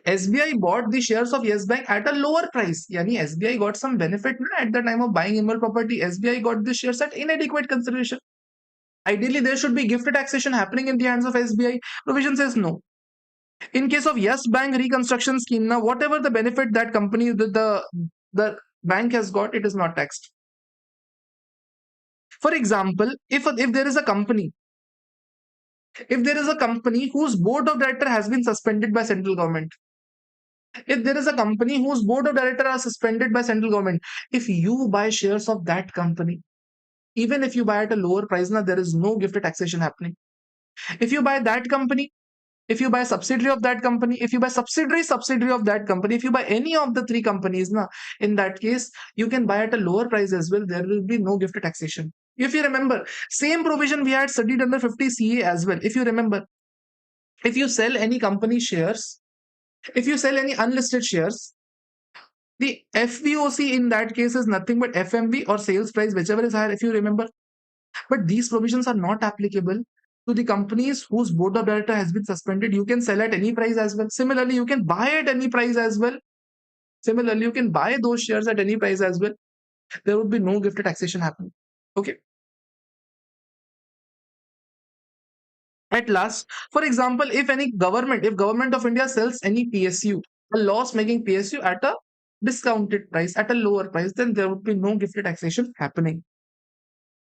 SBI bought the shares of Yes Bank at a lower price. Yani SBI got some benefit at the time of buying immovable property. SBI got the shares at inadequate consideration. Ideally, there should be gift taxation happening in the hands of SBI. Provision says no. In case of Yes Bank reconstruction scheme, now whatever the benefit that company, the bank has got, it is not taxed. For example, if there is a company, whose board of director has been suspended by central government, if there is a company whose board of director are suspended by central government, if you buy shares of that company, even if you buy at a lower price, now there is no gift taxation happening. If you buy that company, if you buy subsidiary of that company, if you buy subsidiary of that company, if you buy any of the three companies, now in that case, you can buy at a lower price as well. There will be no gift taxation. If you remember, same provision we had studied under 50 CA as well. If you remember, if you sell any company shares, if you sell any unlisted shares, the FVOC in that case is nothing but FMV or sales price, whichever is higher, if you remember. But these provisions are not applicable to the companies whose board of director has been suspended. You can sell at any price as well. Similarly, you can buy at any price as well. Similarly, you can buy those shares at any price as well. There would be no gift taxation happening. Okay. At last, for example, if government of India sells any PSU, a loss-making PSU at a discounted price, at a lower price, then there would be no gift taxation happening.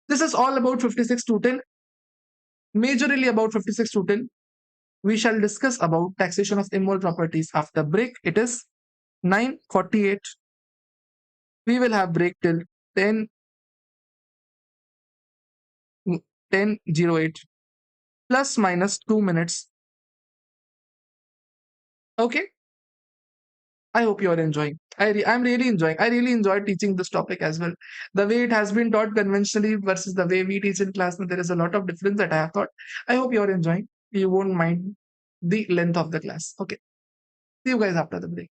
This is all about 56 to 10, majorly about 56 to 10. We shall discuss about taxation of immovable properties after break. It is 9:48. We will have break till 10:08 plus minus 2 minutes. Okay. I hope you are enjoying. I'm really enjoying. I really enjoy teaching this topic as well. The way it has been taught conventionally versus the way we teach in class, there is a lot of difference that I have thought. I hope you are enjoying. You won't mind the length of the class. Okay. See you guys after the break.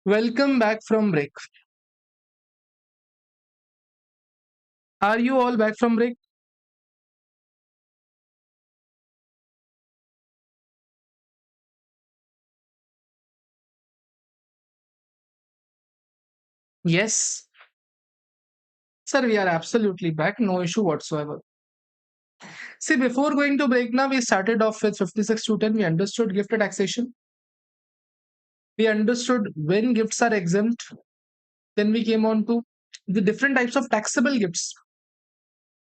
Welcome back from break. Are you all back from break? Yes. Sir, we are absolutely back. No issue whatsoever. See, before going to break now, we started off with 56 to 10. We understood gift taxation. We understood when gifts are exempt. Then we came on to the different types of taxable gifts.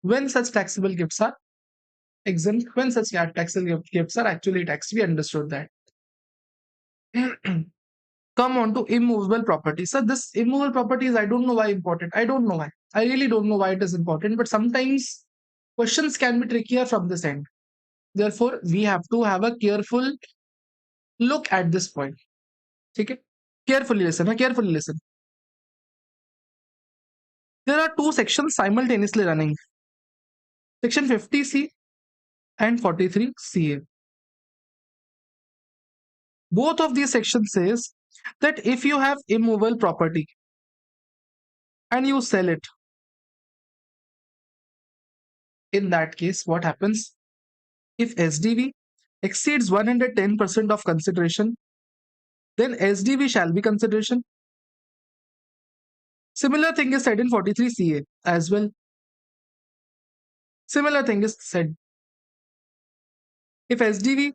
When such taxable gifts are exempt, when such taxable gifts are actually taxed. We understood that. Come on to immovable property. So this immovable properties, I don't know why important. I don't know why. I really don't know why it is important. But sometimes questions can be trickier from this end. Therefore, we have to have a careful look at this point. Okay? Carefully listen. Carefully listen. There are two sections simultaneously running. Section 50C and 43CA. Both of these sections says that if you have immovable property and you sell it, in that case, what happens? If SDV exceeds 110% of consideration, then SDV shall be consideration. Similar thing is said in 43CA as well. Similar thing is said. If SDV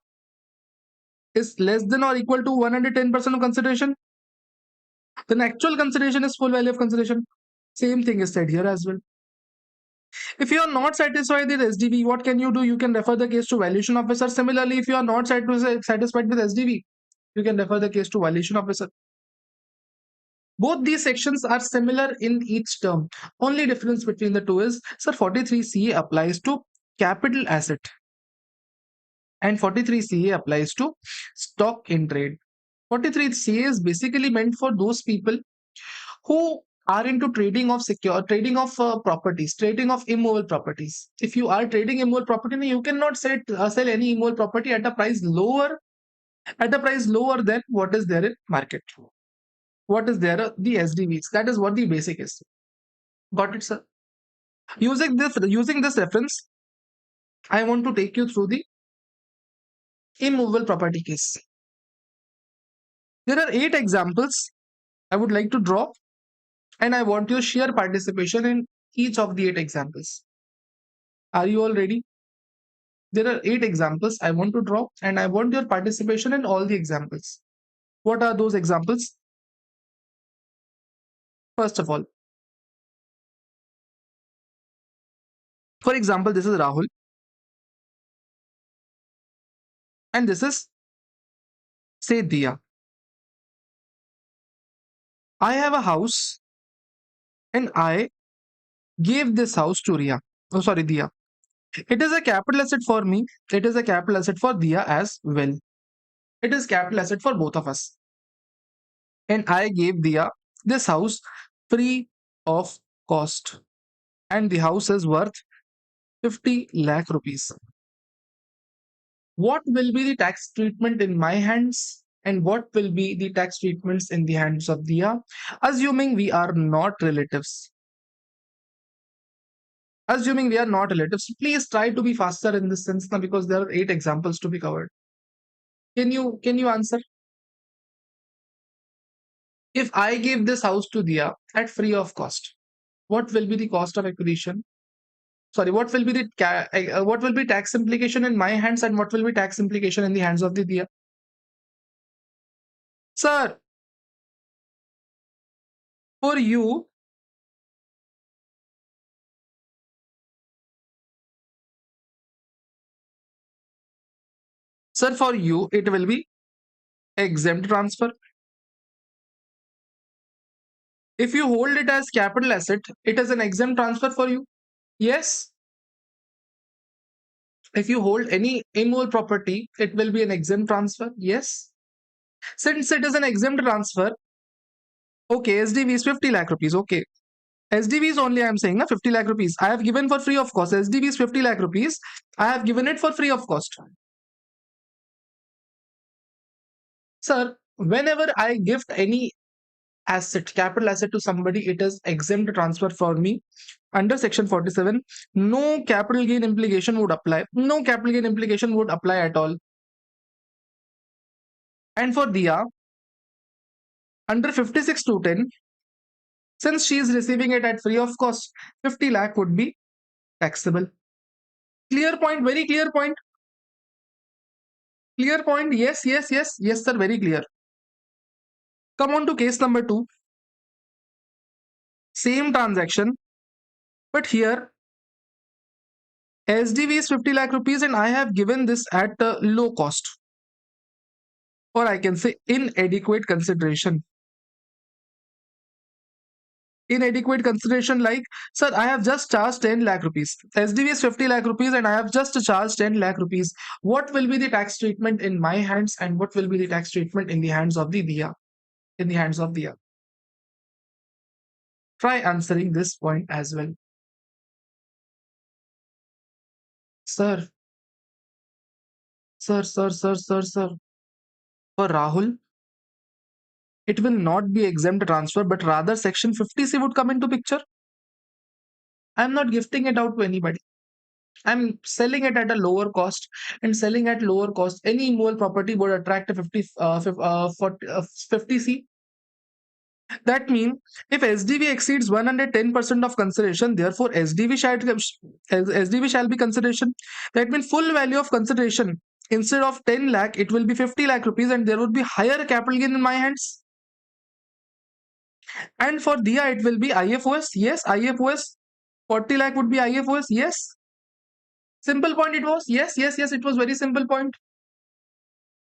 is less than or equal to 110% of consideration, then actual consideration is full value of consideration. Same thing is said here as well. If you are not satisfied with SDV, what can you do? You can refer the case to valuation officer. Similarly, if you are not satisfied with SDV, you can refer the case to valuation officer. Both these sections are similar in each term. Only difference between the two is, sir, 43CA applies to capital asset and 43CA applies to stock in trade. 43CA is basically meant for those people who are into trading of properties, trading of immovable properties. If you are trading immovable property, you cannot sell any immovable property at a price lower than what is there in market. What is there? The SDVs. That is what the basic is. Got it, sir? Using this reference, I want to take you through the immovable property case. There are 8 examples I would like to draw, and I want your sheer participation in each of the 8 examples. Are you all ready? There are 8 examples I want to draw, and I want your participation in all the examples. What are those examples? First of all, for example, this is Rahul, and this is, say, Dia. I have a house, and I gave this house to Ria. Oh, sorry, Dia. It is a capital asset for me. It is a capital asset for Dia as well. It is capital asset for both of us. And I gave Dia this house free of cost. And the house is worth 50 lakh rupees. What will be the tax treatment in my hands? And what will be the tax treatments in the hands of Dia? Assuming we are not relatives. Assuming we are not relatives, please try to be faster in this sense now because there are 8 examples to be covered. Can you answer? If I give this house to Dia at free of cost, what will be the cost of acquisition? Sorry, what will be what will be tax implication in my hands and what will be tax implication in the hands of the Dia? Sir, for you, it will be exempt transfer. If you hold it as capital asset, it is an exempt transfer for you. Yes. If you hold any immovable property, it will be an exempt transfer. Yes. Since it is an exempt transfer, okay, SDV is 50 lakh rupees. Okay. SDV is only, I am saying, na 50 lakh rupees. I have given for free of cost. SDV is 50 lakh rupees. I have given it for free of cost. Sir, whenever I gift any asset, capital asset to somebody, it is exempt transfer for me. Under section 47, no capital gain implication would apply. No capital gain implication would apply at all. And for Dia, under 56 to 10, since she is receiving it at free of cost, 50 lakh would be taxable. Clear point, very clear point. Clear point, yes, yes, yes, yes, sir, very clear. Come on to case number 2. Same transaction, but here SDV is 50 lakh rupees and I have given this at low cost, or I can say inadequate consideration. Inadequate consideration, like, sir, I have just charged 10 lakh rupees. SDV is 50 lakh rupees and I have just charged 10 lakh rupees. What will be the tax treatment in my hands and what will be the tax treatment in the hands of the Dia? In the hands of Dia. Try answering this point as well. Sir, sir. For Rahul, it will not be exempt transfer, but rather section 50C would come into picture. I'm not gifting it out to anybody. I'm selling it at a lower cost, and selling at lower cost, any immovable property would attract a 50C. That means if SDV exceeds 110% of consideration, therefore SDV shall be consideration. That means full value of consideration, instead of 10 lakh, it will be 50 lakh rupees, and there would be higher capital gain in my hands. And for Dia, it will be IFOS. Yes, IFOS. 40 lakh would be IFOS. Yes. Simple point it was. Yes, yes, yes. It was very simple point.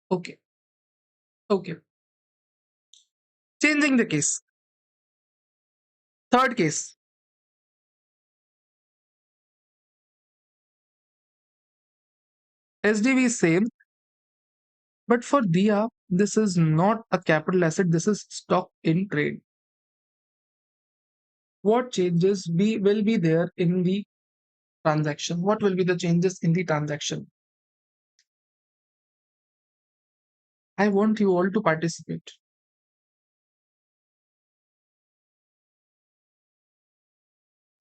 Okay. Okay. Changing the case. Third case. SDV is same. But for Dia, this is not a capital asset. This is stock in trade. What changes will be there in the transaction? What will be the changes in the transaction? I want you all to participate.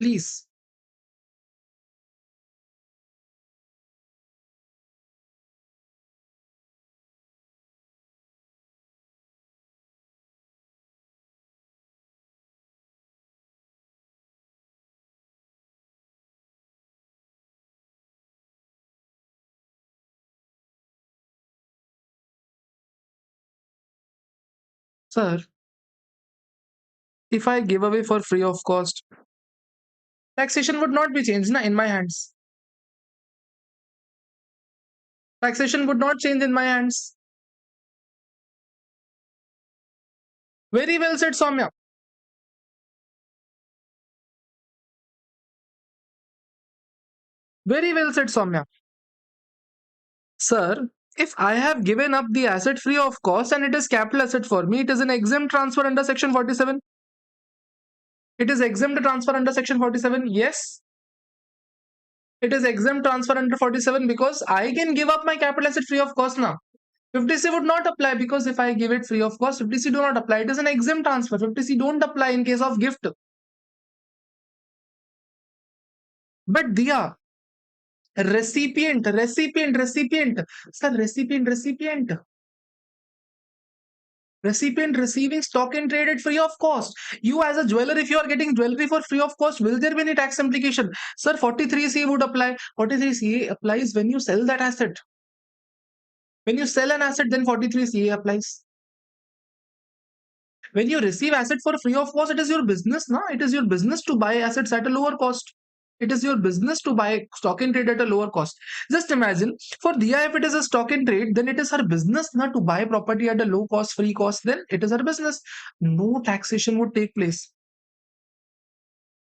Please. Sir, if I give away for free of cost, taxation would not be changed in my hands. Taxation would not change in my hands. Very well said, Soumya. Very well said, Soumya. Sir, if I have given up the asset free of cost and it is capital asset for me, it is an exempt transfer under section 47. It is exempt transfer under section 47. Yes. It is exempt transfer under 47 because I can give up my capital asset free of cost now. 50C would not apply because if I give it free of cost, 50C do not apply. It is an exempt transfer. 50C don't apply in case of gift. But Diya, recipient. Sir, recipient receiving stock and trade at free of cost. You as a jeweler, if you are getting jewelry for free of cost, will there be any tax implication? Sir, 43C would apply. 43CA applies when you sell that asset. When you sell an asset, then 43CA applies. When you receive asset for free of cost, it is your business, no? It is your business to buy assets at a lower cost. It is your business to buy stock in trade at a lower cost. Just imagine, for Diya, if it is a stock in trade, then it is her business not to buy property at a low cost, free cost, then it is her business. No taxation would take place.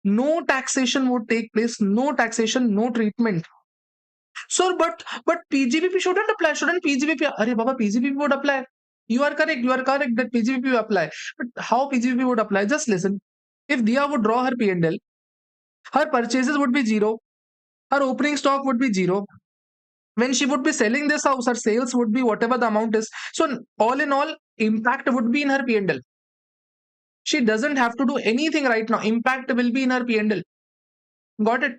No taxation would take place. No taxation, no treatment. Sir, but PGBP shouldn't apply. Shouldn't PGBP? Arey Baba, PGBP would apply. You are correct. You are correct that PGBP will apply. But how PGBP would apply? Just listen. If Diya would draw her P&L, her purchases would be zero. Her opening stock would be zero. When she would be selling this house, her sales would be whatever the amount is. So all in all, impact would be in her P&L. She doesn't have to do anything right now. Impact will be in her P&L. Got it?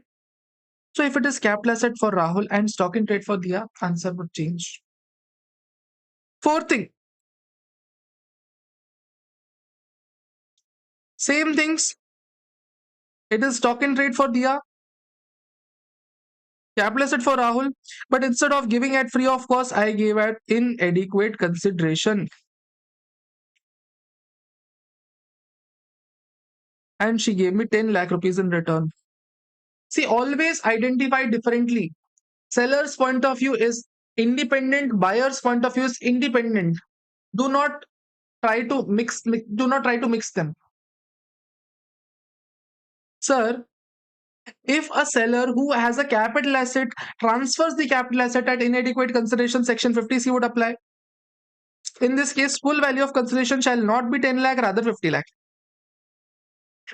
So if it is capital asset for Rahul and stock in trade for Diya, answer would change. Fourth thing, same things. It is stock in trade for Diya, capital asset for Rahul, but instead of giving it free of cost, I gave it inadequate consideration. And she gave me 10 lakh rupees in return. See, always identify differently. Seller's point of view is independent, buyer's point of view is independent. Do not do not try to mix them. Sir, if a seller who has a capital asset transfers the capital asset at inadequate consideration, section 50C would apply. In this case, full value of consideration shall not be 10 lakh, rather 50 lakh.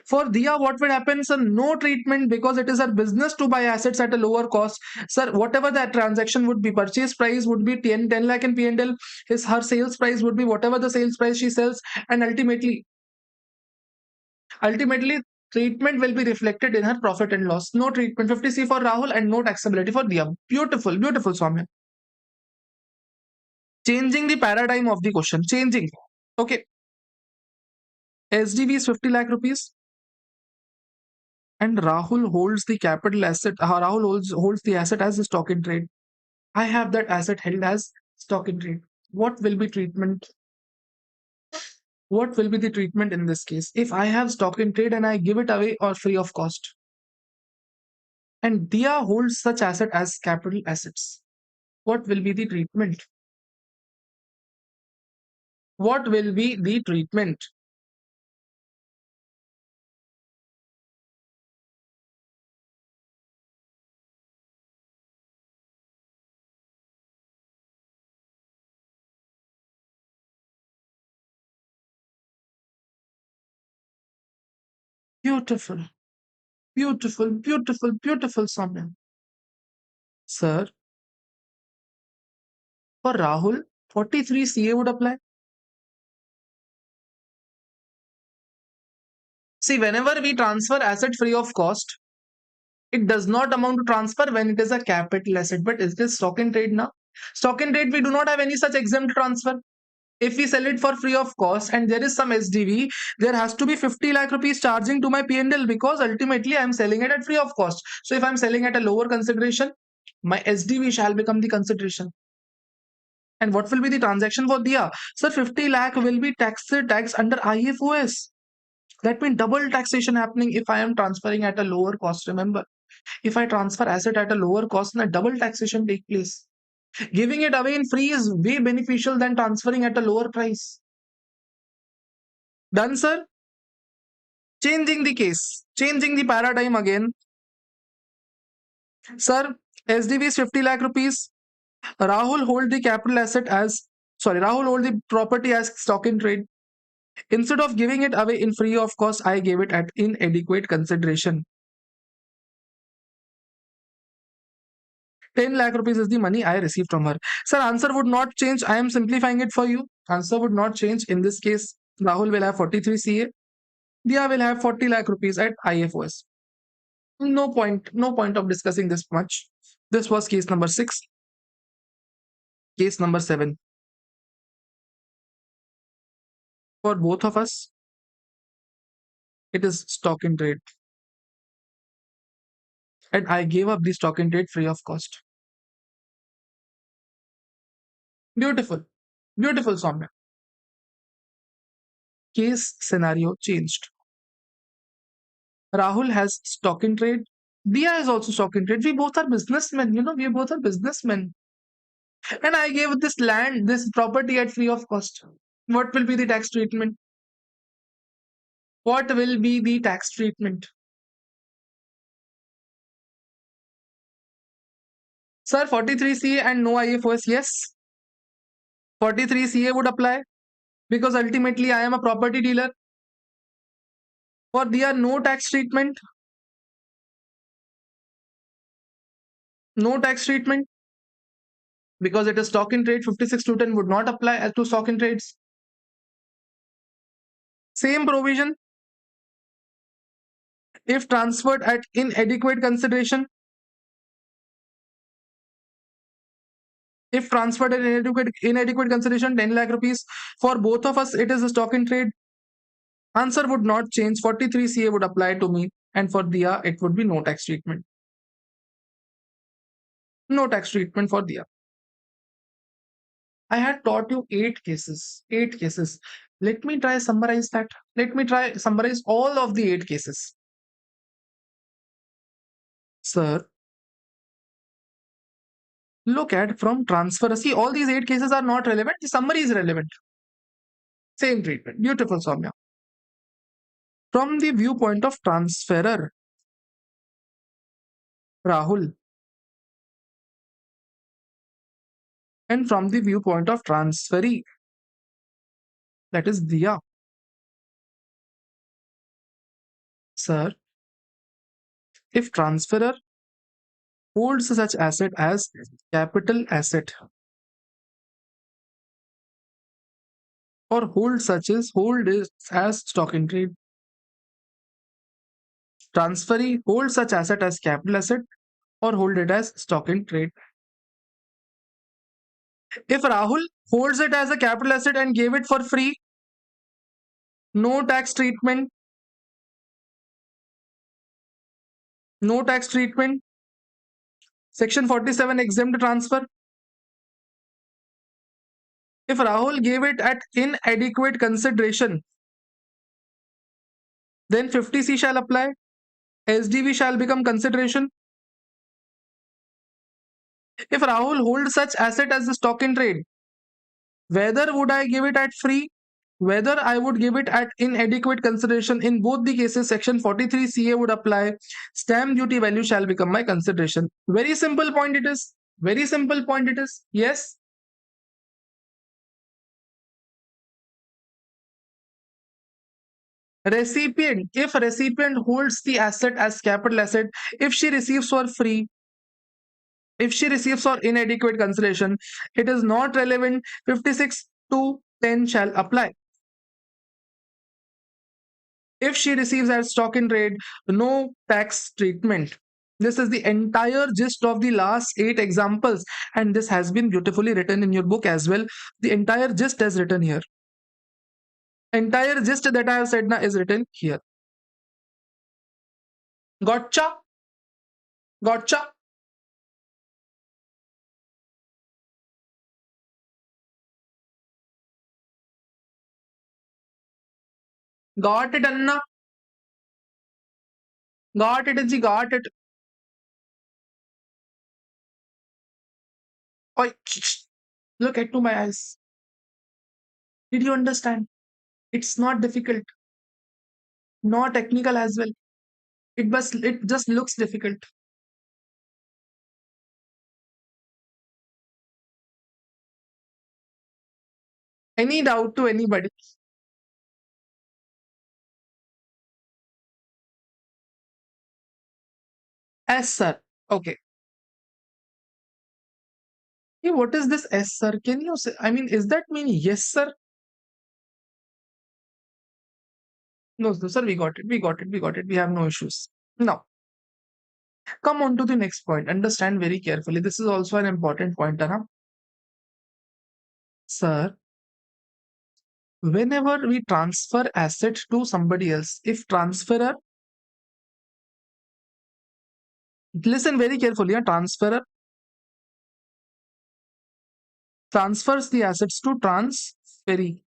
For Diya, what will happen? Sir, no treatment because it is her business to buy assets at a lower cost. Sir, whatever that transaction would be, purchase price would be 10 lakh in P&L. Her sales price would be whatever the sales price she sells, and ultimately treatment will be reflected in her profit and loss. No treatment, 50C for Rahul and no taxability for Diya. Beautiful, beautiful, Swami. Changing the paradigm of the question. Changing. Okay. SDV is 50 lakh rupees. And Rahul holds the capital asset. Rahul holds the asset as a stock in trade. I have that asset held as stock in trade. What will be treatment? What will be the treatment in this case? If I have stock in trade and I give it away or free of cost, and Diya holds such asset as capital assets, what will be the treatment? What will be the treatment? Beautiful, beautiful, beautiful, beautiful, Soumya. Sir, for Rahul, 43 CA would apply. See, whenever we transfer asset free of cost, it does not amount to transfer when it is a capital asset. But is this stock in trade now? Stock in trade, we do not have any such exempt transfer. If we sell it for free of cost and there is some SDV, there has to be 50 lakh rupees charging to my P&L because ultimately I am selling it at free of cost. So if I am selling at a lower consideration, my SDV shall become the consideration. And what will be the transaction for Diya? Sir, 50 lakh will be taxed under IFOS. That means double taxation happening if I am transferring at a lower cost. Remember, if I transfer asset at a lower cost, then a double taxation take place. Giving it away in free is way beneficial than transferring at a lower price. Done, sir? Changing the case, changing the paradigm again. Sir, SDV is 50 lakh rupees. Rahul hold the capital asset Rahul hold the property as stock in trade. Instead of giving it away in free of cost, I gave it at inadequate consideration. 10 lakh rupees is the money I received from her. Sir, answer would not change. I am simplifying it for you. Answer would not change. In this case, Rahul will have 43 CA. Diya will have 40 lakh rupees at IFOS. No point of discussing this much. This was case number 6. Case number 7. For both of us, it is stock in trade. And I gave up the stock in trade free of cost. Beautiful. Beautiful, Soumya. Case scenario changed. Rahul has stock in trade. Diya is also stock in trade. We both are businessmen. We both are businessmen. And I gave this land, this property at free of cost. What will be the tax treatment? What will be the tax treatment? Sir, 43 CA and no IFOS, yes. 43 CA would apply because ultimately I am a property dealer. For Diya, no tax treatment. No tax treatment because it is stock in trade. 56 to 10 would not apply as to stock in trades. Same provision. If transferred at inadequate consideration, if transferred at inadequate consideration, 10 lakh rupees. For both of us, it is a stock in trade. Answer would not change. 43 CA would apply to me, and for Dia, it would be no tax treatment. No tax treatment for Dia. I had taught you 8 cases. 8 cases. Let me try summarize that. Let me try summarize all of the 8 cases. Sir, look at from transfer. See, all these 8 cases are not relevant. The summary is relevant. Same treatment. Beautiful, Soumya. From the viewpoint of transferor, Rahul, and from the viewpoint of transferee, that is Diya. Sir, if transferor holds such asset as capital asset or hold it as stock in trade, transferee holds such asset as capital asset or hold it as stock in trade. If Rahul holds it as a capital asset and gave it for free, no tax treatment, no tax treatment. Section 47 exempt transfer. If Rahul gave it at inadequate consideration, then 50C shall apply. SDV shall become consideration. If Rahul holds such asset as the stock in trade, whether would I give it at free, whether I would give it at inadequate consideration, in both the cases, section 43 CA would apply. Stamp duty value shall become my consideration. Very simple point it is. Very simple point it is. Yes. Recipient, if recipient holds the asset as capital asset, if she receives for free, if she receives for inadequate consideration, it is not relevant. 56 to 10 shall apply. If she receives as stock in trade, no tax treatment. This is the entire gist of the last 8 examples, and this has been beautifully written in your book as well. The entire gist is written here. Entire gist that I have said now is written here. Gotcha? Gotcha? Got it, Anna? Got it, Anji, got it. Oi, look into my eyes. Did you understand? It's not difficult, not technical as well. It just looks difficult. Any doubt to anybody? Yes, sir. Okay. Hey, what is this S, sir? Can you say? I mean, is that mean yes, sir? No, no, sir. We got it. We got it. We got it. We have no issues. Now, come on to the next point. Understand very carefully. This is also an important point, Anna. Sir, whenever we transfer asset to somebody else, if transferor, listen very carefully, transferor transfers the assets to transferee.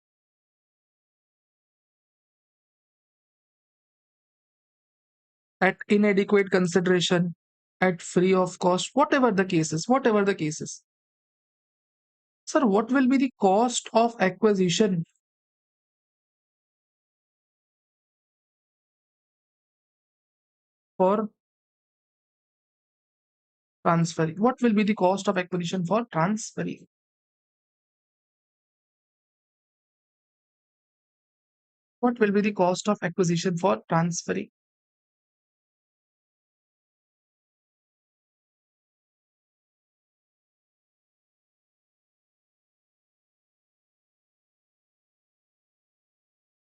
At inadequate consideration, at free of cost, whatever the cases, whatever the cases. Sir, what will be the cost of acquisition for transferring? What will be the cost of acquisition for transferring? What will be the cost of acquisition for transferring?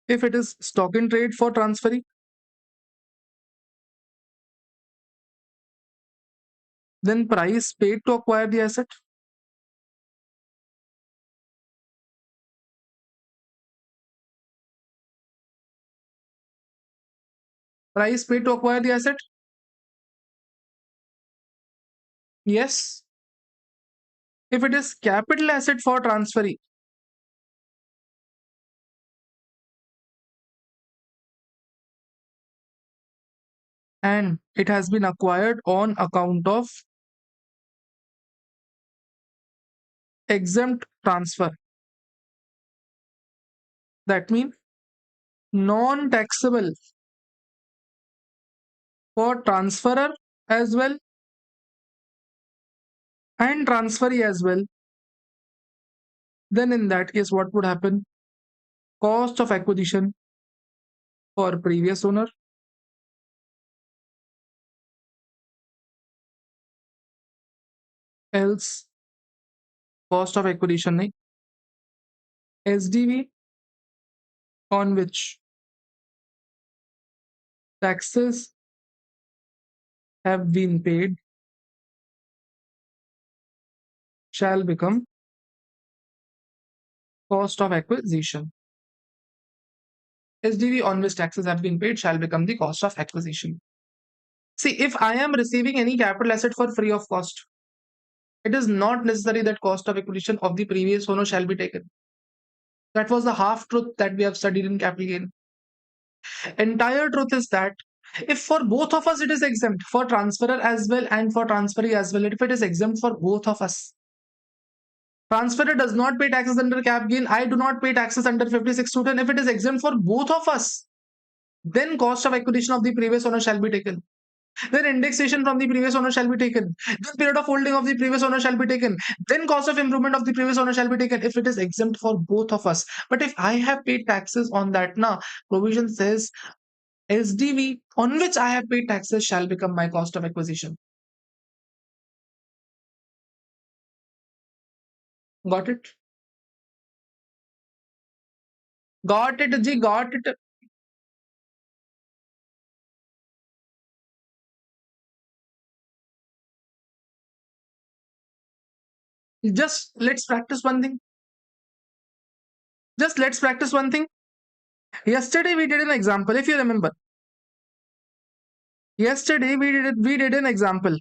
If it is stock in trade for transferee, then price paid to acquire the asset. Price paid to acquire the asset. Yes. If it is capital asset for transferee, and it has been acquired on account of exempt transfer. That means non-taxable for transferor as well and transferee as well. Then in that case, what would happen? Cost of acquisition for previous owner, else cost of acquisition nahi, SDV on which taxes have been paid shall become cost of acquisition. SDV on which taxes have been paid shall become the cost of acquisition. See, if I am receiving any capital asset for free of cost, it is not necessary that cost of acquisition of the previous owner shall be taken. That was the half truth that we have studied in capital gain. Entire truth is that if for both of us it is exempt, for transferor as well and for transferee as well, if it is exempt for both of us, transferor does not pay taxes under cap gain, I do not pay taxes under 56 to 10. If it is exempt for both of us, then cost of acquisition of the previous owner shall be taken. Then indexation from the previous owner shall be taken. Then period of holding of the previous owner shall be taken. Then cost of improvement of the previous owner shall be taken if it is exempt for both of us. But if I have paid taxes on that, now provision says SDV on which I have paid taxes shall become my cost of acquisition. Got it? Got it, Ji, got it. Just let's practice one thing. Just let's practice one thing. Yesterday we did an example, if you remember. Yesterday we did an example,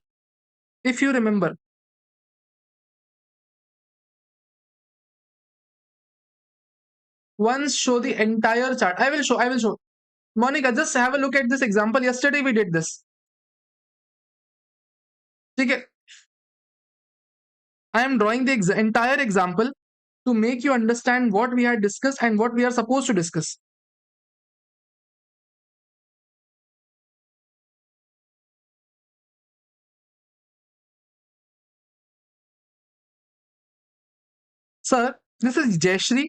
if you remember. Once show the entire chart. I will show. Monica, just have a look at this example. Yesterday we did this. Okay. I am drawing the entire example to make you understand what we had discussed and what we are supposed to discuss. Sir, this is Jayashri,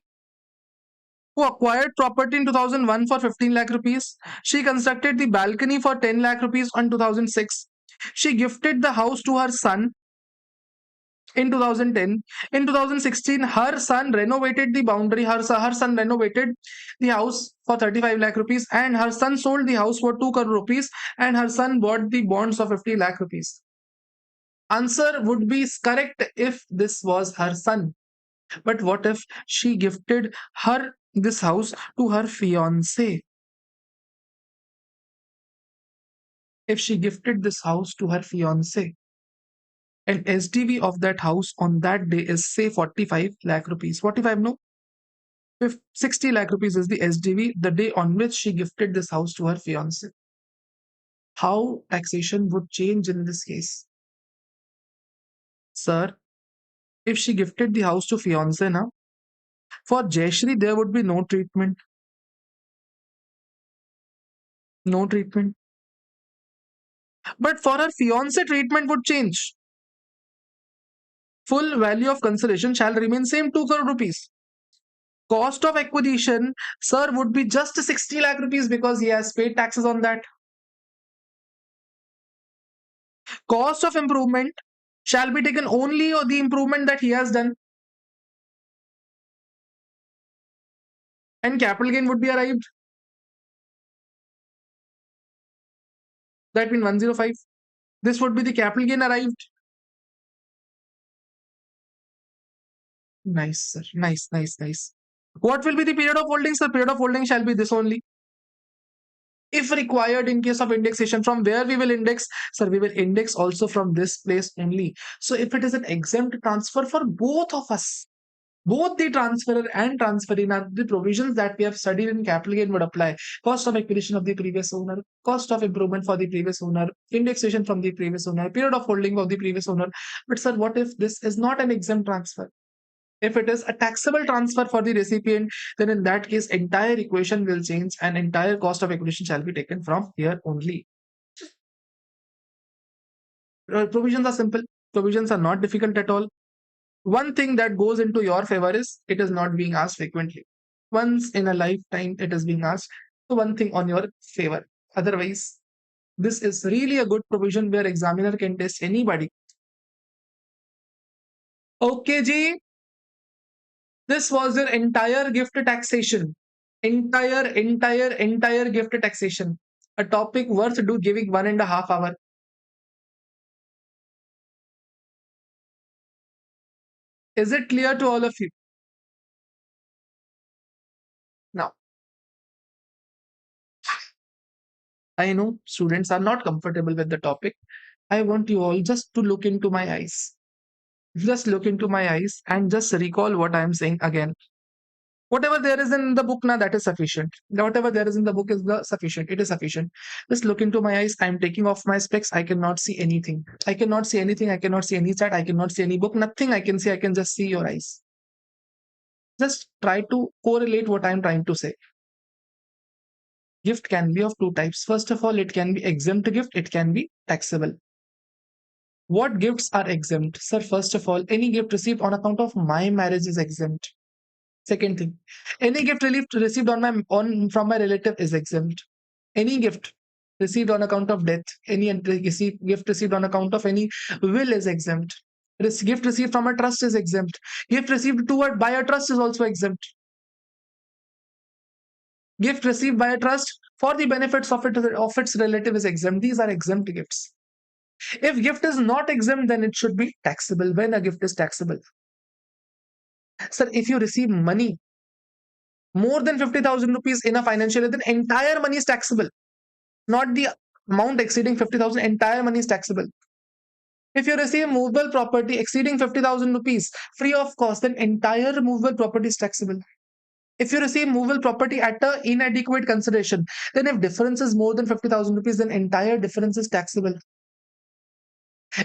who acquired property in 2001 for 15 lakh rupees. She constructed the balcony for 10 lakh rupees on 2006. She gifted the house to her son in 2010. In 2016, her son renovated the boundary. Her son renovated the house for 35 lakh rupees, and her son sold the house for 2 crore rupees, and her son bought the bonds of 50 lakh rupees. Answer would be correct if this was her son. But what if she gifted this house to her fiance? If she gifted this house to her fiance, and SDV of that house on that day is say 45 lakh rupees. 45 no? If 60 lakh rupees is the SDV the day on which she gifted this house to her fiance. How taxation would change in this case? Sir, if she gifted the house to fiance now, for Jayashri there would be no treatment. No treatment. But for her fiance, treatment would change. Full value of consideration shall remain same 2 crore rupees. Cost of acquisition, sir, would be just 60 lakh rupees because he has paid taxes on that. Cost of improvement shall be taken only on the improvement that he has done. And capital gain would be arrived. That means 105. This would be the capital gain arrived. Nice, sir. Nice, nice, nice. What will be the period of holding, sir? Period of holding shall be this only. If required, in case of indexation, from where we will index, sir, we will index also from this place only. So if it is an exempt transfer for both of us, both the transferor and transferee, now the provisions that we have studied in capital gain would apply. Cost of acquisition of the previous owner, cost of improvement for the previous owner, indexation from the previous owner, period of holding of the previous owner. But sir, what if this is not an exempt transfer? If it is a taxable transfer for the recipient, then in that case, entire equation will change and entire cost of acquisition shall be taken from here only. Provisions are simple. Provisions are not difficult at all. One thing that goes into your favor is it is not being asked frequently. Once in a lifetime, it is being asked. So one thing on your favor. Otherwise, this is really a good provision where examiner can test anybody. Okay, Ji. This was your entire gift taxation. Entire gift taxation. A topic worth do giving 1.5 hours. Is it clear to all of you? Now, I know students are not comfortable with the topic. I want you all just to look into my eyes. Just look into my eyes and just recall what I am saying again. Whatever there is in the book now, that is sufficient. Whatever there is in the book is the sufficient. It is sufficient. Just look into my eyes. I am taking off my specs. I cannot see anything. I cannot see anything. I cannot see any chat. I cannot see any book. Nothing I can see. I can just see your eyes. Just try to correlate what I am trying to say. Gift can be of two types. First of all, it can be exempt gift. It can be taxable. What gifts are exempt? Sir, first of all, any gift received on account of my marriage is exempt. Second thing, any gift received from my relative is exempt. Any gift received on account of death, any gift received on account of any will is exempt. Gift received from a trust is exempt. Gift received by a trust is also exempt. Gift received by a trust for the benefits of its relative is exempt. These are exempt gifts. If gift is not exempt, then it should be taxable. When a gift is taxable, sir, if you receive money more than 50,000 rupees in a financial year, then entire money is taxable. Not the amount exceeding 50,000, entire money is taxable. If you receive movable property exceeding 50,000 rupees free of cost, then entire movable property is taxable. If you receive movable property at a inadequate consideration, then if difference is more than 50,000 rupees, then entire difference is taxable.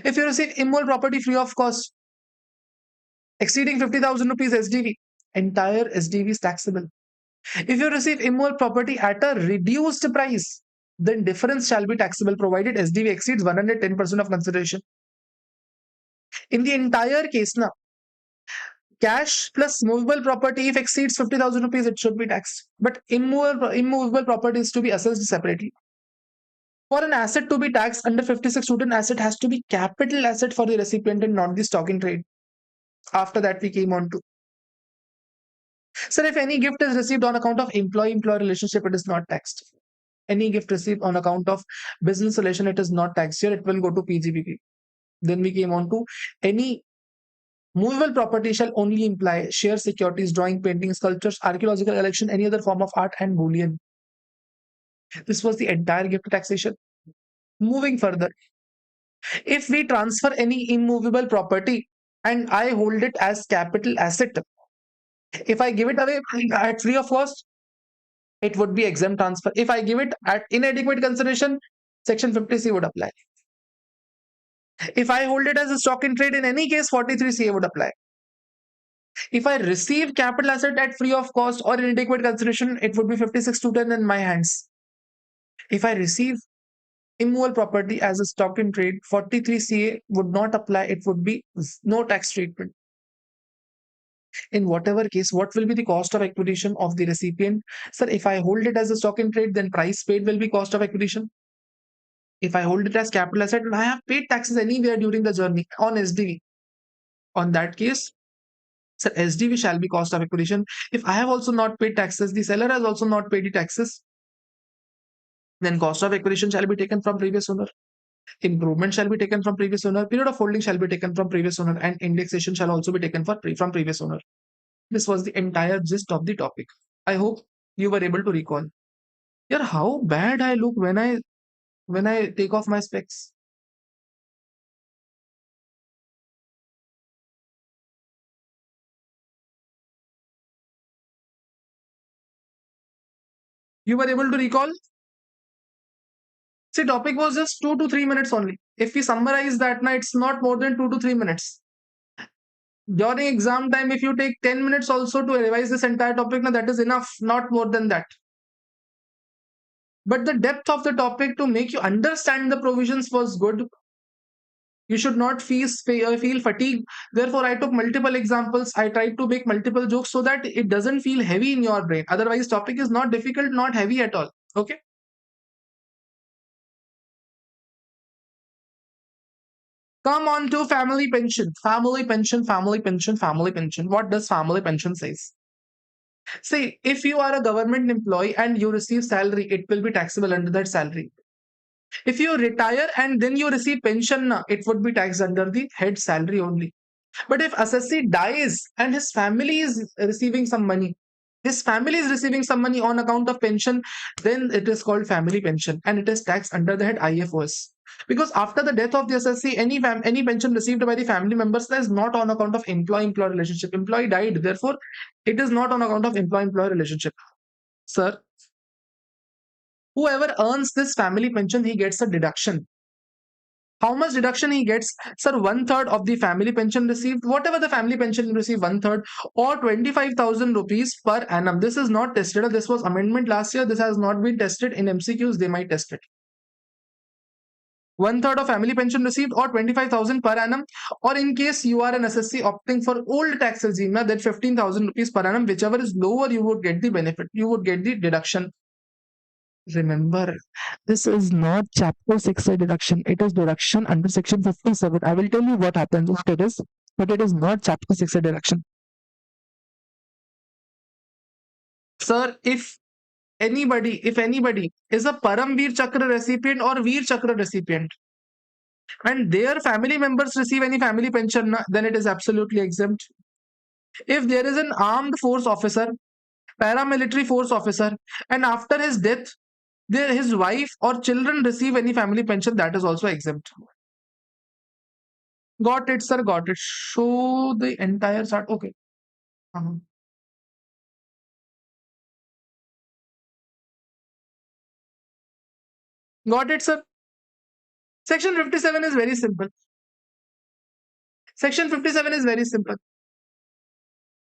If you receive immovable property free of cost exceeding 50,000 rupees SDV, entire SDV is taxable. If you receive immovable property at a reduced price, then difference shall be taxable provided SDV exceeds 110% of consideration. In the entire case, now, cash plus movable property, if exceeds 50,000 rupees, it should be taxed. But immovable property is to be assessed separately. For an asset to be taxed under 56, student asset has to be capital asset for the recipient and not the stock in trade. After that, we came on to. Sir, if any gift is received on account of employee-employer relationship, it is not taxed. Any gift received on account of business relation, it is not taxed. Here, it will go to PGBP. Then we came on to any movable property shall only imply share securities, drawing, painting, sculptures, archaeological collection, any other form of art and bullion. This was the entire gift taxation. Moving further, if we transfer any immovable property and I hold it as capital asset, if I give it away at free of cost, it would be exempt transfer. If I give it at inadequate consideration, section 50C would apply. If I hold it as a stock in trade, in any case, 43CA would apply. If I receive capital asset at free of cost or inadequate consideration, it would be 56 to 10 in my hands. If I receive immovable property as a stock in trade, 43CA would not apply. It would be no tax treatment. In whatever case, what will be the cost of acquisition of the recipient? Sir, if I hold it as a stock in trade, then price paid will be cost of acquisition. If I hold it as capital asset and I have paid taxes anywhere during the journey on SDV, on that case, Sir, SDV shall be cost of acquisition. If I have also not paid taxes, the seller has also not paid the taxes, then cost of acquisition shall be taken from previous owner. Improvement shall be taken from previous owner. Period of holding shall be taken from previous owner, and indexation shall also be taken from previous owner. This was the entire gist of the topic. I hope you were able to recall. Yeah, how bad I look when I take off my specs. You were able to recall? See, topic was just 2 to 3 minutes only. If we summarize that, now it's not more than 2 to 3 minutes. During exam time, if you take 10 minutes also to revise this entire topic, now that is enough, not more than that. But the depth of the topic to make you understand the provisions was good. You should not feel fatigued. Therefore, I took multiple examples. I tried to make multiple jokes so that it doesn't feel heavy in your brain. Otherwise, topic is not difficult, not heavy at all. Okay. Come on to family pension. Family pension, family pension, family pension. What does family pension says? See, if you are a government employee and you receive salary, it will be taxable under that salary. If you retire and then you receive pension, it would be taxed under the head salary only. But if assessee dies and his family is receiving some money on account of pension, then it is called family pension and it is taxed under the head IFOS. Because after the death of the assessee, any pension received by the family members is not on account of employee-employee relationship. Employee died, therefore, it is not on account of employee-employee relationship. Sir, whoever earns this family pension, he gets a deduction. How much deduction he gets? Sir, 1/3 of the family pension received, whatever the family pension you receive, 1/3 or 25,000 rupees per annum. This is not tested. This was amendment last year. This has not been tested in MCQs. They might test it. 1/3 of family pension received or 25,000 per annum, or in case you are an SSC opting for old tax regime, then 15,000 rupees per annum. Whichever is lower, you would get the benefit. You would get the deduction. Remember, this is not Chapter 6 deduction. It is deduction under Section 57. I will tell you what happens if it is, but it is not Chapter 6 deduction. Sir, if anybody is a Paramveer Chakra recipient or Veer Chakra recipient, and their family members receive any family pension, then it is absolutely exempt. If there is an armed force officer, paramilitary force officer, and after his death, his wife or children receive any family pension, that is also exempt. Got it, sir. Got it. Show the entire chart. Okay. Uh-huh. Got it, sir. Section 57 is very simple. Section 57 is very simple.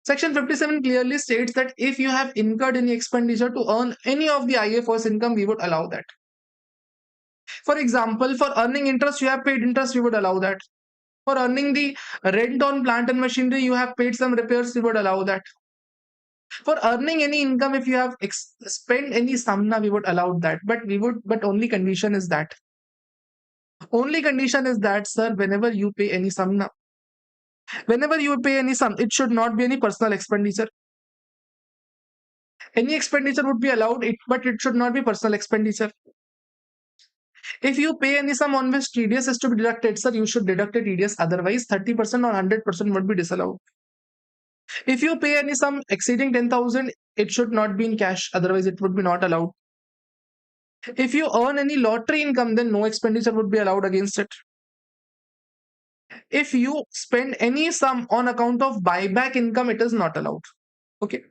Section 57 clearly states that if you have incurred any expenditure to earn any of the IFRS income, we would allow that. For example, for earning interest, you have paid interest, we would allow that. For earning the rent on plant and machinery, you have paid some repairs, we would allow that. For earning any income, if you have spent any sum, we would allow that. But only condition is that. Only condition is that, sir, whenever you pay any sum, it should not be any personal expenditure. Any expenditure would be allowed, but it should not be personal expenditure. If you pay any sum on which TDS is to be deducted, sir, you should deduct a TDS. Otherwise, 30% or 100% would be disallowed. If you pay any sum exceeding 10,000, it should not be in cash. Otherwise, it would be not allowed. If you earn any lottery income, then no expenditure would be allowed against it. If you spend any sum on account of buyback income, it is not allowed. Okay.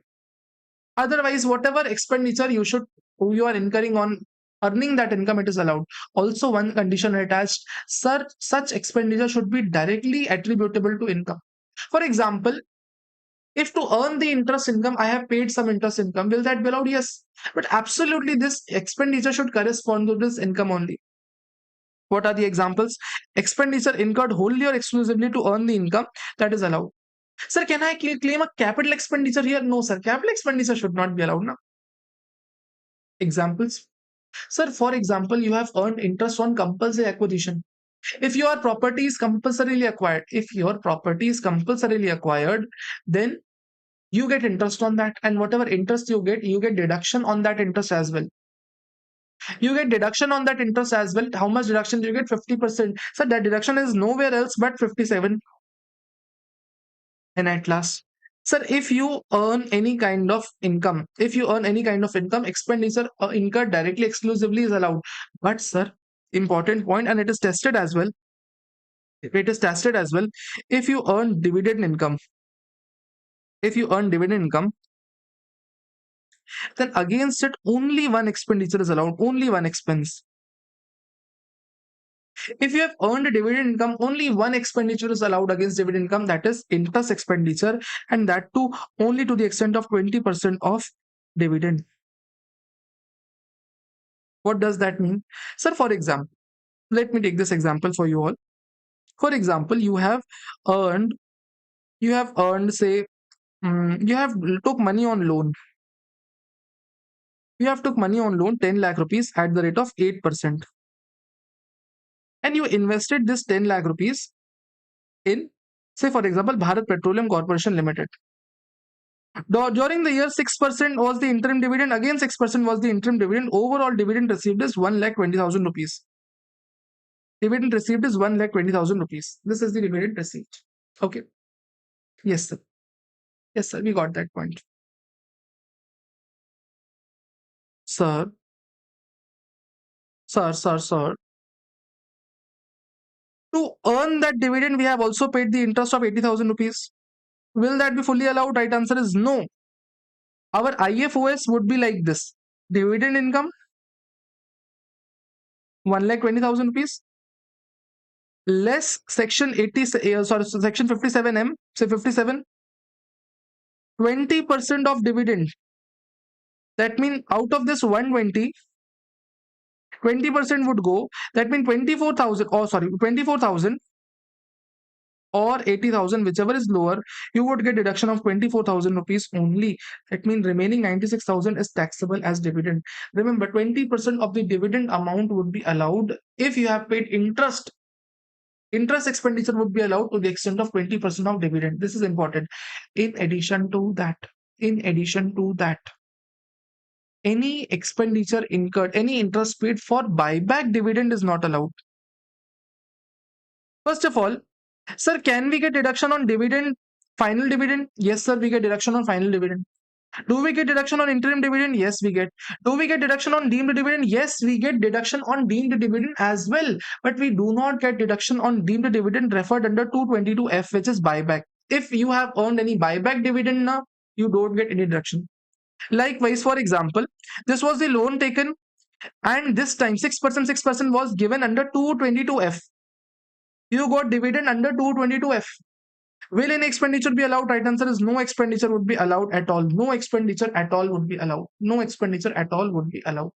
Otherwise, whatever expenditure you are incurring on earning that income, it is allowed. Also, one condition attached, sir, such expenditure should be directly attributable to income. For example, if to earn the interest income, I have paid some interest income, will that be allowed? Yes. But absolutely, this expenditure should correspond to this income only. What are the examples? Expenditure incurred wholly or exclusively to earn the income, that is allowed. Sir, can I claim a capital expenditure here? No, sir. Capital expenditure should not be allowed now. Examples. Sir, for example, you have earned interest on compulsory acquisition. If your property is compulsorily acquired, then you get interest on that, and whatever interest you get deduction on that interest as well. You get deduction on that interest as well. How much deduction do you get? 50%. So that deduction is nowhere else but 57. And at last, sir, if you earn any kind of income, expenditure incurred directly exclusively is allowed. But sir, important point, and it is tested as well. If you earn dividend income, then against it only one expenditure is allowed, only one expense. If you have earned dividend income, only one expenditure is allowed against dividend income, that is interest expenditure, and that too only to the extent of 20% of dividend. What does that mean? Sir, for example, let me take this example for you all. For example, earned, you have earned, say, you have took money on loan. You have took money on loan 10 lakh rupees at the rate of 8%. And you invested this 10 lakh rupees in, say, for example, Bharat Petroleum Corporation Limited. During the year, 6% was the interim dividend. Again, 6% was the interim dividend. Overall dividend received is 1,20,000 rupees. Dividend received is 1,20,000 rupees. This is the dividend received. Okay. Yes, sir. Yes, sir. We got that point. Sir. Sir. To earn that dividend, we have also paid the interest of 80,000 rupees. Will that be fully allowed? Right answer is no. Our IFOS would be like this. Dividend income, 1,20,000 rupees, less section 80, section 57M, say 57, 20% of dividend. That means out of this 120, 20% would go. That means 24,000 or 80,000, whichever is lower, you would get deduction of 24,000 rupees only. That means remaining 96,000 is taxable as dividend. Remember, 20% of the dividend amount would be allowed if you have paid interest. Interest expenditure would be allowed to the extent of 20% of dividend. This is important. In addition to that, any expenditure incurred, any interest paid for buyback dividend is not allowed. First of all, sir, can we get deduction on dividend, final dividend? Yes, sir, we get deduction on final dividend. Do we get deduction on interim dividend? Yes, we get. Do we get deduction on deemed dividend? Yes, we get deduction on deemed dividend as well. But we do not get deduction on deemed dividend referred under 222F, which is buyback. If you have earned any buyback dividend now, you don't get any deduction. Likewise, for example, this was the loan taken, and this time 6% was given under 222F. You got dividend under 222F. Will any expenditure be allowed? Right answer is no expenditure would be allowed at all. No expenditure at all would be allowed. No expenditure at all would be allowed.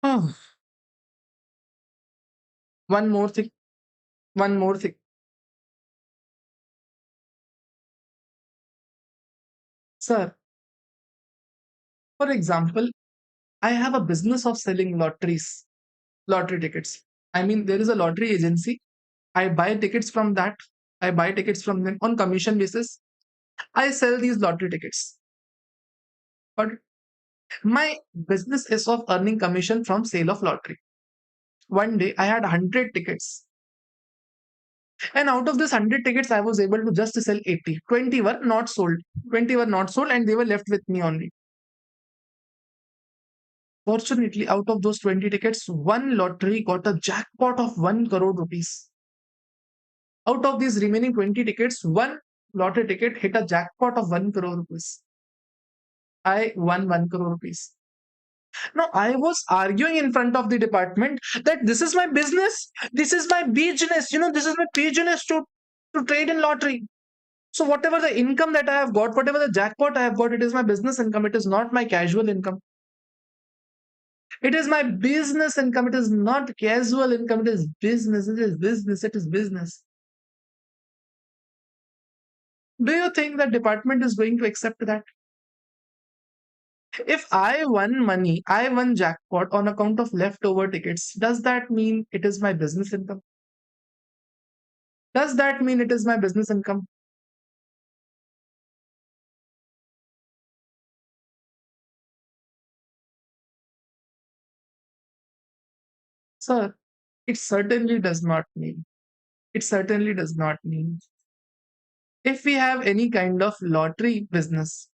Oh. One more thing. Sir, for example, I have a business of selling lottery tickets. I mean, there is a lottery agency. I buy tickets from that. I buy tickets from them on commission basis. I sell these lottery tickets. But my business is of earning commission from sale of lottery. One day I had 100 tickets. And out of this 100 tickets, I was able to just sell 80. 20 were not sold. 20 were not sold and they were left with me only. Fortunately, out of those 20 tickets, one lottery got a jackpot of 1 crore rupees. Out of these remaining 20 tickets, one lottery ticket hit a jackpot of 1 crore rupees. I won 1 crore rupees. Now, I was arguing in front of the department that this is my business. This is my business. This is my business to trade in lottery. So whatever the income that I have got, whatever the jackpot I have got, it is my business income. It is not my casual income. It is my business income. It is not casual income. It is business. It is business. It is business. Do you think that department is going to accept that? If I won money, I won jackpot on account of leftover tickets, does that mean it is my business income? Does that mean it is my business income? Sir, it certainly does not mean. It certainly does not mean. If we have any kind of lottery business,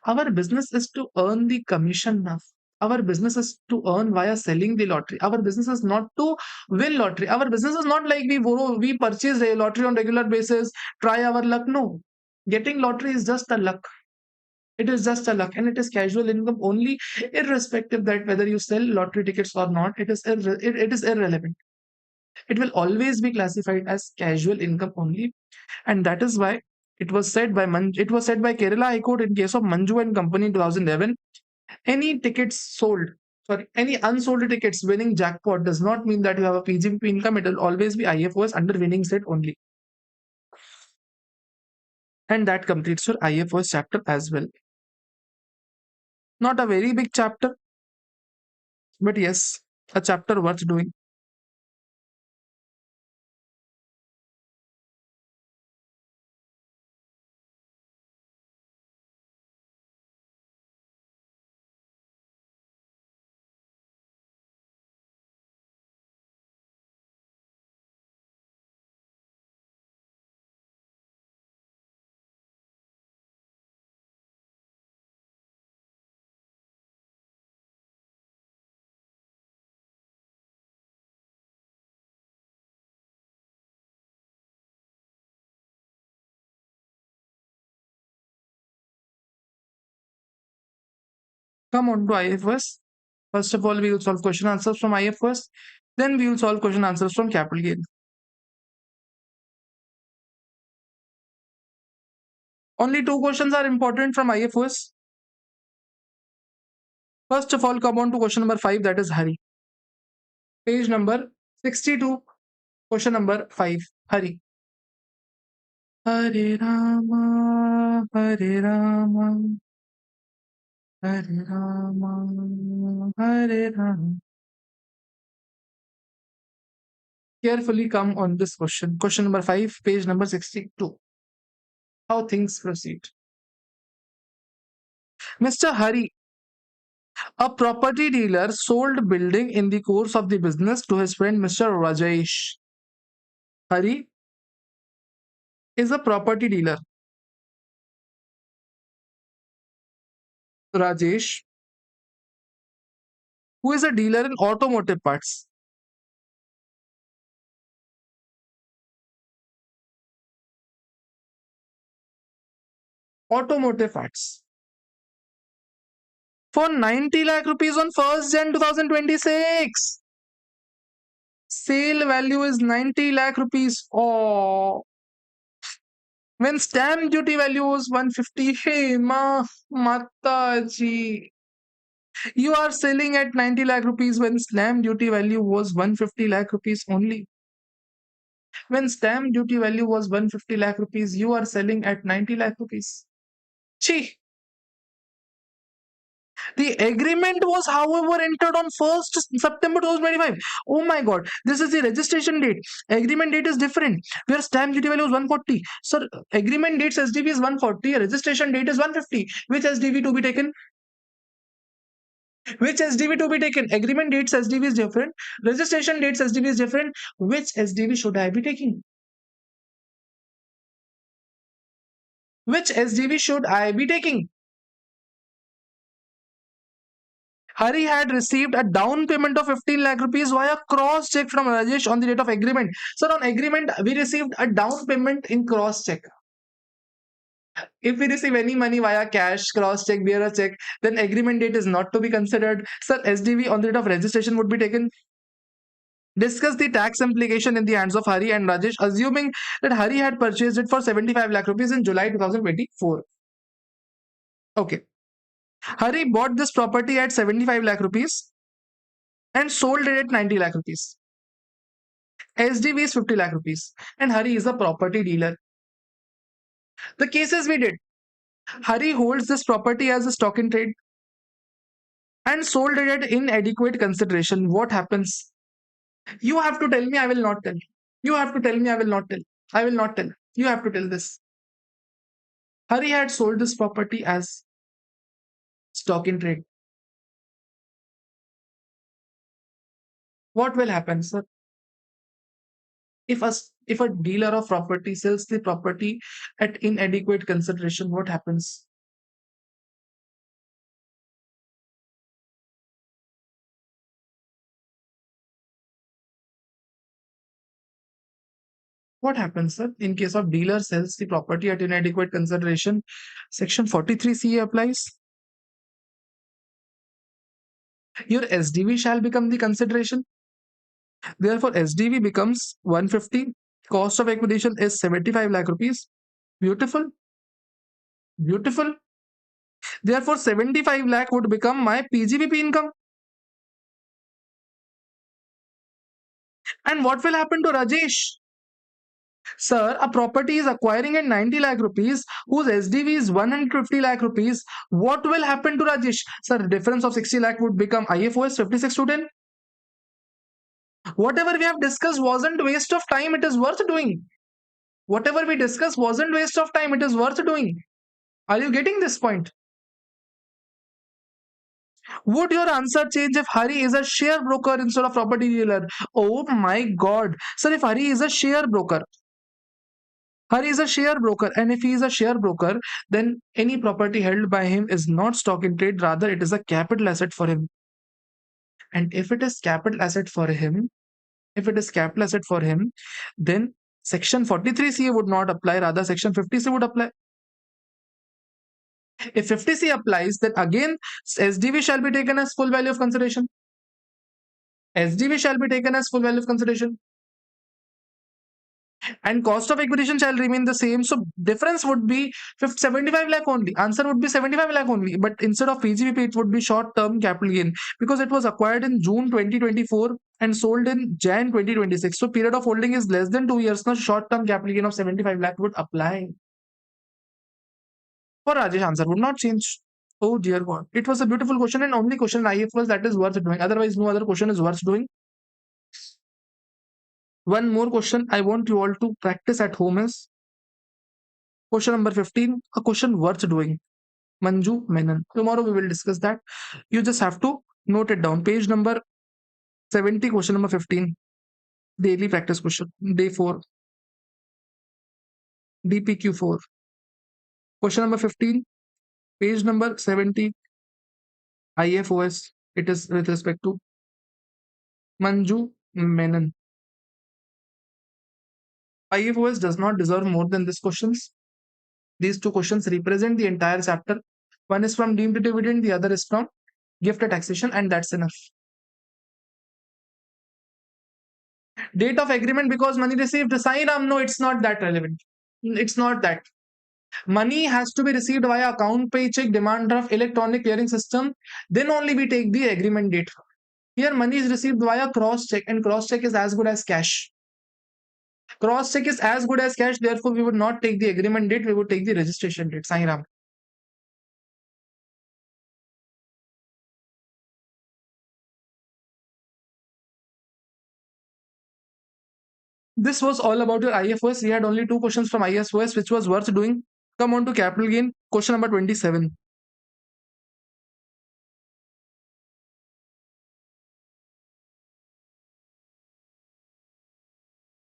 our business is to earn the commission now. Our business is to earn via selling the lottery. Our business is not to win lottery. Our business is not like we purchase a lottery on regular basis, try our luck. No, getting lottery is just a luck. It is just a luck, and it is casual income only, irrespective that whether you sell lottery tickets or not. It is irrelevant. It will always be classified as casual income only, and that is why it was said by Kerala High Court in case of Manju and Company in 2011. Any tickets sold, sorry, any unsold tickets winning jackpot does not mean that you have a PGP income. It will always be IFOS under winning set only, and that completes your IFOS chapter as well. Not a very big chapter, but yes, a chapter worth doing. Come on to IFOS. First of all, we will solve question answers from IFOS. Then we will solve question answers from capital gain. Only two questions are important from IFOS. First of all, come on to question number 5, that is Hari. Page number 62, question number 5. Hari. Hare Rama, Hare Rama, Hare Rama, Hare Rama. Carefully come on this question. Question number 5, page number 62. How things proceed. Mr. Hari, a property dealer, sold building in the course of the business to his friend Mr. Rajesh. Hari is a property dealer. Rajesh, who is a dealer in automotive parts. Automotive parts. For 90 lakh rupees on 1st Jan 2026. Sale value is 90 lakh rupees. Oh, when stamp duty value was 150. Hey, Mataji. You are selling at 90 lakh rupees when stamp duty value was 150 lakh rupees only. When stamp duty value was 150 lakh rupees, you are selling at 90 lakh rupees. Chi. The agreement was, however, entered on 1st September 2025. Oh my god, this is the registration date. Agreement date is different. Where stamp duty value is 140. So, agreement dates SDV is 140, registration date is 150. Which SDV to be taken? Which SDV to be taken? Agreement dates SDV is different. Registration dates SDV is different. Which SDV should I be taking? Which SDV should I be taking? Hari had received a down payment of 15 lakh rupees via cross check from Rajesh on the date of agreement. So on agreement, we received a down payment in cross check. If we receive any money via cash, cross check, bearer check, then agreement date is not to be considered. Sir, SDV on the date of registration would be taken. Discuss the tax implication in the hands of Hari and Rajesh, assuming that Hari had purchased it for 75 lakh rupees in July 2024. Okay. Hari bought this property at 75 lakh rupees and sold it at 90 lakh rupees. SDV is 50 lakh rupees and Hari is a property dealer. The cases we did, Hari holds this property as a stock in trade. and sold it at inadequate consideration, what happens? You have to tell me, I will not tell. You have to tell me, I will not tell. I will not tell. You have to tell this. Hari had sold this property as stock in trade. What will happen, sir? If a dealer of property sells the property at inadequate consideration, what happens? What happens, sir? In case of dealer sells the property at inadequate consideration, Section 43 CA applies. Your SDV shall become the consideration. Therefore, SDV becomes 150. Cost of acquisition is 75 lakh rupees. Beautiful. Beautiful. Therefore, 75 lakh would become my PGBP income. And what will happen to Rajesh? Sir, a property is acquiring at 90 lakh rupees whose SDV is 150 lakh rupees. What will happen to Rajesh? Sir, difference of 60 lakh would become IFOS 56 to 10. Whatever we have discussed wasn't waste of time, it is worth doing. Whatever we discussed wasn't waste of time, it is worth doing. Are you getting this point? Would your answer change if Hari is a share broker instead of property dealer? Oh my god. Sir, if Hari is a share broker, Hari is a share broker, and if he is a share broker, then any property held by him is not stock in trade, rather, it is a capital asset for him. And if it is capital asset for him, if it is capital asset for him, then Section 43C would not apply, rather, Section 50C would apply. If 50C applies, then again SDV shall be taken as full value of consideration. SDV shall be taken as full value of consideration. And cost of acquisition shall remain the same. So difference would be 75 lakh only. Answer would be 75 lakh only. But instead of PGBP, it would be short-term capital gain because it was acquired in June 2024 and sold in Jan 2026. So period of holding is less than 2 years. Now short-term capital gain of 75 lakh would apply. For Rajesh, answer would not change. Oh dear God. It was a beautiful question and only question in IFS that is worth doing. Otherwise, no other question is worth doing. One more question I want you all to practice at home is question number 15, a question worth doing. Manju Menon. Tomorrow we will discuss that. You just have to note it down. Page number 70, question number 15. Daily practice question. Day 4. DPQ4. Question number 15. Page number 70. IFOS. It is with respect to Manju Menon. IFOS does not deserve more than these questions. These two questions represent the entire chapter. One is from deemed dividend, the other is from gift taxation, and that's enough. Date of agreement because money received. Sai Ram, no, it's not that relevant. It's not that. Money has to be received via account, paycheck, demand draft, electronic clearing system. Then only we take the agreement date. Here, money is received via cross check, and cross check is as good as cash. Cross check is as good as cash. Therefore, we would not take the agreement date. We would take the registration date. Sai Ram. This was all about your IFOS. We had only two questions from IFOS, which was worth doing. Come on to capital gain. Question number 27.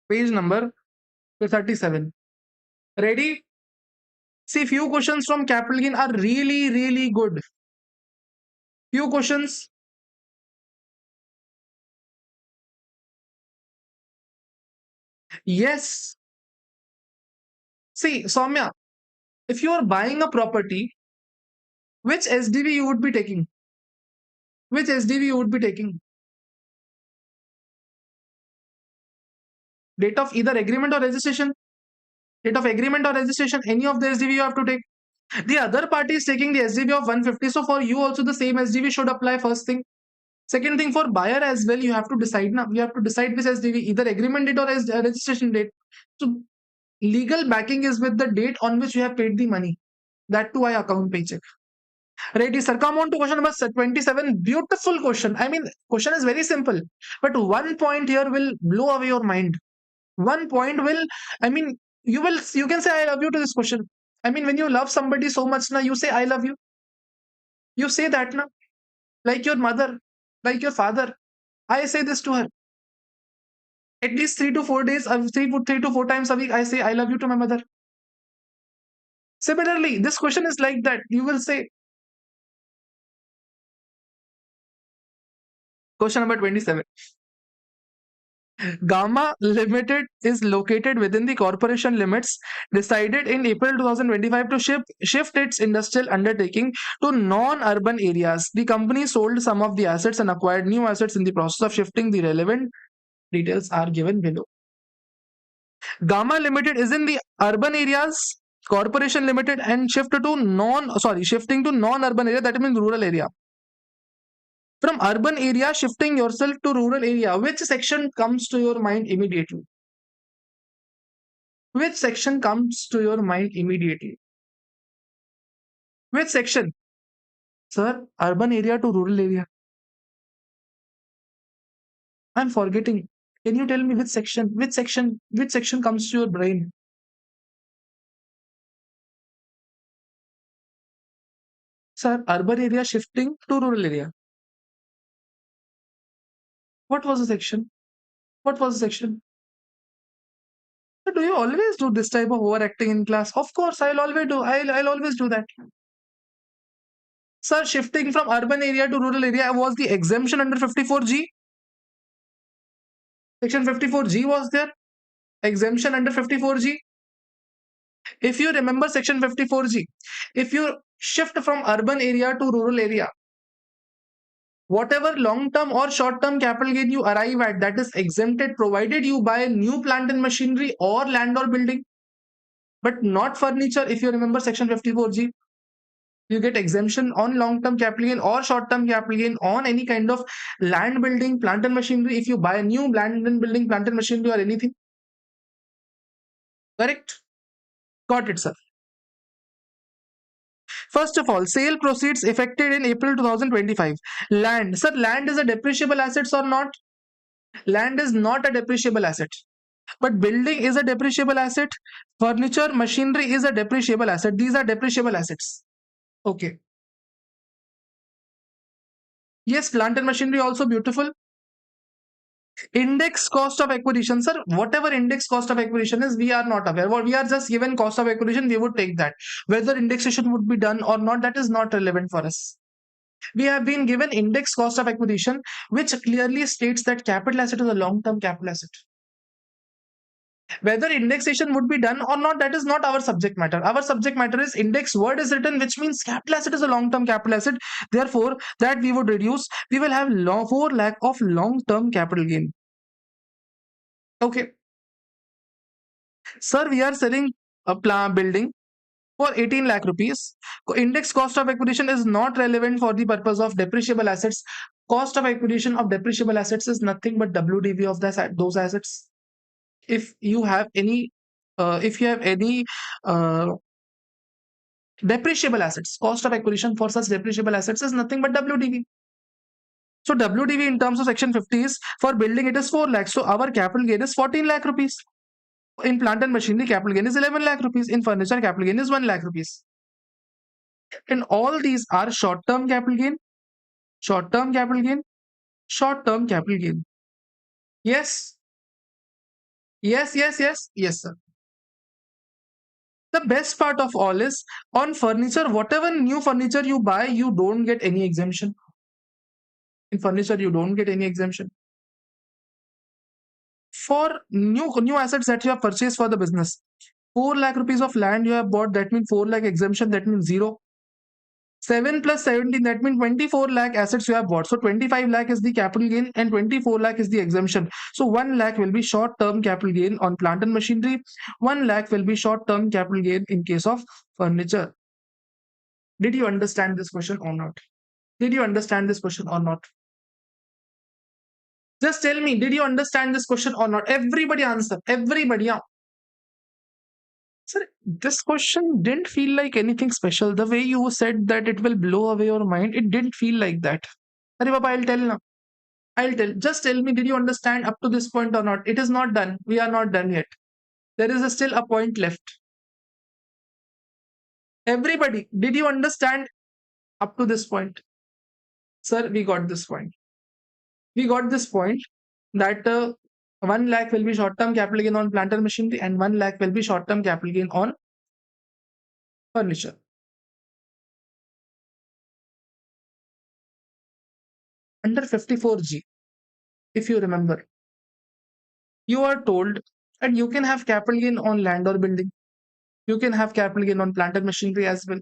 Page number 37. Ready? See, few questions from capital gain are really, really good. Few questions. Yes. See, Soumya, if you are buying a property, which SDV you would be taking? Which SDV you would be taking? Date of either agreement or registration? Date of agreement or registration, any of the SDV you have to take. The other party is taking the SDV of 150. So for you also the same SDV should apply, first thing. Second thing, for buyer as well, you have to decide now. You have to decide which SDV, either agreement date or registration date. So legal backing is with the date on which you have paid the money. That too, I account paycheck. Righty, sir. Come on to question number 27. Beautiful question. I mean, question is very simple, but one point here will blow away your mind. One point will, I mean, you can say I love you to this question. I mean, when you love somebody so much, now you say I love you. You say that now, like your mother, like your father. I say this to her. At least 3 to 4 days, 3 to 4 times a week, I say I love you to my mother. Similarly, this question is like that. You will say, question number 27. Gamma Limited is located within the corporation limits decided in April 2025 to shift its industrial undertaking to non-urban areas. The company sold some of the assets and acquired new assets in the process of shifting. The relevant details are given below. Gamma Limited is in the urban areas, Corporation Limited, and shifting to non-urban area, that means rural area. From urban area, shifting yourself to rural area, which section comes to your mind immediately? Which section comes to your mind immediately? Which section? Sir, urban area to rural area. I'm forgetting. Can you tell me which section? Which section comes to your brain? Sir, urban area shifting to rural area. What was the section? What was the section? Sir, do you always do this type of overacting in class? Of course, I'll always do. I'll always do that. Sir, shifting from urban area to rural area was the exemption under 54G. Section 54G was there. Exemption under 54G. If you remember section 54G, if you shift from urban area to rural area, whatever long-term or short-term capital gain you arrive at, that is exempted provided you buy new plant and machinery or land or building, but not furniture. If you remember section 54G, you get exemption on long-term capital gain or short-term capital gain on any kind of land, building, plant and machinery if you buy a new land and building, plant and machinery or anything. Correct? Got it, sir. First of all, sale proceeds effected in April 2025. Land. Sir, land is a depreciable asset or not? Land is not a depreciable asset. But building is a depreciable asset. Furniture, machinery is a depreciable asset. These are depreciable assets. Okay. Yes, plant and machinery also beautiful. Index cost of acquisition, sir. Whatever index cost of acquisition is, we are not aware. Well, we are just given cost of acquisition. We would take that. Whether indexation would be done or not, that is not relevant for us. We have been given index cost of acquisition, which clearly states that capital asset is a long-term capital asset. Whether indexation would be done or not, that is not our subject matter. Our subject matter is index word is written, which means capital asset is a long-term capital asset. Therefore, that we would reduce. We will have 4 lakh of long-term capital gain. Okay. Sir, we are selling a building for 18 lakh rupees. Index cost of acquisition is not relevant for the purpose of depreciable assets. Cost of acquisition of depreciable assets is nothing but WDV of those assets. If you have any depreciable assets, cost of acquisition for such depreciable assets is nothing but WDV. So WDV in terms of section 50 is for building it is 4 lakhs. So our capital gain is 14 lakh rupees. In plant and machinery, capital gain is 11 lakh rupees. In furniture, capital gain is 1 lakh rupees. And all these are short-term capital gain, short-term capital gain, short-term capital gain. Yes, yes, sir. The best part of all is on furniture, whatever new furniture you buy, you don't get any exemption. In furniture, you don't get any exemption. For new assets that you have purchased for the business, 4 lakh rupees of land you have bought, that means 4 lakh exemption, that means 0. 7 plus 17, that means 24 lakh assets you have bought. So 25 lakh is the capital gain and 24 lakh is the exemption. So 1 lakh will be short-term capital gain on plant and machinery. 1 lakh will be short-term capital gain in case of furniture. Did you understand this question or not? Did you understand this question or not? Just tell me, did you understand this question or not? Everybody answer. Everybody. Yeah. Sir, this question didn't feel like anything special. The way you said that it will blow away your mind, it didn't feel like that. Arey Baba, I'll tell now. I'll tell. Just tell me, did you understand up to this point or not? It is not done. We are not done yet. There is still a point left. Everybody, did you understand up to this point? Sir, we got this point. We got this point that 1 lakh will be short term capital gain on planter machinery and 1 lakh will be short term capital gain on furniture. Under 54G, if you remember, you are told that you can have capital gain on land or building. You can have capital gain on planter machinery as well.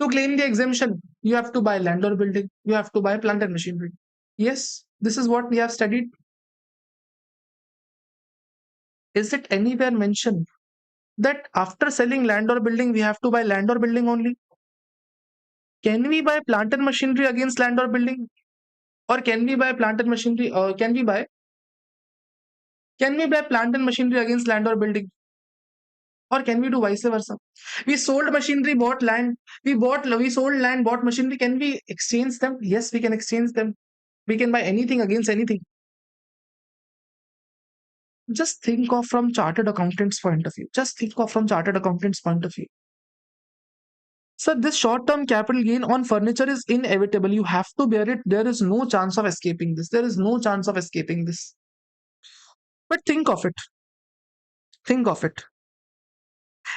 To claim the exemption, you have to buy land or building. You have to buy planter machinery. Yes, this is what we have studied. Is it anywhere mentioned that after selling land or building, we have to buy land or building only? Can we buy planter machinery against land or building? Or can we buy planter machinery? Can we buy plant and machinery against land or building? Or can we do vice versa? We sold machinery, bought land. We sold land, bought machinery. Can we exchange them? Yes, we can exchange them. We can buy anything against anything. Just think of from chartered accountant's point of view. Just think of from chartered accountant's point of view. So this short-term capital gain on furniture is inevitable. You have to bear it. There is no chance of escaping this. There is no chance of escaping this. But think of it. Think of it.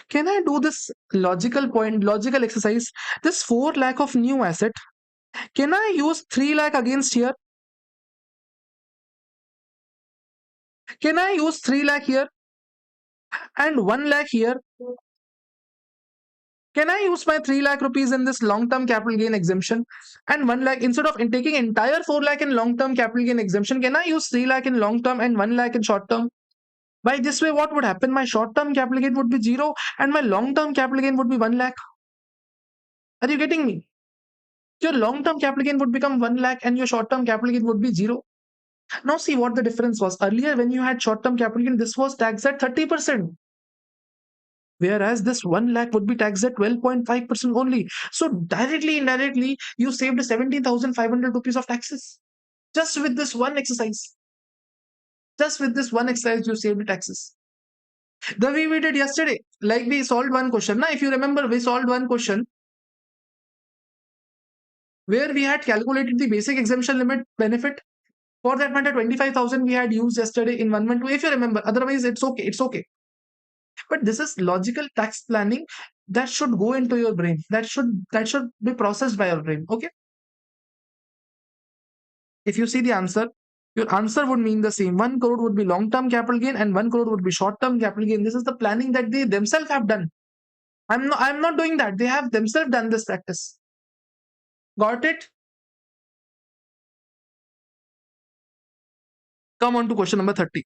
Can I do this logical exercise? This 4 lakh of new asset. Can I use 3 lakh against here? Can I use 3 lakh here and 1 lakh here? Can I use my 3 lakh rupees in this long-term capital gain exemption and 1 lakh instead of taking entire 4 lakh in long-term capital gain exemption? Can I use 3 lakh in long-term and 1 lakh in short-term? By this way, what would happen? My short-term capital gain would be 0 and my long-term capital gain would be 1 lakh. Are you getting me? Your long-term capital gain would become 1 lakh and your short-term capital gain would be 0. Now see what the difference was. Earlier, when you had short-term capital gain, this was taxed at 30%. Whereas this 1 lakh would be taxed at 12.5% only. So directly, indirectly, you saved 17,500 rupees of taxes. Just with this one exercise. Just with this one exercise, you saved the taxes. The way we did yesterday, like we solved one question. Now, if you remember, we solved one question where we had calculated the basic exemption limit benefit. For that matter, 25,000 we had used yesterday in 112. If you remember, otherwise it's okay. It's okay. But this is logical tax planning that should go into your brain. That should be processed by your brain. Okay. If you see the answer, your answer would mean the same. 1 crore would be long-term capital gain and 1 crore would be short-term capital gain. This is the planning that they themselves have done. I'm not doing that. They have themselves done this practice. Got it? Come on to question number 30.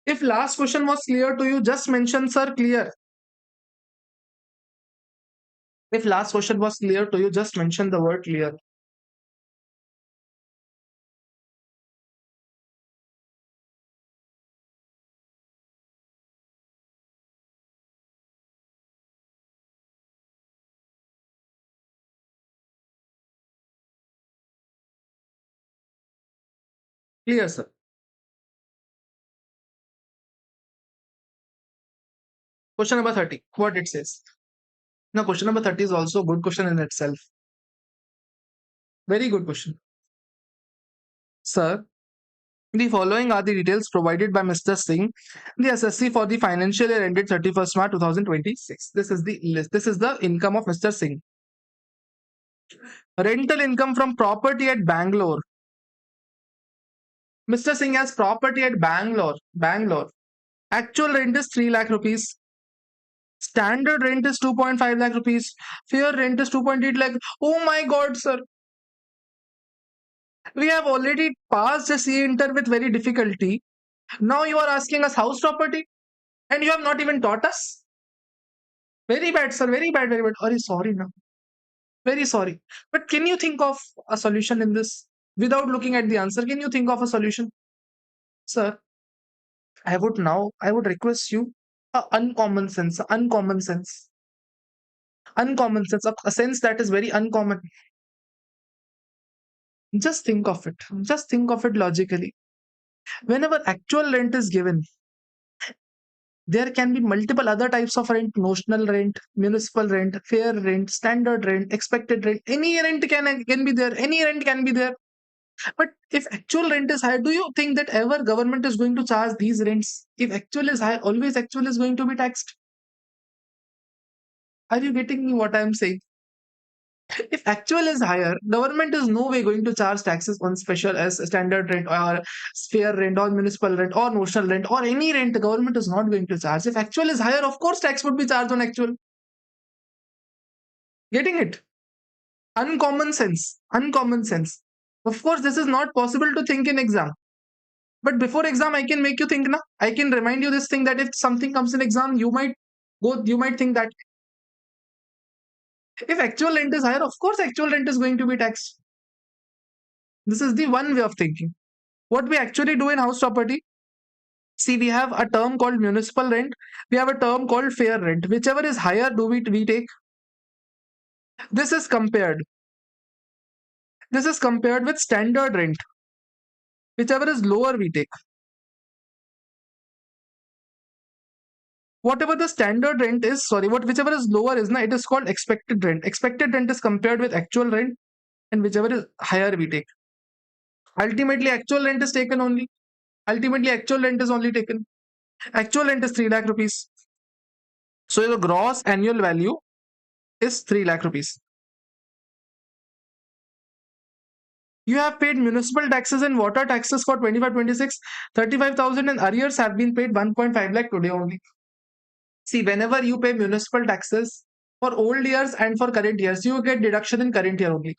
If last question was clear to you, just mention, sir, clear. If last question was clear to you, just mention the word clear. Clear, sir. Question number 30. What it says. Now, question number 30 is also a good question in itself. Very good question. Sir, the following are the details provided by Mr. Singh, the SSC for the financial year ended 31st March 2026. This is the list. This is the income of Mr. Singh. Rental income from property at Bangalore. Mr. Singh has property at Bangalore. Actual rent is 3 lakh rupees. Standard rent is 2.5 lakh rupees. Fair rent is 2.8 lakh. Oh my God, sir. We have already passed a CA inter with very difficulty. Now you are asking us house property and you have not even taught us. Very bad, sir. Very bad, very bad. Sorry now. Very sorry. But can you think of a solution in this? Without looking at the answer, can you think of a solution? Sir, I would request you uncommon sense, a sense that is very uncommon. Just think of it. Just think of it logically. Whenever actual rent is given, there can be multiple other types of rent: notional rent, municipal rent, fair rent, standard rent, expected rent. Any rent can be there. Any rent can be there. But if actual rent is high, do you think that ever government is going to charge these rents? If actual is high, always actual is going to be taxed. Are you getting me what I am saying? If actual is higher, government is no way going to charge taxes on special as standard rent or fair rent or municipal rent or notional rent or any rent. The government is not going to charge. If actual is higher, of course tax would be charged on actual. Getting it? Uncommon sense. Uncommon sense. Of course, this is not possible to think in exam. But before exam, I can make you think. Na? I can remind you this thing that if something comes in exam, you might think that if actual rent is higher, of course actual rent is going to be taxed. This is the one way of thinking. What we actually do in house property, see, we have a term called municipal rent, we have a term called fair rent. Whichever is higher, we take. This is compared. This is compared with standard rent. Whichever is lower, we take. Whatever the standard rent is, whichever is lower is, it is called expected rent. Expected rent is compared with actual rent, and whichever is higher, we take. Ultimately, actual rent is taken only. Ultimately, actual rent is only taken. Actual rent is 3 lakh rupees. So the gross annual value is 3 lakh rupees. You have paid municipal taxes and water taxes for 25-26, 35,000 and arrears have been paid 1.5 lakh today only. See, whenever you pay municipal taxes for old years and for current years, you get deduction in current year only.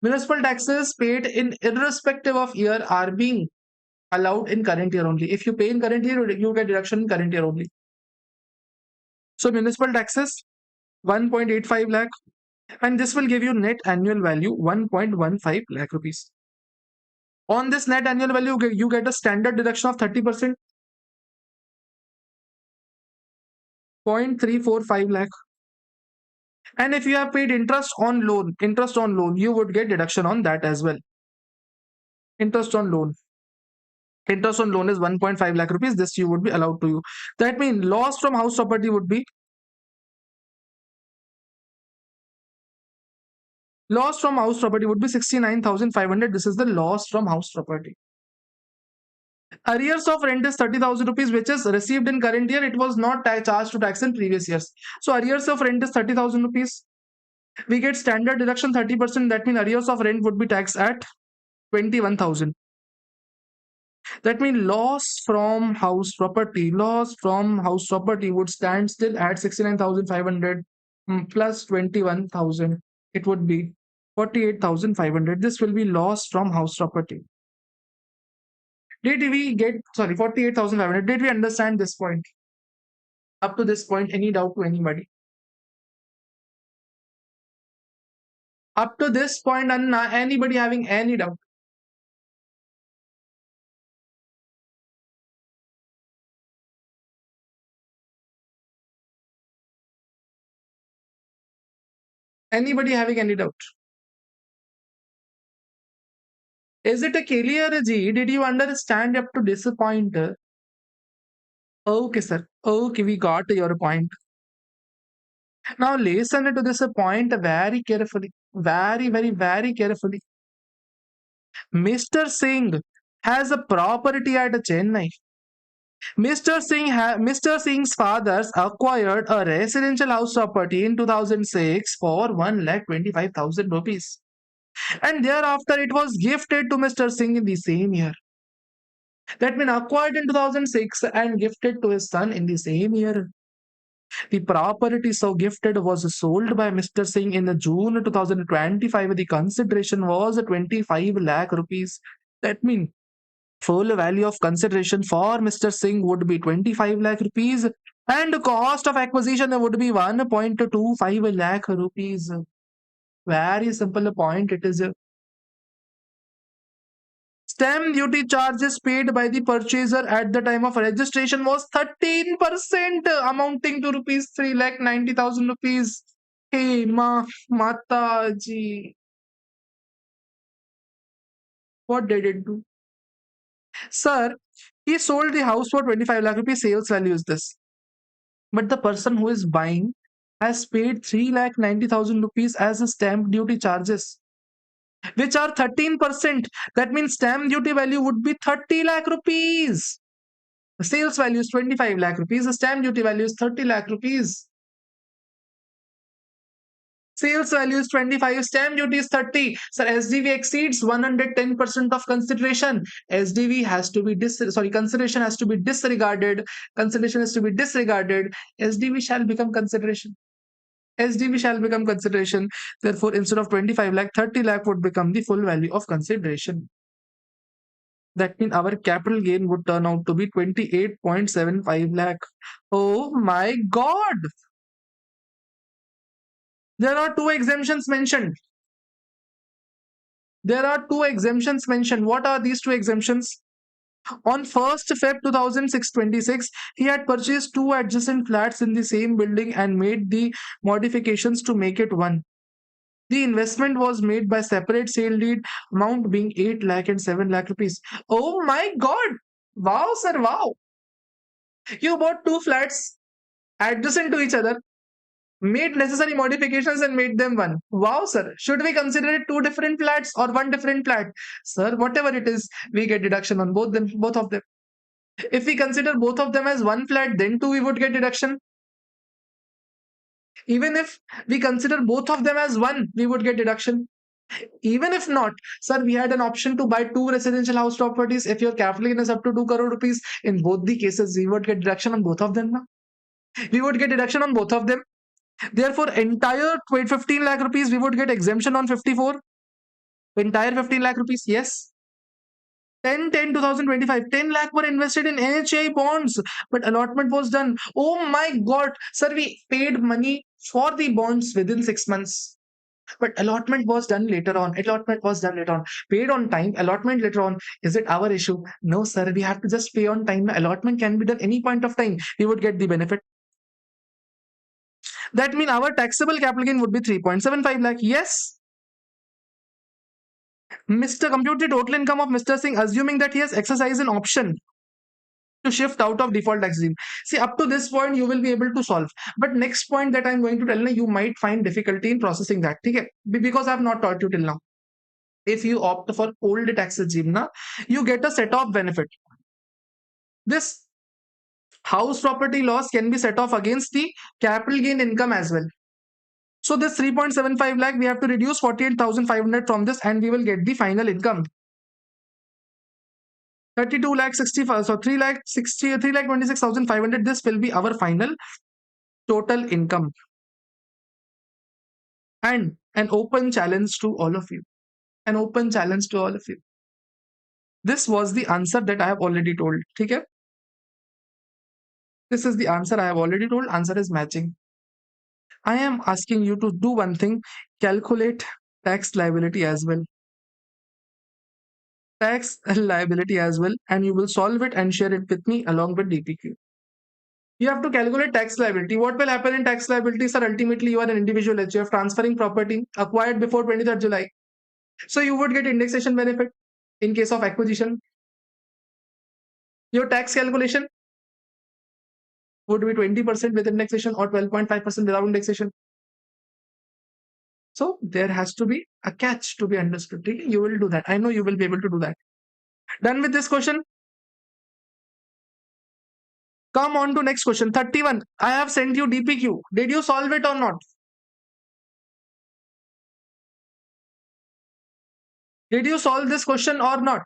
Municipal taxes paid in irrespective of year are being allowed in current year only. If you pay in current year, you get deduction in current year only. So municipal taxes 1.85 lakh, and this will give you net annual value 1.15 lakh rupees. On this net annual value, you get a standard deduction of 30%, 0.345 lakh. And if you have paid interest on loan, you would get deduction on that as well. Interest on loan. Interest on loan is 1.5 lakh rupees. This you would be allowed to you. That means loss from house property would be 69,500. This is the loss from house property. Arrears of rent is 30,000 rupees, which is received in current year. It was not charged to tax in previous years. So arrears of rent is 30,000 rupees. We get standard deduction 30%. That means arrears of rent would be taxed at 21,000. That means loss from house property would stand still at 69,500 plus 21,000. It would be 48,500. This will be loss from house property. Did we get, 48,500. Did we understand this point? Up to this point, any doubt to anybody? Up to this point, Anna, anybody having any doubt? Anybody having any doubt? Is it a clear, G? Did you understand up to this point? Okay, sir. Okay, we got your point. Now listen to this point very carefully. Very, very, very carefully. Mr. Singh has a property at Chennai. Mr. Singh's fathers acquired a residential house property in 2006 for 1,25,000 rupees. And thereafter it was gifted to Mr. Singh in the same year. That means acquired in 2006 and gifted to his son in the same year. The property so gifted was sold by Mr. Singh in June 2025. The consideration was 25 lakh rupees. That means full value of consideration for Mr. Singh would be 25 lakh rupees and the cost of acquisition would be 1.25 lakh rupees. Very simple point it is. Stamp duty charges paid by the purchaser at the time of registration was 13%, amounting to rupees 3,90,000 rupees. Hey, Mata ji, what did it do? Sir, he sold the house for 25 lakh rupees. Sales value is this. But the person who is buying has paid 3,90,000 rupees as a stamp duty charges, which are 13%. That means stamp duty value would be 30 lakh rupees. The sales value is 25 lakh rupees. The stamp duty value is 30 lakh rupees. Sales value is 25, stamp duty is 30. Sir, SDV exceeds 110% of consideration. SDV has to be consideration has to be disregarded. Consideration has to be disregarded. SDV shall become consideration. SDV shall become consideration. Therefore, instead of 25 lakh, 30 lakh would become the full value of consideration. That means our capital gain would turn out to be 28.75 lakh. Oh my God! There are two exemptions mentioned. There are two exemptions mentioned. What are these two exemptions? On 1st Feb 2026, he had purchased two adjacent flats in the same building and made the modifications to make it one. The investment was made by separate sale deed, amount being 8 lakh and 7 lakh rupees. Oh my God! Wow, sir, wow. You bought two flats adjacent to each other, made necessary modifications and made them one. Wow, sir. Should we consider it two different flats or one different flat? Sir, whatever it is, we get deduction on both of them. If we consider both of them as one flat, then too we would get deduction. Even if we consider both of them as one, we would get deduction. Even if not, sir, we had an option to buy two residential house properties. If your capital gain is up to 2 crore rupees, in both the cases, we would get deduction on both of them. Now. We would get deduction on both of them. Therefore, entire 15 lakh rupees, we would get exemption on 54. Entire 15 lakh rupees, yes. 10/10/2025, 10 lakh were invested in NHI bonds, but allotment was done. Oh my God, sir, we paid money for the bonds within 6 months. But allotment was done later on. Allotment was done later on. Paid on time, allotment later on. Is it our issue? No, sir. We have to just pay on time. Allotment can be done any point of time. We would get the benefit. That means our taxable capital gain would be 3.75 lakh. Yes. Mr. Compute the total income of Mr. Singh, assuming that he has exercised an option to shift out of default tax regime. See, up to this point, you will be able to solve. But next point that I'm going to tell you, you might find difficulty in processing that. Okay? Because I have not taught you till now. If you opt for old tax regime, you get a set off benefit. This house property loss can be set off against the capital gain income as well. So this 3.75 lakh, we have to reduce 48,500 from this and we will get the final income. 32 lakh 65, so 3 lakh 60, 3 lakh 26,500. This will be our final total income. And an open challenge to all of you. An open challenge to all of you. This was the answer that I have already told. Okay? This is the answer I have already told. Answer is matching. I am asking you to do one thing. Calculate tax liability as well. Tax liability as well. And you will solve it and share it with me along with DPQ. You have to calculate tax liability. What will happen in tax liability, sir? Ultimately, you are an individual HUF transferring property acquired before 23rd July. So you would get indexation benefit in case of acquisition. Your tax calculation would be 20% with indexation or 12.5% without indexation. So there has to be a catch to be understood. You will do that. I know you will be able to do that. Done with this question? Come on to next question. 31. I have sent you DPQ. Did you solve it or not? Did you solve this question or not?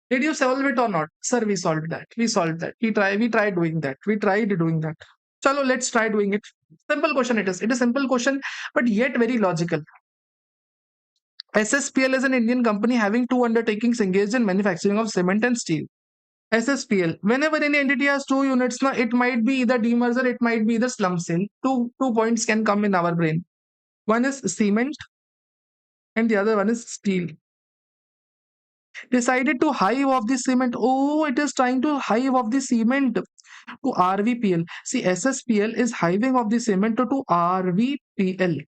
Did you solve it or not? Sir, we solved that. We solved that. We tried doing that. We tried doing that. Chalo, let's try doing it. Simple question it is. It is a simple question, but yet very logical. SSPL is an Indian company having two undertakings engaged in manufacturing of cement and steel. SSPL. Whenever any entity has two units, now it might be either demerger, it might be either slump sale. Two points can come in our brain. One is cement and the other one is steel. Decided to hive off the cement. Oh, it is trying to hive off the cement to RVPL. See, SSPL is hiving off the cement to RVPL,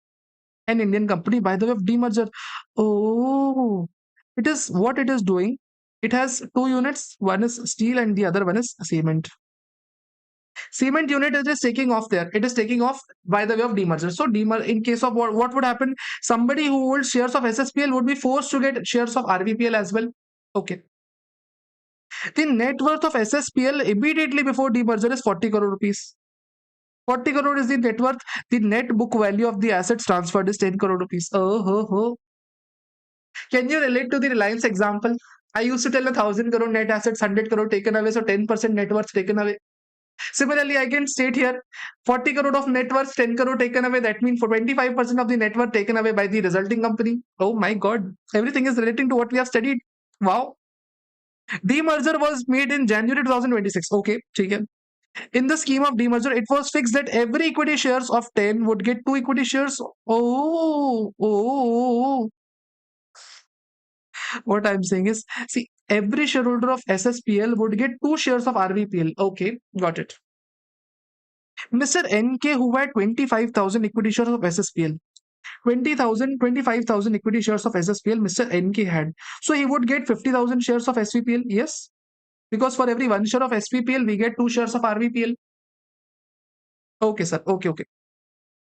an Indian company by the way of demerger. Oh, it is what it is doing. It has two units. One is steel and the other one is cement. Cement unit is just taking off there. It is taking off by the way of demerger. So in case of what would happen? Somebody who holds shares of SSPL would be forced to get shares of RVPL as well. Okay. The net worth of SSPL immediately before demerger is 40 crore rupees. 40 crore is the net worth. The net book value of the assets transferred is 10 crore rupees. Oh. Can you relate to the Reliance example? I used to tell 1,000 crore net assets, 100 crore taken away, so 10% net worth taken away. Similarly, I can state here 40 crore of net worth, 10 crore taken away. That means for 25% of the net worth taken away by the resulting company. Oh my God. Everything is relating to what we have studied. Wow. Demerger was made in January 2026. Okay, okay. In the scheme of demerger, it was fixed that every equity shares of 10 would get 2 equity shares. Oh. What I'm saying is, see, every shareholder of SSPL would get 2 shares of RVPL. Okay, got it. Mr. NK, who had 25,000 equity shares of SSPL, 25,000 equity shares of SSPL, Mr. NK had. So he would get 50,000 shares of SVPL. Yes, because for every 1 share of SVPL, we get 2 shares of RVPL. Okay, sir. Okay.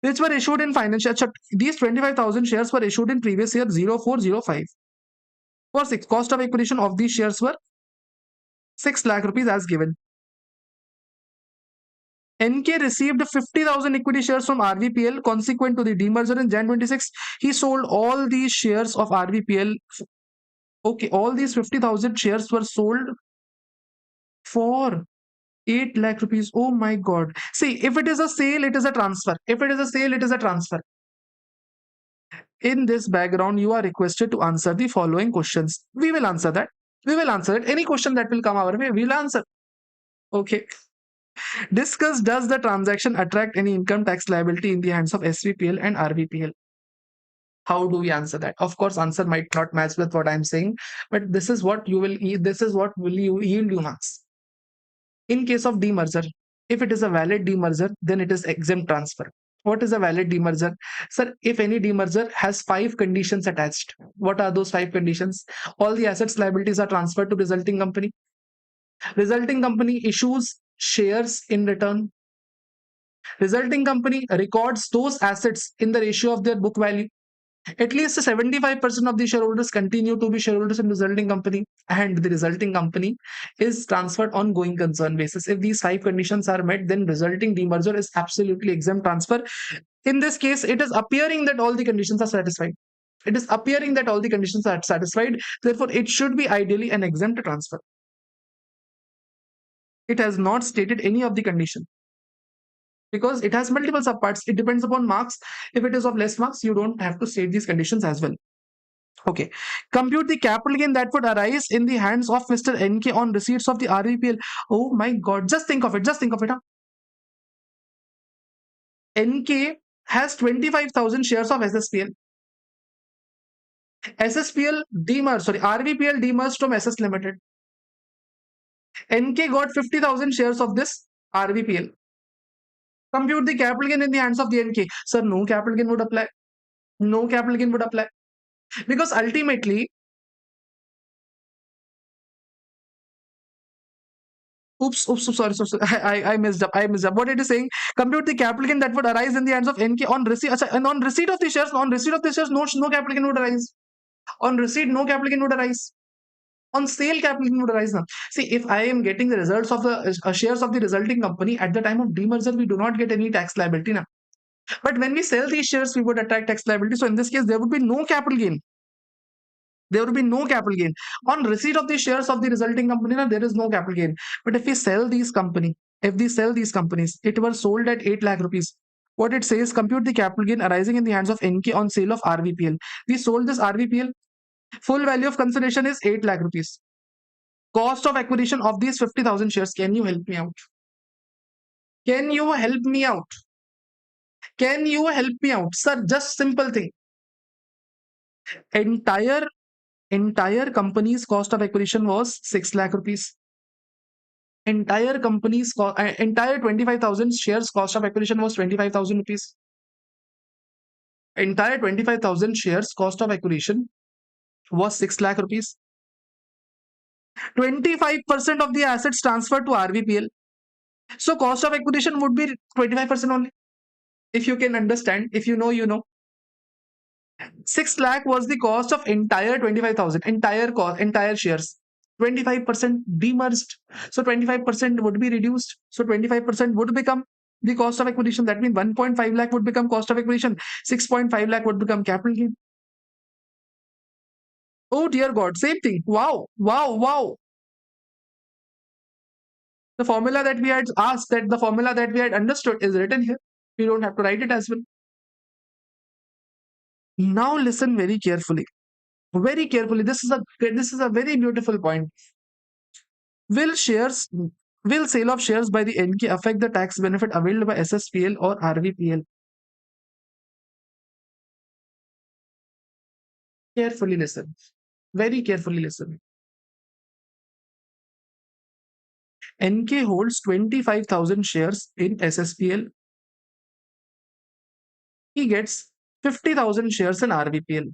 Which were issued in financial. These 25,000 shares were issued in previous year 0405. For 6, cost of acquisition of these shares were 6 lakh rupees as given. NK received 50,000 equity shares from RVPL consequent to the demerger in Jan 26. He sold all these shares of RVPL. Okay, all these 50,000 shares were sold for 8 lakh rupees. Oh my God. See, if it is a sale, it is a transfer. If it is a sale, it is a transfer. In this background, you are requested to answer the following questions. We will answer that. We will answer it. Any question that will come our way, we will answer. Okay. Discuss, does the transaction attract any income tax liability in the hands of SVPL and RVPL? How do we answer that? Of course, answer might not match with what I'm saying, but this is what will you yield you marks. In case of demerger, if it is a valid demerger, then it is exempt transfer. What is a valid demerger? Sir, if any demerger has 5 conditions attached, what are those 5 conditions? All the assets, liabilities are transferred to resulting company. Resulting company issues shares in return. Resulting company records those assets in the ratio of their book value. At least 75% of the shareholders continue to be shareholders in resulting company, and the resulting company is transferred on going concern basis. If these 5 conditions are met, then resulting demerger is absolutely exempt transfer. In this case, it is appearing that all the conditions are satisfied. It is appearing that all the conditions are satisfied. Therefore, it should be ideally an exempt transfer. It has not stated any of the condition, because it has multiple subparts. It depends upon marks. If it is of less marks, you don't have to state these conditions as well. Okay. Compute the capital gain that would arise in the hands of Mr. NK on receipts of the RVPL. Oh my God. Just think of it. Huh? NK has 25,000 shares of SSPL. RVPL demerged from SS Limited. NK got 50,000 shares of this RVPL. Compute the capital gain in the hands of the NK. Sir, no capital gain would apply. No capital gain would apply. Because ultimately, sorry. I messed up. What it is saying, compute the capital gain that would arise in the hands of NK on receipt. And on receipt of the shares, no capital gain would arise. On receipt, no capital gain would arise. On sale, capital gain would arise now. See, if I am getting the results of the shares of the resulting company at the time of demerger, we do not get any tax liability now. But when we sell these shares, we would attract tax liability. So in this case, there would be no capital gain. There would be no capital gain. On receipt of the shares of the resulting company, there is no capital gain. But if we sell these companies, it was sold at 8 lakh rupees. What it says, compute the capital gain arising in the hands of NK on sale of RVPL. We sold this RVPL. Full value of consideration is 8 lakh rupees. Cost of acquisition of these 50,000 shares. Can you help me out? Can you help me out? Can you help me out? Sir, just simple thing. Entire company's cost of acquisition was 6 lakh rupees. Entire 25,000 shares cost of acquisition was 25,000 rupees. Entire 25,000 shares cost of acquisition was 6 lakh rupees. 25% of the assets transferred to RVPL. So cost of acquisition would be 25% only. If you can understand, if you know, you know. 6 lakh was the cost of entire 25,000, entire shares. 25% demerged. So 25% would be reduced. So 25% would become the cost of acquisition. That means 1.5 lakh would become cost of acquisition. 6.5 lakh would become capital gain. Oh dear God, same thing. Wow, wow, wow. The formula that we had asked, that the formula that we had understood is written here. We don't have to write it as well. Now listen very carefully. Very carefully. This is a very beautiful point. Will sale of shares by the NK affect the tax benefit availed by SSPL or RVPL? Carefully listen. Very carefully listen. NK holds 25,000 shares in SSPL. He gets 50,000 shares in RVPL.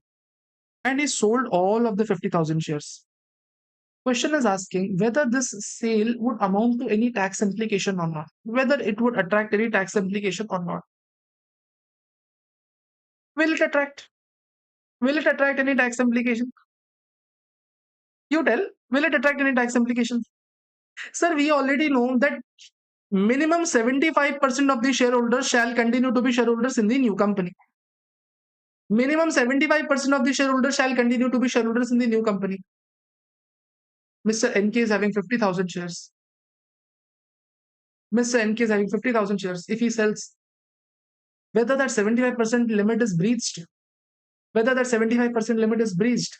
And he sold all of the 50,000 shares. Question is asking whether this sale would amount to any tax implication or not. Whether it would attract any tax implication or not. Will it attract? Will it attract any tax implication? You tell. Will it attract any tax implications? Sir, we already know that minimum 75% of the shareholders shall continue to be shareholders in the new company. Minimum 75% of the shareholders shall continue to be shareholders in the new company. Mr. NK is having 50,000 shares. Mr. NK is having 50,000 shares. If he sells, whether that 75% limit is breached, whether that 75% limit is breached,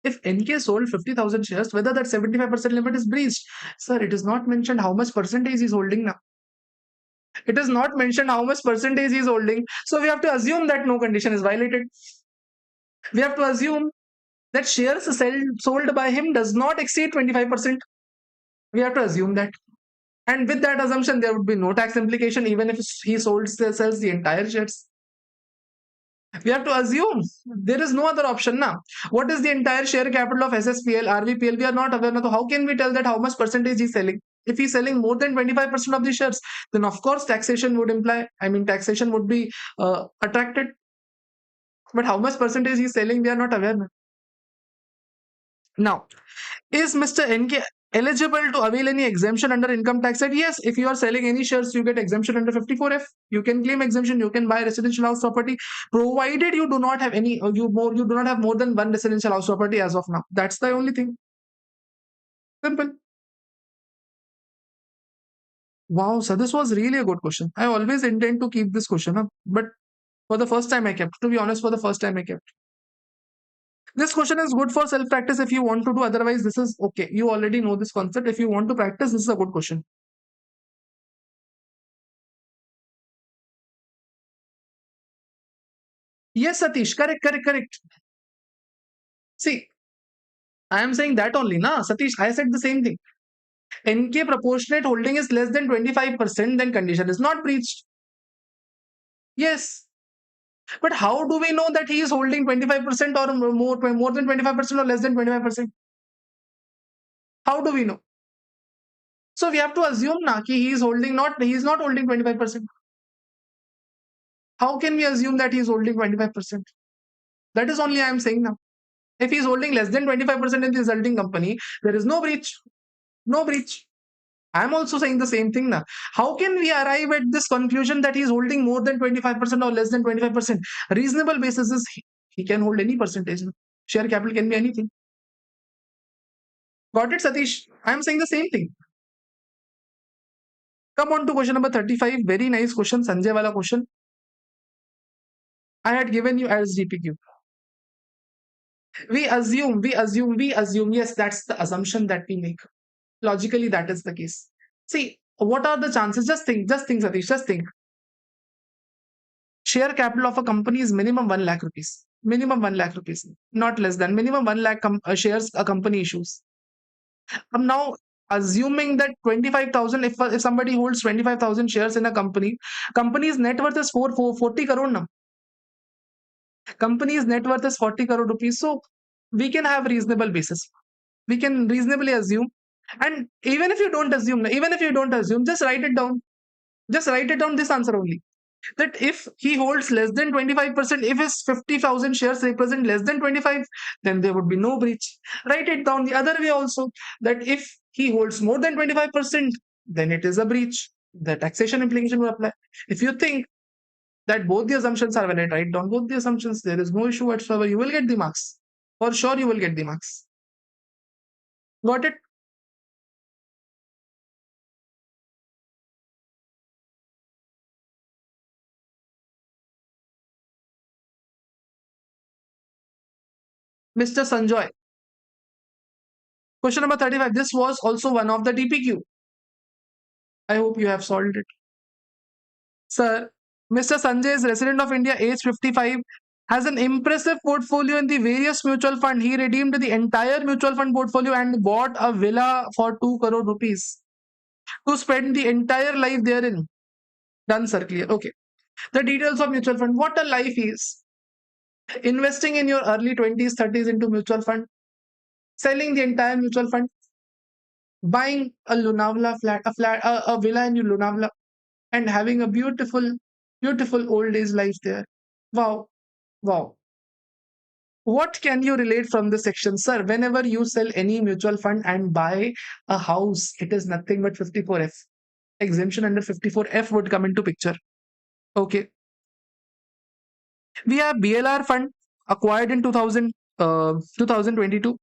if NK sold 50,000 shares, whether that 75% limit is breached, sir, it is not mentioned how much percentage he's holding now. It is not mentioned how much percentage he's holding. So we have to assume that no condition is violated. We have to assume that shares sold by him does not exceed 25%. We have to assume that. And with that assumption, there would be no tax implication even if he sells the entire shares. We have to assume there is no other option now. What is the entire share capital of SSPL, RVPL? We are not aware. So how can we tell that how much percentage he's selling? If he's selling more than 25% of the shares, then of course taxation would be attracted. But how much percentage he's selling, we are not aware. Now, is Mr. NK eligible to avail any exemption under income tax act? Yes, if you are selling any shares, you get exemption under 54F. You can claim exemption. You can buy residential house property, provided you do not have you do not have more than one residential house property as of now. That's the only thing. Simple. Wow, so this was really a good question. I always intend to keep this question up, but for the first time I kept. To be honest, for the first time I kept. This question is good for self-practice if you want to do. Otherwise, this is okay. You already know this concept. If you want to practice, this is a good question. Yes, Satish. Correct. See, I am saying that only, na? Satish, I said the same thing. NK proportionate holding is less than 25%, then condition is not breached. Yes. But how do we know that he is holding 25% or more than 25% or less than 25%? How do we know? So we have to assume na ki he is not holding 25%. How can we assume that he is holding 25%? That is only I am saying now. If he is holding less than 25% in the resulting company, there is no breach. No breach. I am also saying the same thing now. How can we arrive at this conclusion that he is holding more than 25% or less than 25%? Reasonable basis is he can hold any percentage. Share capital can be anything. Got it, Satish? I am saying the same thing. Come on to question number 35. Very nice question. Sanjay wala question. I had given you as GPQ. We assume. Yes, that's the assumption that we make. Logically, that is the case. See, what are the chances? Just think, Satish, just think. Share capital of a company is minimum 1 lakh rupees. Minimum 1 lakh rupees, not less than. Minimum 1 lakh shares a company issues. I'm now assuming that 25,000, if somebody holds 25,000 shares in a company, company's net worth is 40 crore now. Company's net worth is 40 crore rupees. So we can have reasonable basis. We can reasonably assume. And even if you don't assume, just write it down. Just write it down, this answer only. That if he holds less than 25%, if his 50,000 shares represent less than 25, then there would be no breach. Write it down the other way also, that if he holds more than 25%, then it is a breach. The taxation implication will apply. If you think that both the assumptions are valid, write down both the assumptions. There is no issue whatsoever. You will get the marks. For sure, you will get the marks. Got it? Mr. Sanjoy. Question number 35. This was also one of the DPQ. I hope you have solved it. Sir, Mr. Sanjay is resident of India, age 55, has an impressive portfolio in the various mutual fund. He redeemed the entire mutual fund portfolio and bought a villa for 2 crore rupees to spend the entire life therein. Done, sir. Clear. Okay. The details of mutual fund. What a life is. Investing in your early 20s, 30s into mutual fund, selling the entire mutual fund, buying a Lonavala a villa in Lonavala, and having a beautiful, beautiful old age life there. Wow. Wow. What can you relate from this section, sir? Whenever you sell any mutual fund and buy a house, it is nothing but 54F. Exemption under 54F would come into picture. Okay. We have BLR fund acquired in 2022.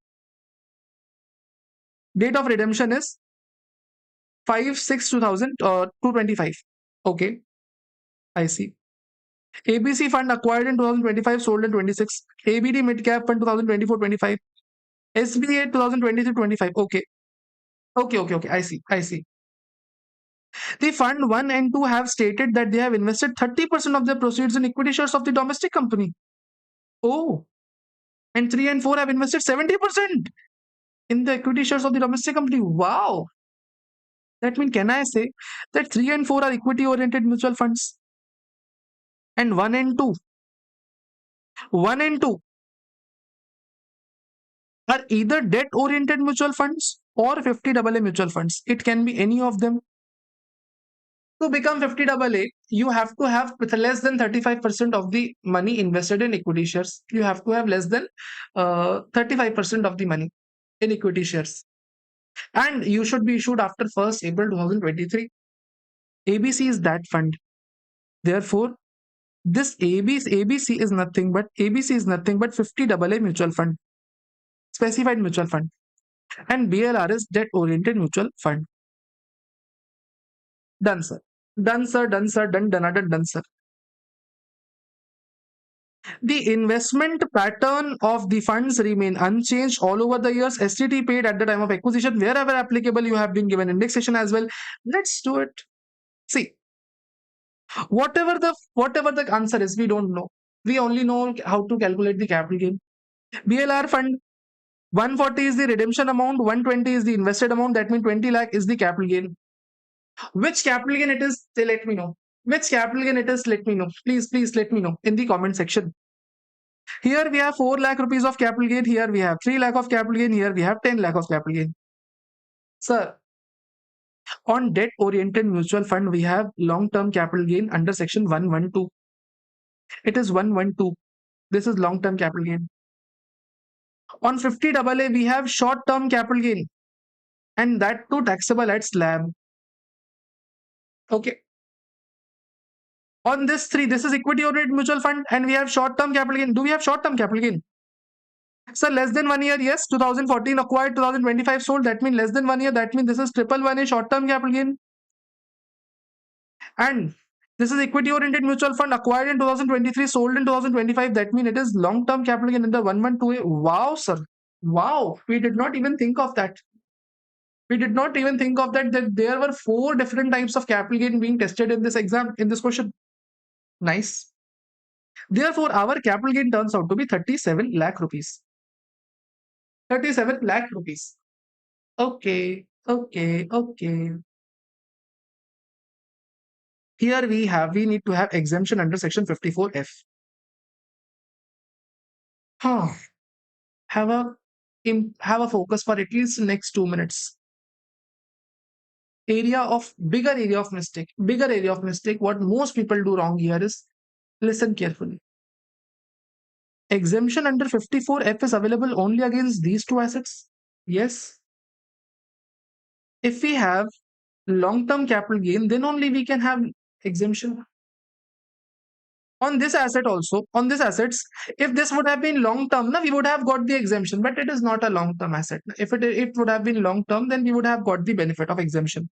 Date of redemption is 5/6/2025. Okay, I see. ABC fund acquired in 2025, sold in 26. ABD mid cap fund 2024-25. SBA 2023-25. Okay. Okay. I see. The fund 1 and 2 have stated that they have invested 30% of their proceeds in equity shares of the domestic company. Oh, and 3 and 4 have invested 70% in the equity shares of the domestic company. Wow. That means, can I say that 3 and 4 are equity oriented mutual funds? And 1 and 2 are either debt oriented mutual funds or 50AA mutual funds. It can be any of them. To become 50AA, you have to have with less than 35% of the money invested in equity shares. You have to have less than 35% of the money in equity shares. And you should be issued after 1st April 2023. ABC is that fund. Therefore, this ABC is nothing but 50AA mutual fund, specified mutual fund. And BLR is debt oriented mutual fund. Done, sir. Done, sir. The investment pattern of the funds remain unchanged all over the years. STT paid at the time of acquisition. Wherever applicable, you have been given indexation as well. Let's do it. See, whatever the answer is, we don't know. We only know how to calculate the capital gain. BLR fund, 140 is the redemption amount, 120 is the invested amount. That means 20 lakh is the capital gain. Which capital gain it is, let me know. Which capital gain it is, let me know. Please let me know in the comment section. Here we have 4 lakh rupees of capital gain. Here we have 3 lakh of capital gain. Here we have 10 lakh of capital gain. Sir, on debt oriented mutual fund, we have long term capital gain under section 112. It is 112. This is long term capital gain. On 50AA, we have short term capital gain, and that too taxable at slab. Okay. On this 3, this is equity oriented mutual fund, and we have short term capital gain. Do we have short term capital gain? So less than 1 year, yes. 2014 acquired, 2025 sold. That means less than 1 year. That means this is 111A short term capital gain. And This is equity oriented mutual fund acquired in 2023, sold in 2025. That means it is long term capital gain in the 112A. Wow, sir. Wow. We did not even think of that. We did not even think of that there were four different types of capital gain being tested in this exam, in this question. Nice. Therefore, our capital gain turns out to be 37 lakh rupees. 37 lakh rupees. Okay, okay, okay. Here we need to have exemption under section 54F. Huh. Have a have a focus for at least next 2 minutes. Bigger area of mistake. What most people do wrong here is listen carefully. Exemption under 54F is available only against these two assets. Yes. If we have long-term capital gain, then only we can have exemption. On this asset also, on this assets, if this would have been long term, we would have got the exemption, but it is not a long term asset. If it would have been long term, then we would have got the benefit of exemption.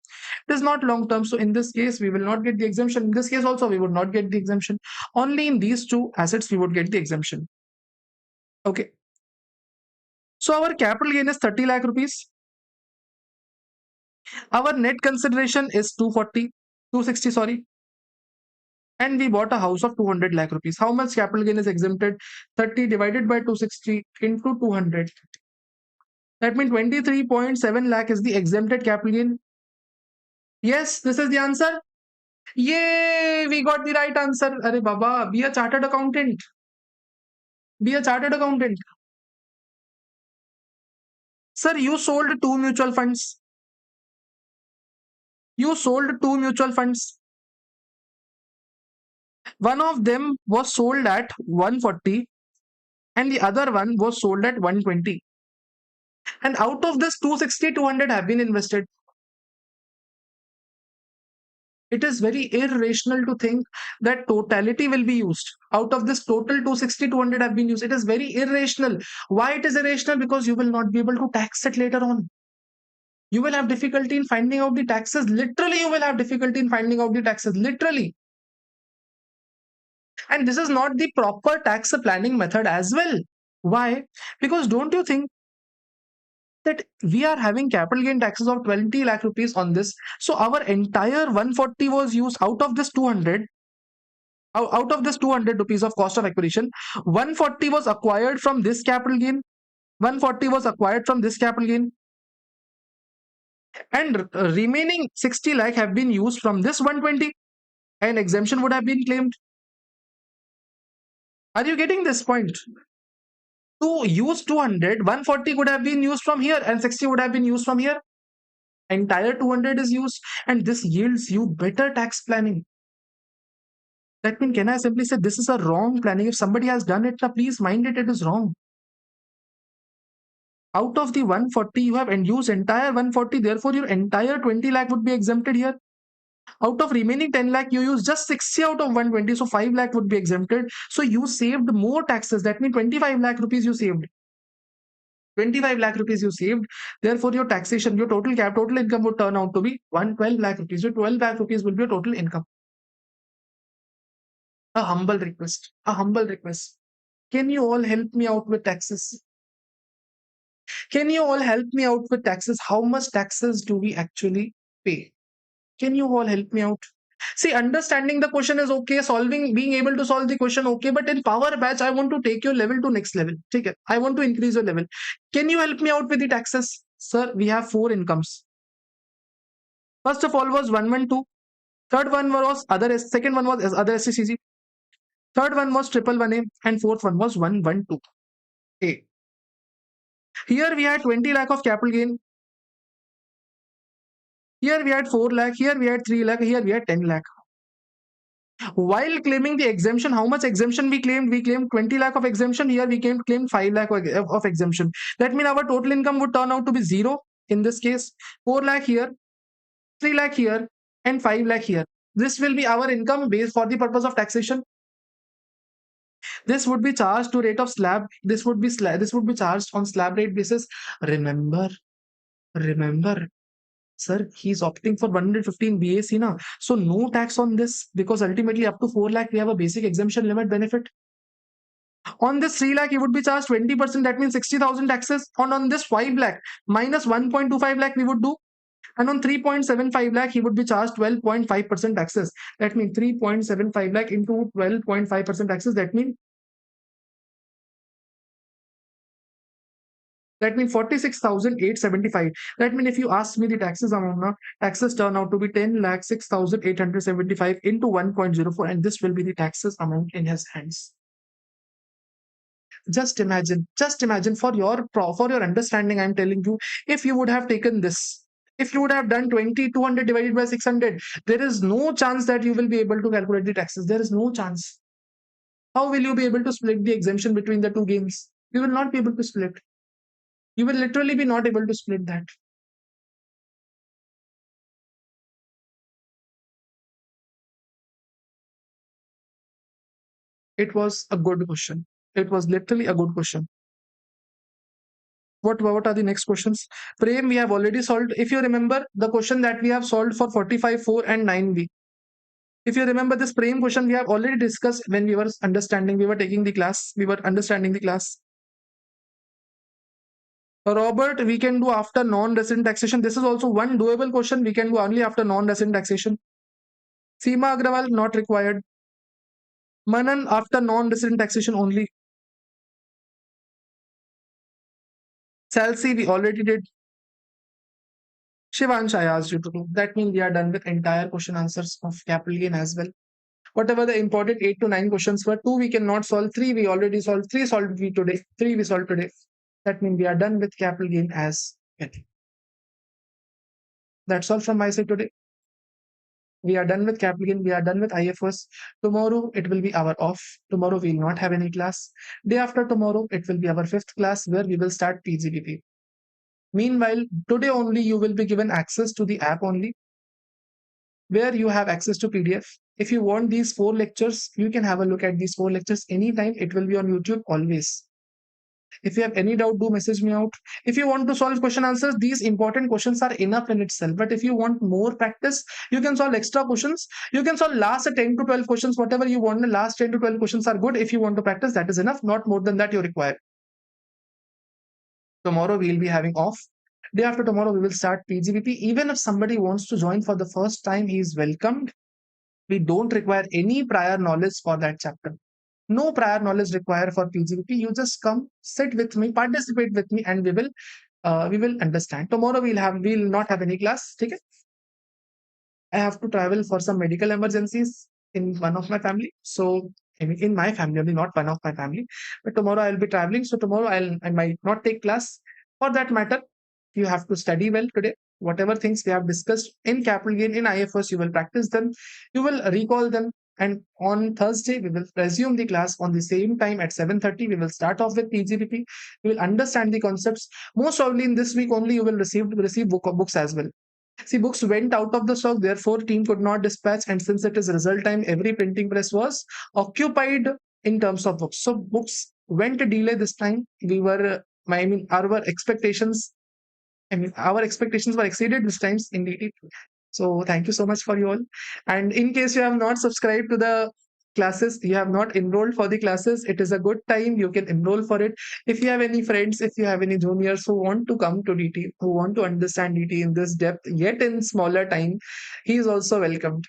It is not long term, so in this case we will not get the exemption. In this case also we would not get the exemption. Only in these two assets we would get the exemption. Okay, so our capital gain is 30 lakh rupees. Our net consideration is 260, sorry, and we bought a house of 200 lakh rupees. How much capital gain is exempted? 30 divided by 260 into 200. That means 23.7 lakh is the exempted capital gain. Yes, this is the answer. Yay, we got the right answer. Arey Baba, be a chartered accountant. Be a chartered accountant. Sir, you sold two mutual funds. You sold two mutual funds. One of them was sold at 140 and the other one was sold at 120. And out of this 260, 200 have been invested. It is very irrational to think that totality will be used. Out of this total 260, 200 have been used. It is very irrational. Why it is irrational? Because you will not be able to tax it later on. You will have difficulty in finding out the taxes. Literally, you will have difficulty in finding out the taxes. Literally. And this is not the proper tax planning method as well. Why? Because don't you think that we are having capital gain taxes of 20 lakh rupees on this? So our entire 140 was used out of this 200. Out of this 200 rupees of cost of acquisition, 140 was acquired from this capital gain. 140 was acquired from this capital gain. And remaining 60 lakh have been used from this 120. And exemption would have been claimed. Are you getting this point? To use 200, 140 could have been used from here and 60 would have been used from here. Entire 200 is used, and this yields you better tax planning. That means, can I simply say this is a wrong planning? If somebody has done it, please mind it, it is wrong. Out of the 140, you have used entire 140, therefore your entire 20 lakh would be exempted here. Out of remaining 10 lakh, you use just 60 out of 120, so 5 lakh would be exempted. So you saved more taxes. That means 25 lakh rupees you saved. 25 lakh rupees you saved. Therefore, your taxation, your total income would turn out to be 112 lakh rupees. Your 12 lakh rupees will be your total income. A humble request. A humble request. Can you all help me out with taxes? Can you all help me out with taxes? How much taxes do we actually pay? Can you all help me out? See, understanding the question is okay, being able to solve the question okay, but in Power Batch, I want to take your level to next level. Take it. I want to increase your level. Can you help me out with the taxes? Sir, we have 4 incomes. First of all was 112. Third one was second one was other SCCG. Third one was 111A and fourth one was 112A. Here we had 20 lakh of capital gain. Here we had 4 lakh. Here we had 3 lakh. Here we had 10 lakh. While claiming the exemption, how much exemption we claimed? We claimed 20 lakh of exemption. Here we claimed 5 lakh of exemption. That means our total income would turn out to be 0 in this case. 4 lakh here, 3 lakh here, and 5 lakh here. This will be our income base for the purpose of taxation. This would be charged to rate of slab. This would be charged on slab rate basis. Remember, Sir, he's opting for 115 BAC now. So no tax on this because ultimately up to 4 lakh we have a basic exemption limit benefit. On this 3 lakh, he would be charged 20%. That means 60,000 taxes. On this 5 lakh minus 1.25 lakh we would do. And on 3.75 lakh, he would be charged 12.5% taxes. That means 3.75 lakh into 12.5% taxes. That means 46,875. That means if you ask me the taxes amount now, taxes turn out to be 10,06,875 into 1.04, and this will be the taxes amount in his hands. Just imagine for your understanding, I'm telling you, if you would have taken this, if you would have done 200 divided by 600, there is no chance that you will be able to calculate the taxes. There is no chance. How will you be able to split the exemption between the two games? You will not be able to split. You will literally be not able to split that. It was a good question. It was literally a good question. What are the next questions? Prem, we have already solved. If you remember the question that we have solved for 45, 4 and 9b. If you remember this frame question, we have already discussed when we were taking the class, we were understanding the class. Robert, we can do after non-resident taxation. This is also one doable question. We can do only after non-resident taxation. Seema Agrawal, not required. Manan, after non-resident taxation only. Salsi, we already did. Shivansh, I asked you to do. That means we are done with entire question answers of capital gain as well. Whatever the important 8 to 9 questions were, 2 we cannot solve, 3 we already solved, 3 solved we today, 3 we solved today. That means we are done with capital gain as well. That's all from my side today. We are done with capital gain. We are done with IFRS. Tomorrow it will be our off. Tomorrow we will not have any class. Day after tomorrow it will be our 5th class where we will start PGBP. Meanwhile, today only you will be given access to the app only, where you have access to PDF. If you want these 4 lectures, you can have a look at these 4 lectures anytime. It will be on YouTube always. If you have any doubt, do message me out. If you want to solve question answers, these important questions are enough in itself. But if you want more practice, you can solve extra questions. You can solve last 10 to 12 questions, whatever you want. The last 10 to 12 questions are good. If you want to practice, that is enough. Not more than that you require. Tomorrow we will be having off. Day after tomorrow, we will start PGBP. Even if somebody wants to join for the first time, he is welcomed. We don't require any prior knowledge for that chapter. No prior knowledge required for PGBP. You just come, sit with me, participate with me, and we will understand. Tomorrow we'll not have any class. Okay? I have to travel for some medical emergencies in one of my family. So in my family, only not one of my family. But tomorrow I'll be traveling. So tomorrow I might not take class. For that matter, you have to study well today. Whatever things we have discussed in capital gain in IFRS, you will practice them. You will recall them. And on Thursday, we will resume the class on the same time at 7:30. We will start off with PGBP. We will understand the concepts. Most probably in this week only, you will receive books as well. See, books went out of the stock, therefore team could not dispatch. And since it is result time, every printing press was occupied in terms of books. So books went a delay this time. Our expectations were exceeded this times indeed. So thank you so much for you all. And in case you have not subscribed to the classes, you have not enrolled for the classes, it is a good time. You can enroll for it. If you have any friends, if you have any juniors who want to come to DT, who want to understand DT in this depth, yet in smaller time, he is also welcomed.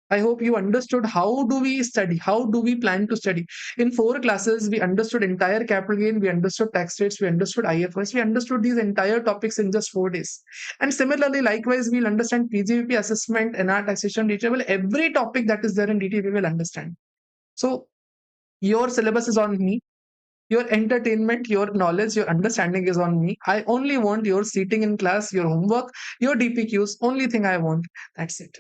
I hope you understood how do we study, how do we plan to study. In 4 classes, we understood entire capital gain, we understood tax rates, we understood IFRS, we understood these entire topics in just 4 days. And similarly, likewise, we'll understand PGBP assessment, NR taxation, DTable, every topic that is there in DT, we will understand. So your syllabus is on me. Your entertainment, your knowledge, your understanding is on me. I only want your seating in class, your homework, your DPQs, only thing I want. That's it.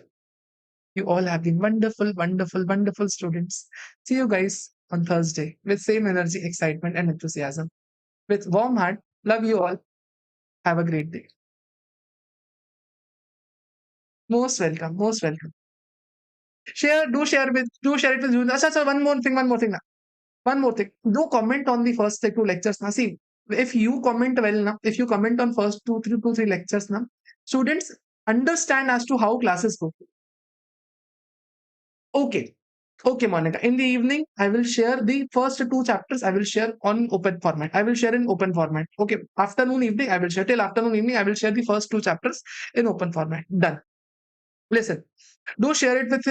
You all have been wonderful, wonderful, wonderful students. See you guys on Thursday with same energy, excitement, and enthusiasm. With warm heart, love you all. Have a great day. Most welcome, most welcome. Do share it with June. Achha, one more thing. One more thing. Do comment on the first 2 lectures. Now, see, if you comment well now, if you comment on first two, three lectures now, students, understand as to how classes go. Okay. Okay, Monica. In the evening, I will share the first two chapters. I will share on open format. I will share in open format. Okay. Afternoon, evening, I will share till afternoon, evening. I will share the first two chapters in open format. Done. Listen, do share it with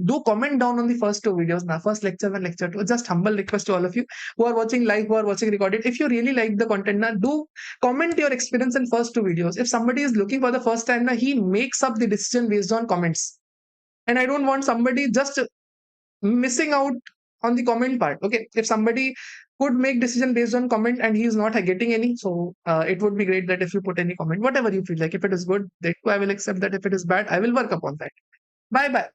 do comment down on the first two videos now, first lecture and lecture two. Just humble request to all of you who are watching live, who are watching recorded. If you really like the content now, do comment your experience in first two videos. If somebody is looking for the first time now, he makes up the decision based on comments. And I don't want somebody just missing out on the comment part. Okay, if somebody could make decision based on comment and he is not getting any, so it would be great that if you put any comment, whatever you feel like. If it is good, that I will accept that. If it is bad, I will work upon that. Bye bye.